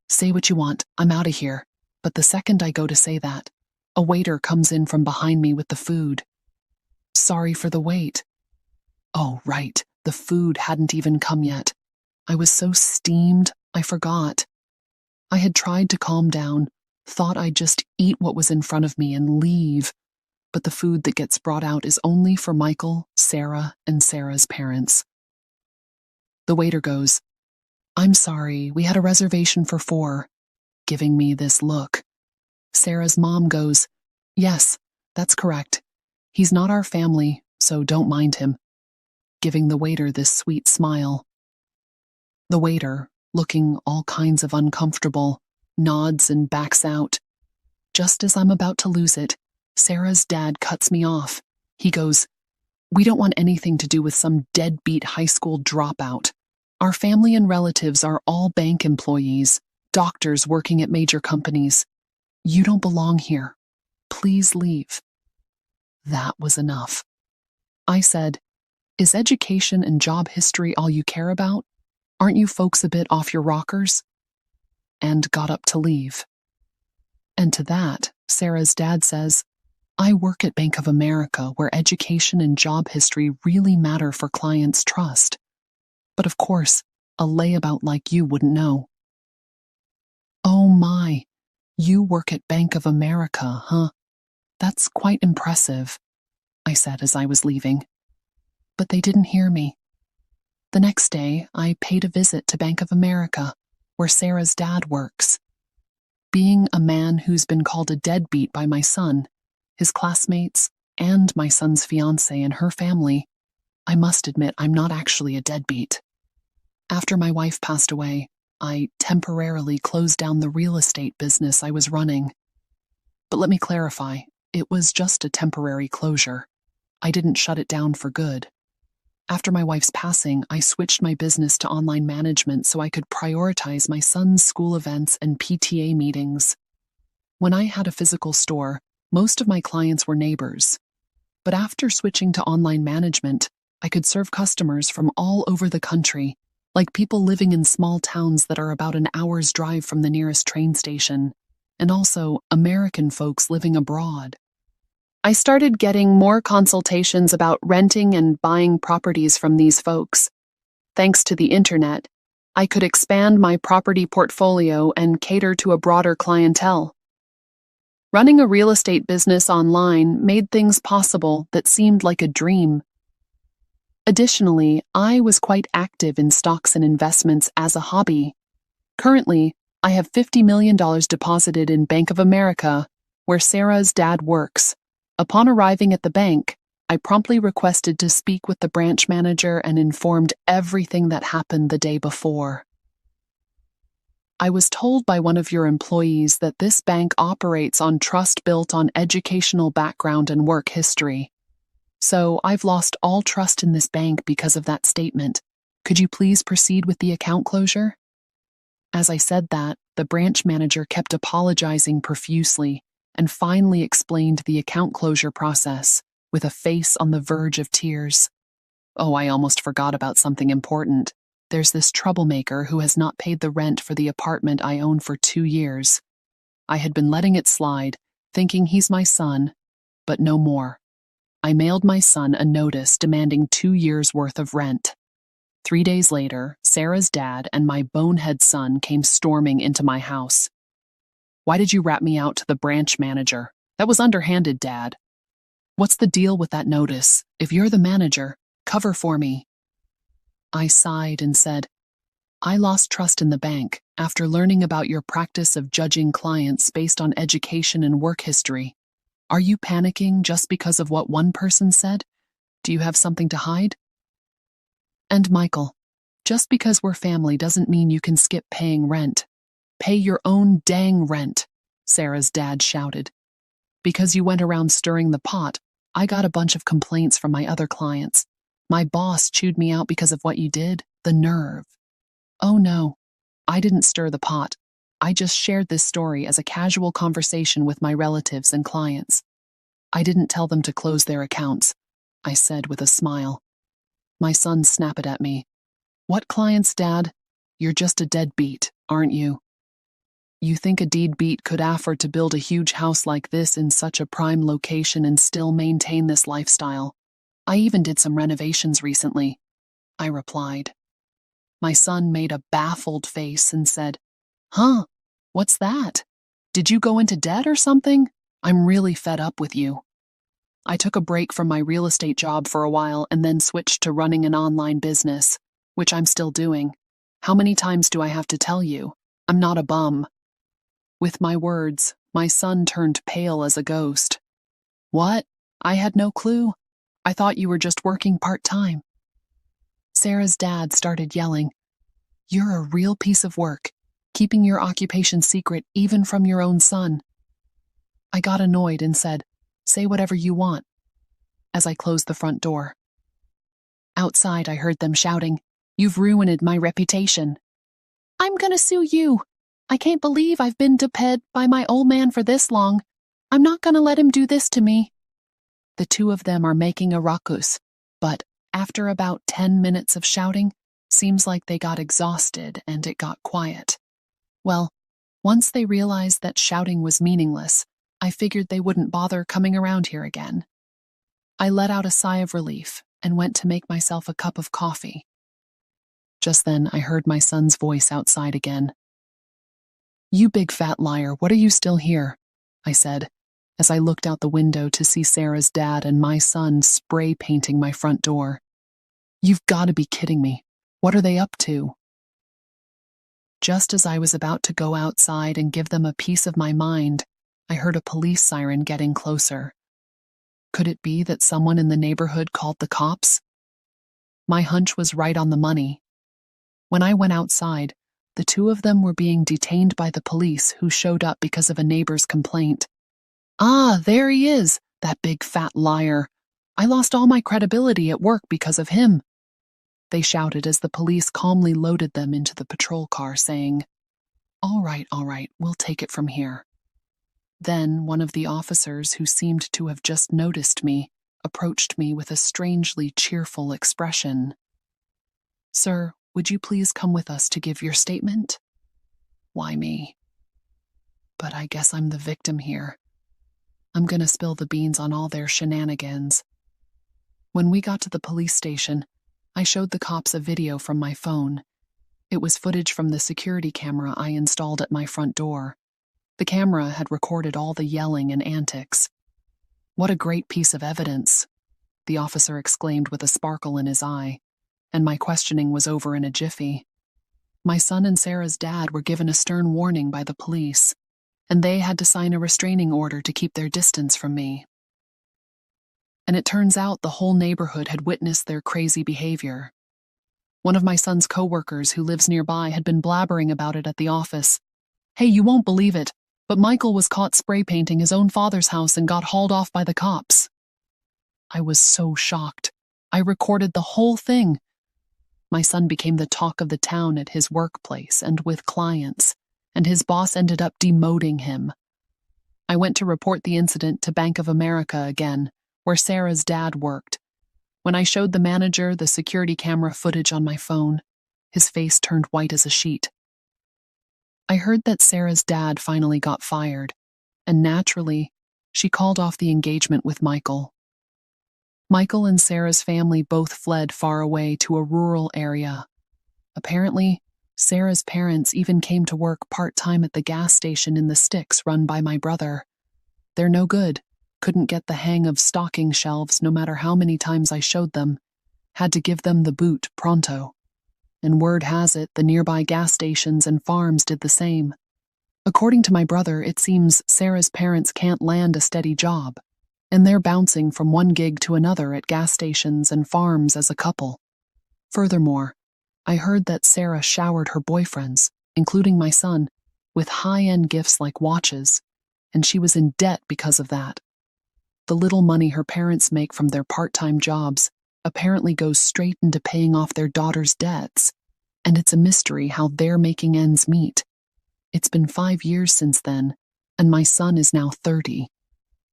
what you want, I'm out of here. But the second I go to say that, a waiter comes in from behind me with the food. Sorry for the wait. Oh, right, the food hadn't even come yet. I was so steamed, I forgot. I had tried to calm down, thought I'd just eat what was in front of me and leave, but the food that gets brought out is only for Michael, Sarah, and Sarah's parents. The waiter goes, "I'm sorry, we had a reservation for 4, giving me this look. Sarah's mom goes, "Yes, that's correct. He's not our family, so don't mind him," giving the waiter this sweet smile. The waiter, looking all kinds of uncomfortable, nods and backs out. Just as I'm about to lose it, Sarah's dad cuts me off. He goes, "We don't want anything to do with some deadbeat high school dropout. Our family and relatives are all bank employees, doctors working at major companies. You don't belong here. Please leave." That was enough. I said, "Is education and job history all you care about? Aren't you folks a bit off your rockers?" And got up to leave. And to that, Sarah's dad says, "I work at Bank of America, where education and job history really matter for clients' trust. But of course, a layabout like you wouldn't know." "Oh my, you work at Bank of America, huh? That's quite impressive," I said as I was leaving. But they didn't hear me. The next day, I paid a visit to Bank of America, where Sarah's dad works. Being a man who's been called a deadbeat by my son, his classmates, and my son's fiancée and her family. I must admit, I'm not actually a deadbeat. After my wife passed away, I temporarily closed down the real estate business I was running. But let me clarify, it was just a temporary closure. I didn't shut it down for good. After my wife's passing, I switched my business to online management so I could prioritize my son's school events and PTA meetings. When I had a physical store, most of my clients were neighbors. But after switching to online management, I could serve customers from all over the country, like people living in small towns that are about an hour's drive from the nearest train station, and also American folks living abroad. I started getting more consultations about renting and buying properties from these folks. Thanks to the internet, I could expand my property portfolio and cater to a broader clientele. Running a real estate business online made things possible that seemed like a dream. Additionally, I was quite active in stocks and investments as a hobby. Currently, I have $50 million deposited in Bank of America, where Sarah's dad works. Upon arriving at the bank, I promptly requested to speak with the branch manager and informed everything that happened the day before. I was told by one of your employees that this bank operates on trust built on educational background and work history. So I've lost all trust in this bank because of that statement. Could you please proceed with the account closure? As I said that, the branch manager kept apologizing profusely and finally explained the account closure process with a face on the verge of tears. Oh, I almost forgot about something important. There's this troublemaker who has not paid the rent for the apartment I own for 2 years. I had been letting it slide, thinking he's my son, but no more. I mailed my son a notice demanding 2 years' worth of rent. 3 days later, Sarah's dad and my bonehead son came storming into my house. Why did you rat me out to the branch manager? That was underhanded, Dad. What's the deal with that notice? If you're the manager, cover for me. I sighed and said, I lost trust in the bank after learning about your practice of judging clients based on education and work history. Are you panicking just because of what one person said? Do you have something to hide? And Michael, just because we're family doesn't mean you can skip paying rent. Pay your own dang rent, Sarah's dad shouted. Because you went around stirring the pot, I got a bunch of complaints from my other clients. My boss chewed me out because of what you did. The nerve. Oh no, I didn't stir the pot. I just shared this story as a casual conversation with my relatives and clients. I didn't tell them to close their accounts, I said with a smile. My son snapped at me. What clients, Dad? You're just a deadbeat, aren't you? You think a deadbeat could afford to build a huge house like this in such a prime location and still maintain this lifestyle? I even did some renovations recently, I replied. My son made a baffled face and said, Huh? What's that? Did you go into debt or something? I'm really fed up with you. I took a break from my real estate job for a while and then switched to running an online business, which I'm still doing. How many times do I have to tell you? I'm not a bum. With my words, my son turned pale as a ghost. What? I had no clue. I thought you were just working part-time. Sarah's dad started yelling, You're a real piece of work, keeping your occupation secret even from your own son. I got annoyed and said, Say whatever you want, as I closed the front door. Outside, I heard them shouting, You've ruined my reputation. I'm gonna sue you. I can't believe I've been deped by my old man for this long. I'm not gonna let him do this to me. The two of them are making a ruckus, but after about 10 minutes of shouting, seems like they got exhausted and it got quiet. Well, once they realized that shouting was meaningless, I figured they wouldn't bother coming around here again. I let out a sigh of relief and went to make myself a cup of coffee. Just then, I heard my son's voice outside again. You big fat liar, what are you still here? I said, as I looked out the window to see Sarah's dad and my son spray painting my front door. You've got to be kidding me. What are they up to? Just as I was about to go outside and give them a piece of my mind, I heard a police siren getting closer. Could it be that someone in the neighborhood called the cops? My hunch was right on the money. When I went outside, the two of them were being detained by the police who showed up because of a neighbor's complaint. Ah, there he is, that big fat liar. I lost all my credibility at work because of him. They shouted as the police calmly loaded them into the patrol car, saying, all right, we'll take it from here. Then one of the officers, who seemed to have just noticed me, approached me with a strangely cheerful expression. Sir, would you please come with us to give your statement? Why me? But I guess I'm the victim here. I'm gonna spill the beans on all their shenanigans. When we got to the police station, I showed the cops a video from my phone. It was footage from the security camera I installed at my front door. The camera had recorded all the yelling and antics. What a great piece of evidence, the officer exclaimed with a sparkle in his eye, and my questioning was over in a jiffy. My son and Sarah's dad were given a stern warning by the police, and they had to sign a restraining order to keep their distance from me. And it turns out the whole neighborhood had witnessed their crazy behavior. One of my son's coworkers who lives nearby had been blabbering about it at the office. Hey, you won't believe it, but Michael was caught spray painting his own father's house and got hauled off by the cops. I was so shocked. I recorded the whole thing. My son became the talk of the town at his workplace and with clients, and his boss ended up demoting him. I went to report the incident to Bank of America again, where Sarah's dad worked. When I showed the manager the security camera footage on my phone, his face turned white as a sheet. I heard that Sarah's dad finally got fired, and naturally, she called off the engagement with Michael. Michael and Sarah's family both fled far away to a rural area. Apparently, Sarah's parents even came to work part-time at the gas station in the sticks run by my brother. They're no good. Couldn't get the hang of stocking shelves no matter how many times I showed them. Had to give them the boot pronto. And word has it the nearby gas stations and farms did the same. According to my brother, it seems Sarah's parents can't land a steady job, and they're bouncing from one gig to another at gas stations and farms as a couple. Furthermore, I heard that Sarah showered her boyfriends, including my son, with high-end gifts like watches, and she was in debt because of that. The little money her parents make from their part-time jobs apparently goes straight into paying off their daughter's debts, and it's a mystery how they're making ends meet. It's been 5 years since then, and my son is now 30.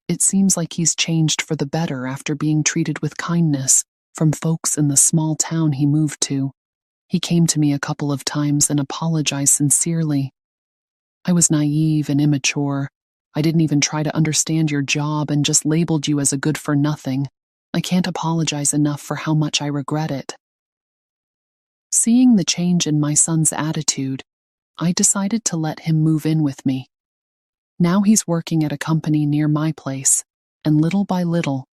It seems like he's changed for the better after being treated with kindness from folks in the small town he moved to. He came to me a couple of times and apologized sincerely. I was naive and immature. I didn't even try to understand your job and just labeled you as a good-for-nothing. I can't apologize enough for how much I regret it. Seeing the change in my son's attitude, I decided to let him move in with me. Now he's working at a company near my place, and little by little,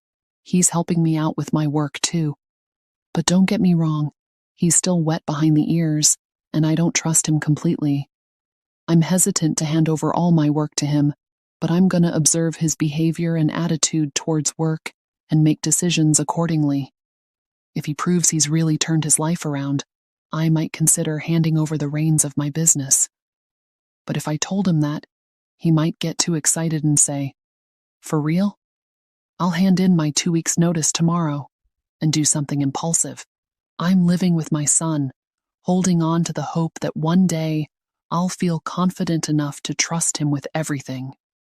he's helping me out with my work too. But don't get me wrong, he's still wet behind the ears, and I don't trust him completely. I'm hesitant to hand over all my work to him, but I'm gonna observe his behavior and attitude towards work and make decisions accordingly. If he proves he's really turned his life around, I might consider handing over the reins of my business. But if I told him that, he might get too excited and say, "For real? I'll hand in my 2 weeks' notice tomorrow," and do something impulsive. I'm living with my son, holding on to the hope that one day I'll feel confident enough to trust him with everything.